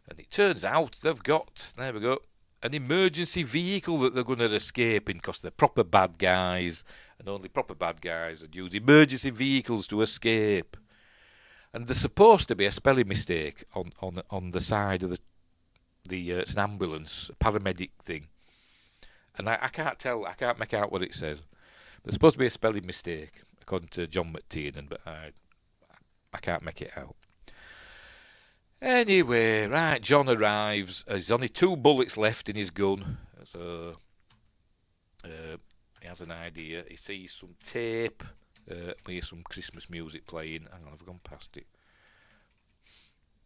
And it turns out they've got, there we go, an emergency vehicle that they're going to escape in, because they're proper bad guys, and only proper bad guys would use emergency vehicles to escape. And there's supposed to be a spelling mistake on the side of the it's an ambulance, a paramedic thing, and I can't make out what it says. There's supposed to be a spelling mistake according to John McTiernan, but I can't make it out. Anyway, right, John arrives. There's only 2 bullets left in his gun, so he has an idea. He sees some tape. We hear some Christmas music playing. Hang on, I've gone past it.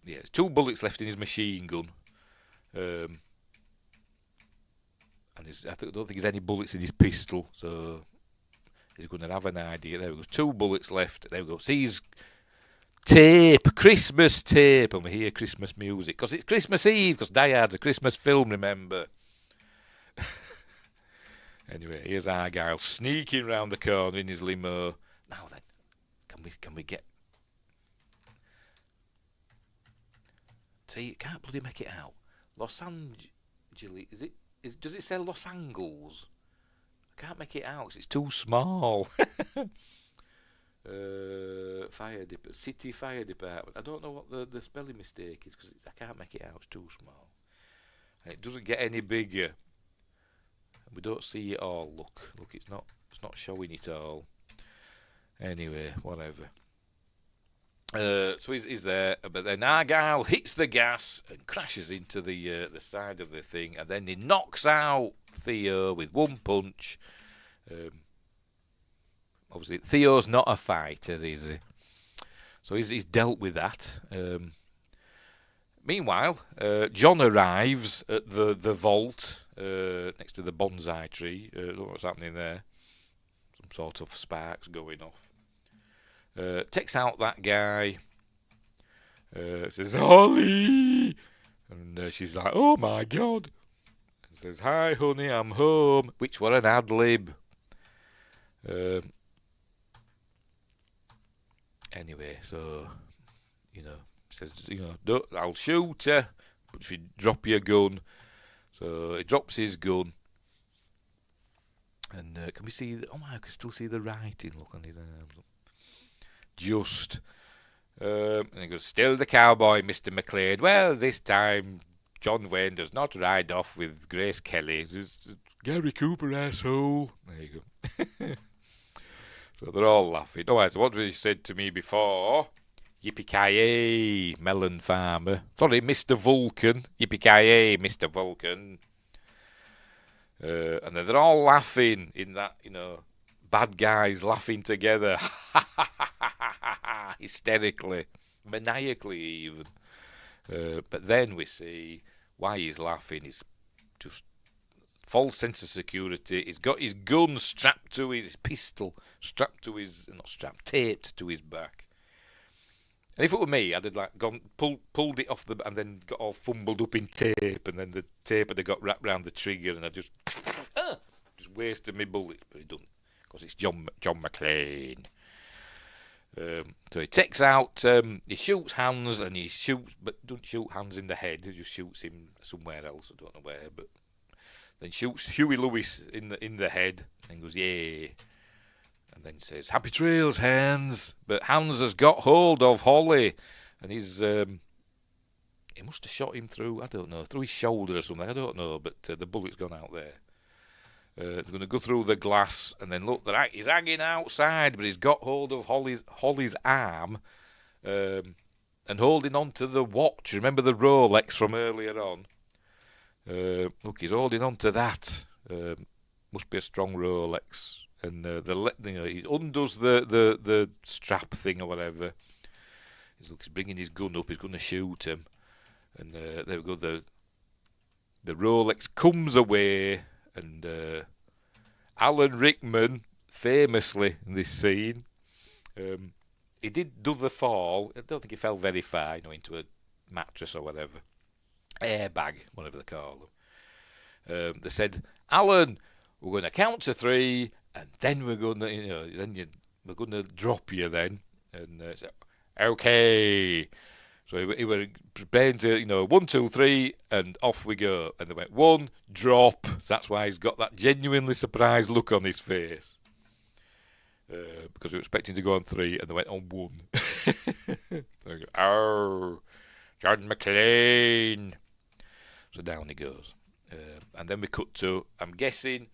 Yeah, there's 2 bullets left in his machine gun. And I don't think there's any bullets in his pistol, so he's going to have an idea. There we go, 2 bullets left. There we go. Sees tape, Christmas tape, and we hear Christmas music, because it's Christmas Eve, because Die Hard's a Christmas film, remember. Anyway, here's Argyle sneaking round the corner in his limo. Now then, can we get... See, can't bloody make it out. Los Angeles, does it say Los Angeles? I can't make it out, 'cause it's too small. City Fire Department. I don't know what the spelling mistake is, because I can't make it out, it's too small. And it doesn't get any bigger. We don't see it all. Look, it's not showing it all. Anyway, whatever. So he's there, but then Argyle hits the gas and crashes into the side of the thing, and then he knocks out Theo with one punch. obviously Theo's not a fighter, is he? So he's dealt with that. Meanwhile, John arrives at the vault next to the bonsai tree. Don't know what's happening there. Some sort of sparks going off. Takes out that guy. Says, Holly! And she's like, oh my God. And says, hi honey, I'm home. Which were an ad-lib. Anyway, so, says, I'll shoot her, but if you drop your gun. So he drops his gun. And can we see, I can still see the writing, look on his arms. Just. And he goes, still the cowboy, Mr. McLean. Well, this time, John Wayne does not ride off with Grace Kelly. It's Gary Cooper, asshole. There you go. So they're all laughing. Oh, so what was he said to me before? Yippee-ki-yay, melon farmer. Sorry, Mr. Vulcan. Yippee-ki-yay, Mr. Vulcan. And then they're all laughing in that, bad guys laughing together. Hysterically. Maniacally, even. But then we see why he's laughing. He's just false sense of security. He's got his gun strapped to his pistol, taped to his back. And if it were me, I'd have pulled it off and then got all fumbled up in tape, and then the tape had got wrapped round the trigger, and I just wasted my bullets, but he doesn't, because it's John McClane. So he takes out, he shoots Hans, but don't shoot Hans in the head. He just shoots him somewhere else. I don't know where, but then shoots Huey Lewis in the head and goes, yay. And then says, happy trails, Hans. But Hans has got hold of Holly, and he's he must have shot him through, I don't know, through his shoulder or something. I don't know, but the bullet's gone out there. They're going to go through the glass, and then look, he's hanging outside, but he's got hold of Holly's arm, and holding on to the watch. Remember the Rolex from earlier on? Look, he's holding on to that. Must be a strong Rolex. And he undoes the strap thing or whatever. He's bringing his gun up. He's going to shoot him. And there we go. The Rolex comes away, and Alan Rickman, famously in this scene, he did do the fall. I don't think he fell very far, into a mattress or whatever, airbag, whatever they call them. They said, Alan, we're going to count to 3, and then we're going to, we're going to drop you then. And so, okay. So he was preparing to, 1, 2, 3, and off we go. And they went 1, drop. So that's why he's got that genuinely surprised look on his face. Because we were expecting to go on 3, and they went on 1. So go, oh, John McClane. So down he goes. And then we cut to, I'm guessing,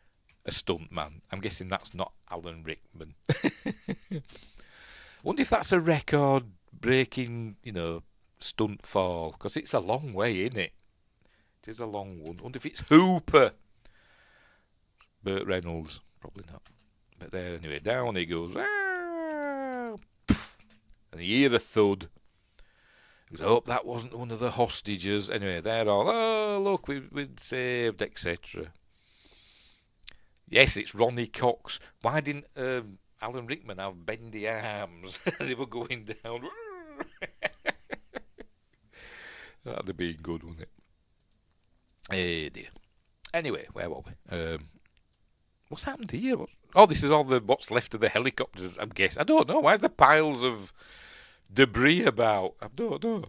a stuntman. I'm guessing that's not Alan Rickman. I wonder if that's a record-breaking, stunt fall, because it's a long way, isn't it? It is a long one. I wonder if it's Hooper. Burt Reynolds. Probably not. But there, anyway, down he goes. Ah! And you hear a thud. He goes, I hope that wasn't one of the hostages. Anyway, they're all, oh, look, we've saved, etc. Yes, it's Ronnie Cox. Why didn't Alan Rickman have bendy arms as he were going down? That'd have been good, wouldn't it? Hey dear. Anyway, where were we? What's happened here? This is all what's left of the helicopters, I guess. I don't know. Why is there piles of debris about? I don't know.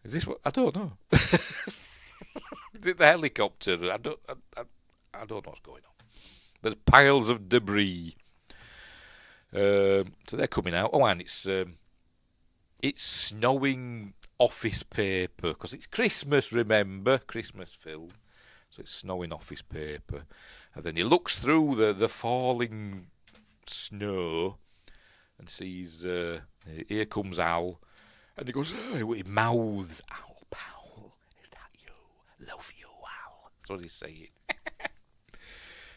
Is this what? I don't know. Is it the helicopter? I don't know what's going on. There's piles of debris. So they're coming out. And it's snowing office paper, because it's Christmas, remember? Christmas film. So it's snowing office paper. And then he looks through the falling snow and sees, here comes Al. And he goes, he mouths, Al Powell, is that you? Love you, Al. That's what he's saying.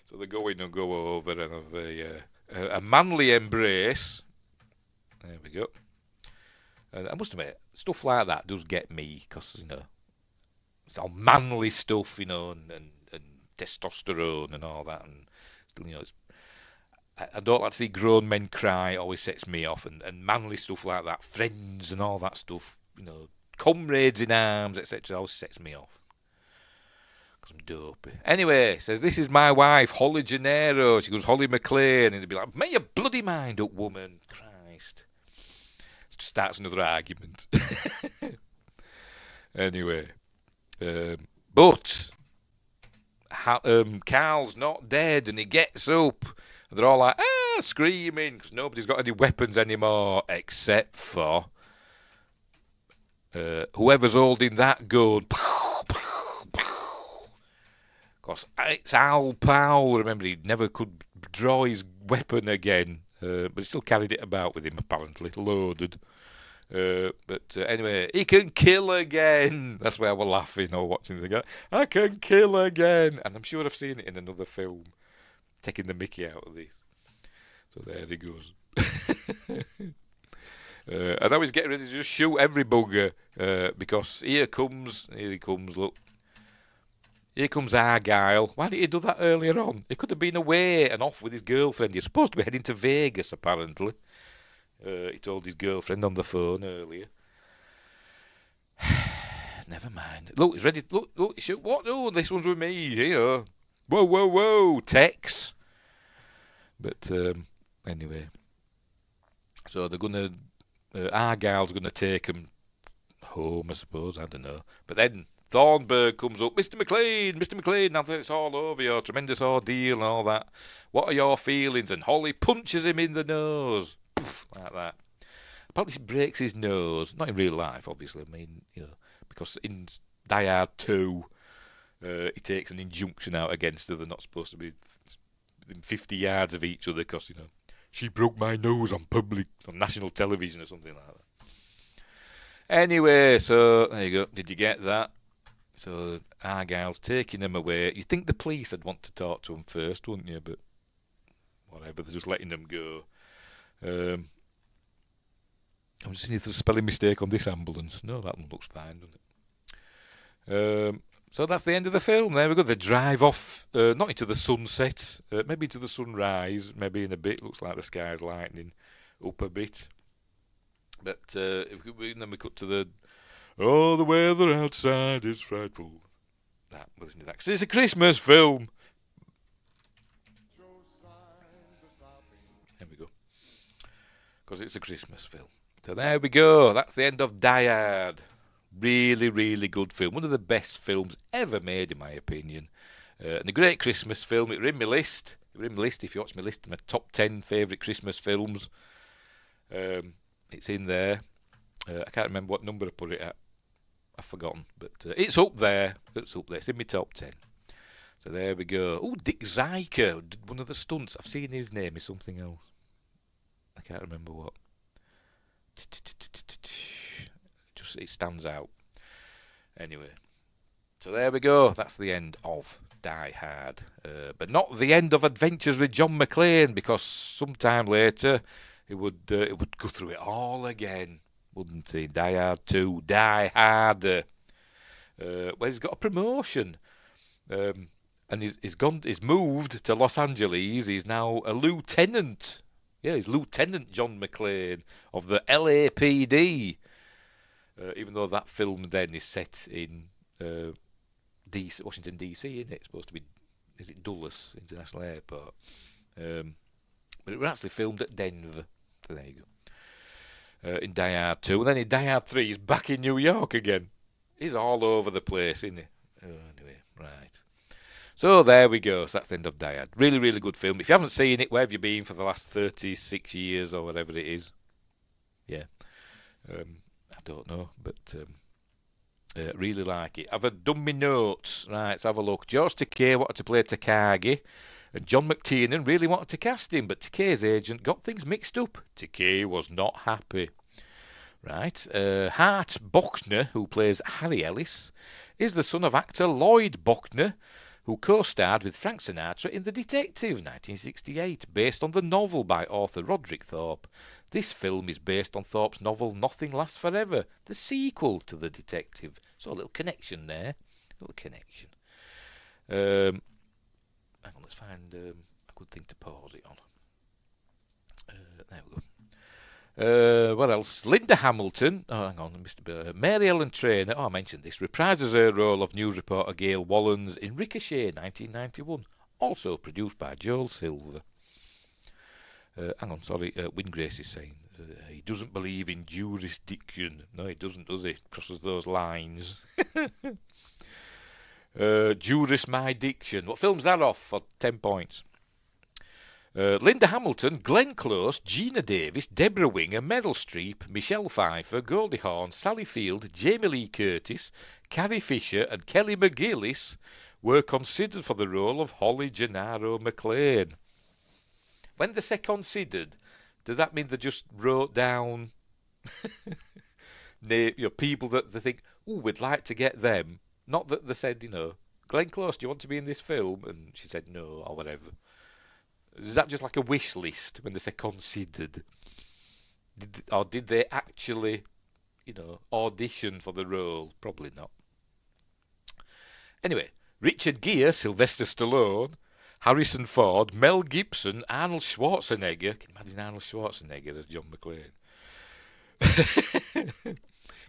So they go in and go over and have a manly embrace. There we go. And I must admit, stuff like that does get me, because, you know, it's all manly stuff, you know, and testosterone and all that. And, you know, I don't like to see grown men cry. It always sets me off. And manly stuff like that, friends and all that stuff, you know, comrades in arms, etc., always sets me off. Because I'm dopey. Anyway, says, this is my wife, Holly Gennaro. She goes, Holly McLean. And he'd be like, make your bloody mind up, woman. Christ. Starts another argument. Anyway. But Carl's not dead, and he gets up. And they're all like, screaming, because nobody's got any weapons anymore, except for whoever's holding that gun. Because it's Al Powell. Remember, he never could draw his weapon again, but he still carried it about with him, apparently, loaded. But anyway, he can kill again. That's why I was laughing or watching the guy. I can kill again. And I'm sure I've seen it in another film, taking the mickey out of this. So there he goes. And now he's getting ready to just shoot every bugger, because here he comes, look. Here comes Argyle. Why didn't he do that earlier on? He could have been away and off with his girlfriend. He's supposed to be heading to Vegas, apparently. He told his girlfriend on the phone earlier. Never mind. Look, he's ready. Look, shoot. What? Oh, this one's with me here. Whoa. Tex. But anyway. So they're going to... Argyle's going to take him home, I suppose. I don't know. But then Thornburg comes up. Mr. McLean, now that it's all over, your tremendous ordeal and all that. What are your feelings? And Holly punches him in the nose. Poof, like that. Apparently he breaks his nose. Not in real life, obviously. I mean, you know, because in Die Hard 2, he takes an injunction out against her. They're not supposed to be within 50 yards of each other because, you know, she broke my nose on national television or something like that. Anyway, so there you go. Did you get that? So Argyle's taking him away. You'd think the police would want to talk to him first, wouldn't you? But whatever, they're just letting them go. I'm just seeing if there's a spelling mistake on this ambulance. No, that one looks fine, doesn't it? So that's the end of the film. There we go. They drive off, not into the sunset, maybe into the sunrise, maybe in a bit. Looks like the sky's lightening up a bit. But then we cut to the weather outside is frightful. That wasn't that. 'Cause it's a Christmas film. There we go. Because it's a Christmas film. So there we go. That's the end of Die Hard. Really, really good film. One of the best films ever made, in my opinion. And a great Christmas film. It were in my list. If you watch my list, my top 10 favourite Christmas films. It's in there. I can't remember what number I put it at. I've forgotten. But it's up there. It's in my top 10. So there we go. Oh, Dick Zyker, one of the stunts. I've seen his name is something else. I can't remember what. Just it stands out. Anyway. So there we go. That's the end of Die Hard. But not the end of Adventures with John McClane, because sometime later it would go through it all again, wouldn't he? Die Hard 2, Die Harder, where he's got a promotion, and he's moved to Los Angeles. He's now a lieutenant. Yeah, he's Lieutenant John McClane of the LAPD. Even though that film then is set in DC, Washington DC, isn't it? It's supposed to be, is it Dulles International Airport? But it was actually filmed at Denver. So there you go. In Die Hard 2. And then in Die Hard 3, he's back in New York again. He's all over the place, isn't he? Anyway, right. So there we go. So that's the end of Die Hard. Really, really good film. If you haven't seen it, where have you been for the last 36 years or whatever it is? Yeah. I don't know, but really like it. I've done my notes. Right, let's have a look. George Takei wanted to play Takagi, and John McTiernan really wanted to cast him, but Takei's agent got things mixed up. Takei was not happy. Right, Hart Bochner, who plays Harry Ellis, is the son of actor Lloyd Bochner, who co-starred with Frank Sinatra in The Detective, 1968, based on the novel by author Roderick Thorpe. This film is based on Thorpe's novel Nothing Lasts Forever, the sequel to The Detective. So a little connection there. A little connection. Hang on, let's find a good thing to pause it on. There we go. What else? Linda Hamilton. Oh, hang on, Mr. Mary Ellen Trainor. Oh, I mentioned this. Reprises her role of news reporter Gail Wallens in Ricochet, 1991. Also produced by Joel Silver. Hang on, sorry. Wingrace is saying he doesn't believe in jurisdiction. No, he doesn't, does he? Crosses those lines. Juris my diction. What film's that off for 10 points? Linda Hamilton, Glenn Close, Gina Davis, Deborah Winger, Meryl Streep, Michelle Pfeiffer, Goldie Hawn, Sally Field, Jamie Lee Curtis, Carrie Fisher and Kelly McGillis were considered for the role of Holly Gennaro McLean. When they say considered, does that mean they just wrote down people that they think, oh, we'd like to get them? Not that they said, Glenn Close, do you want to be in this film? And she said no, or whatever. Is that just like a wish list when they say considered? Or did they actually, audition for the role? Probably not. Anyway, Richard Gere, Sylvester Stallone, Harrison Ford, Mel Gibson, Arnold Schwarzenegger. Can you imagine Arnold Schwarzenegger as John McClane?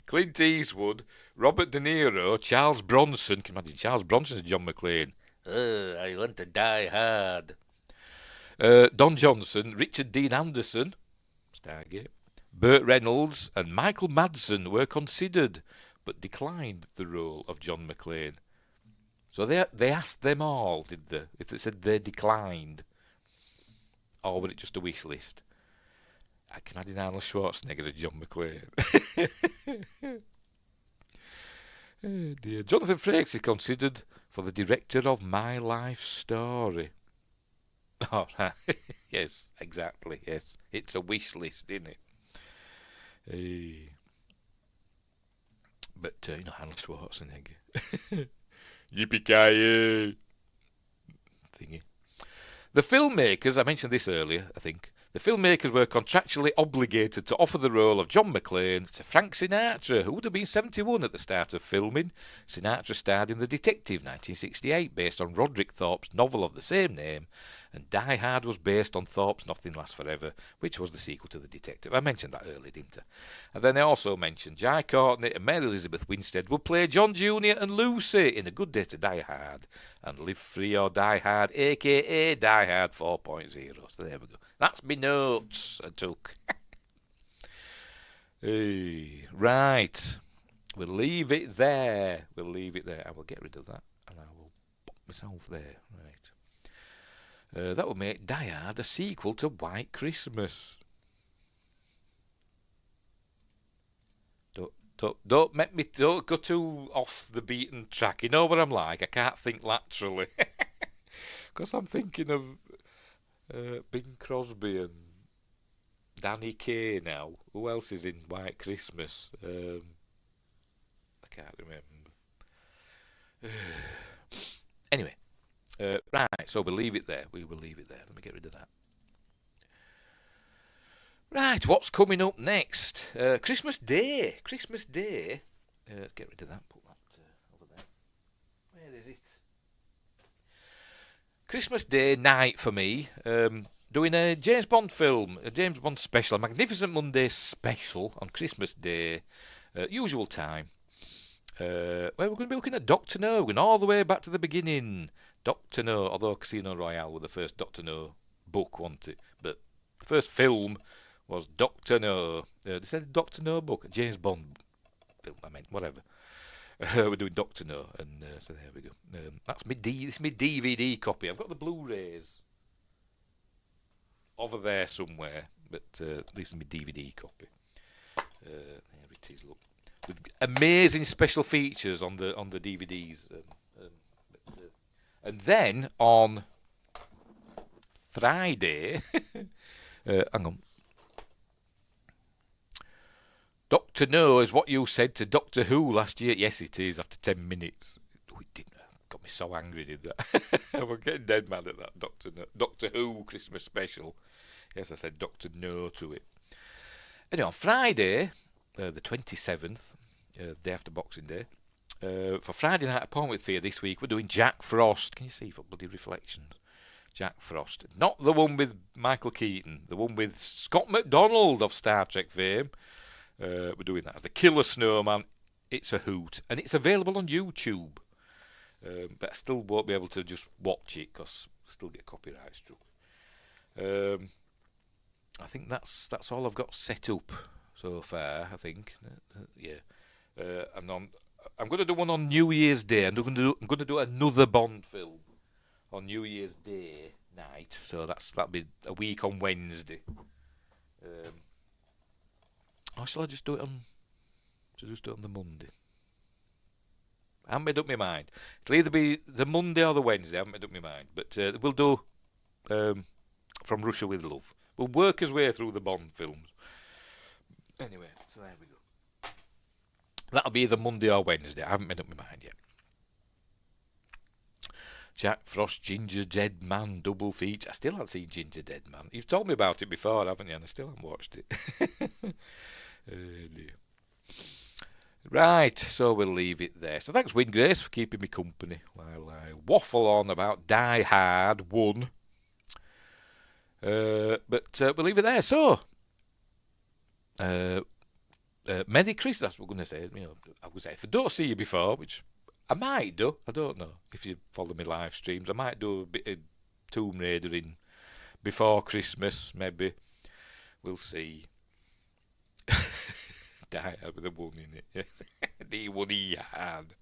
Clint Eastwood, Robert De Niro, Charles Bronson. Can you imagine Charles Bronson as John McClane? I want to die hard. Don Johnson, Richard Dean Anderson, Stargate, Burt Reynolds and Michael Madsen were considered, but declined the role of John McClane. So they asked them all, did they? If they said they declined, or was it just a wish list? I can imagine Arnold Schwarzenegger as John McClane. Oh dear. Jonathan Frakes is considered for the director of My Life Story. Oh, yes, exactly, yes. It's a wish list, isn't it? But, Arnold Schwarzenegger. Yippee-ki-yay! Thingy. The filmmakers, I mentioned this earlier, I think. The filmmakers were contractually obligated to offer the role of John McClane to Frank Sinatra, who would have been 71 at the start of filming. Sinatra starred in The Detective, 1968, based on Roderick Thorpe's novel of the same name, and Die Hard was based on Thorpe's Nothing Lasts Forever, which was the sequel to The Detective. I mentioned that earlier, didn't I? And then I also mentioned Jai Courtney and Mary Elizabeth Winstead would play John Jr. and Lucy in A Good Day to Die Hard and Live Free or Die Hard, a.k.a. Die Hard 4.0. So there we go. That's me notes I took. Right. We'll leave it there. I will get rid of that and I will pop myself there. Right. That will make Die Hard a sequel to White Christmas. Don't go too off the beaten track. You know what I'm like? I can't think laterally. Because I'm thinking of Bing Crosby and Danny Kaye now. Who else is in White Christmas? I can't remember. Anyway, right, so we'll leave it there. We will leave it there. Let me get rid of that. Right, what's coming up next? Christmas Day. Christmas Day. Get rid of that. Put that over there. Where is it? Christmas Day night for me. Doing a James Bond film, a James Bond special, a Magnificent Monday special on Christmas Day. Usual time. Where we're going to be looking at Dr. No. We're going all the way back to the beginning. Dr. No, although Casino Royale was the first Dr. No book, wasn't it? But the first film was Dr. No. They said Dr. No book, a James Bond film, whatever. We're doing Dr. No, and so there we go. This is my DVD copy. I've got the Blu-rays over there somewhere, but this is my DVD copy. There it is, look. With amazing special features on the DVDs. And then on Friday, hang on. Dr. No is what you said to Doctor Who last year. Yes, it is, after 10 minutes. Oh, it didn't. got me so angry, did that. I was getting dead mad at that Doctor Who Christmas special. Yes, I said Doctor No to it. Anyway, on Friday, the 27th, day after Boxing Day, for Friday night at Porn with Fear this week, we're doing Jack Frost. Can you see for bloody reflections? Jack Frost. Not the one with Michael Keaton, the one with Scott McDonald of Star Trek fame. We're doing that as the Killer Snowman. It's a hoot. And it's available on YouTube. But I still won't be able to just watch it because I still get copyright struck. I think that's all I've got set up so far, I think. Yeah. And I'm going to do one on New Year's Day. I'm going to do another Bond film on New Year's Day night. So that'll be a week on Wednesday. Or shall I just do it on? Just do it on the Monday. I haven't made up my mind. It'll either be the Monday or the Wednesday. I haven't made up my mind. But we'll do From Russia with Love. We'll work his way through the Bond films. Anyway, so there we go. That'll be either Monday or Wednesday. I haven't made up my mind yet. Jack Frost, Ginger Dead Man, double feature. I still haven't seen Ginger Dead Man. You've told me about it before, haven't you? And I still haven't watched it. Dear. Right, so we'll leave it there. So thanks, Win Grace, for keeping me company while I waffle on about Die Hard 1. But we'll leave it there. So, Merry Christmas, that's what we're going to say. You know, I would say, if I don't see you before, which I might do, I don't know, if you follow me live streams, I might do a bit of Tomb Raider in before Christmas, maybe. We'll see. Die Hard with a one in it. The one he had.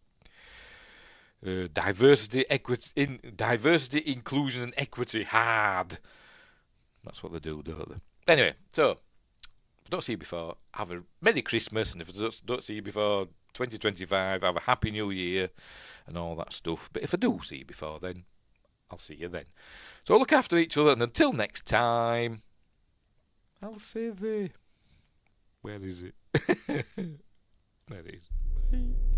Diversity, inclusion, and equity hard. That's what they do, don't they? Anyway, so if I don't see you before, have a Merry Christmas, and if I don't see you before 2025, have a Happy New Year and all that stuff. But if I do see you before then, I'll see you then. So look after each other, and until next time, I'll say the... Where is it? There it is. Bye.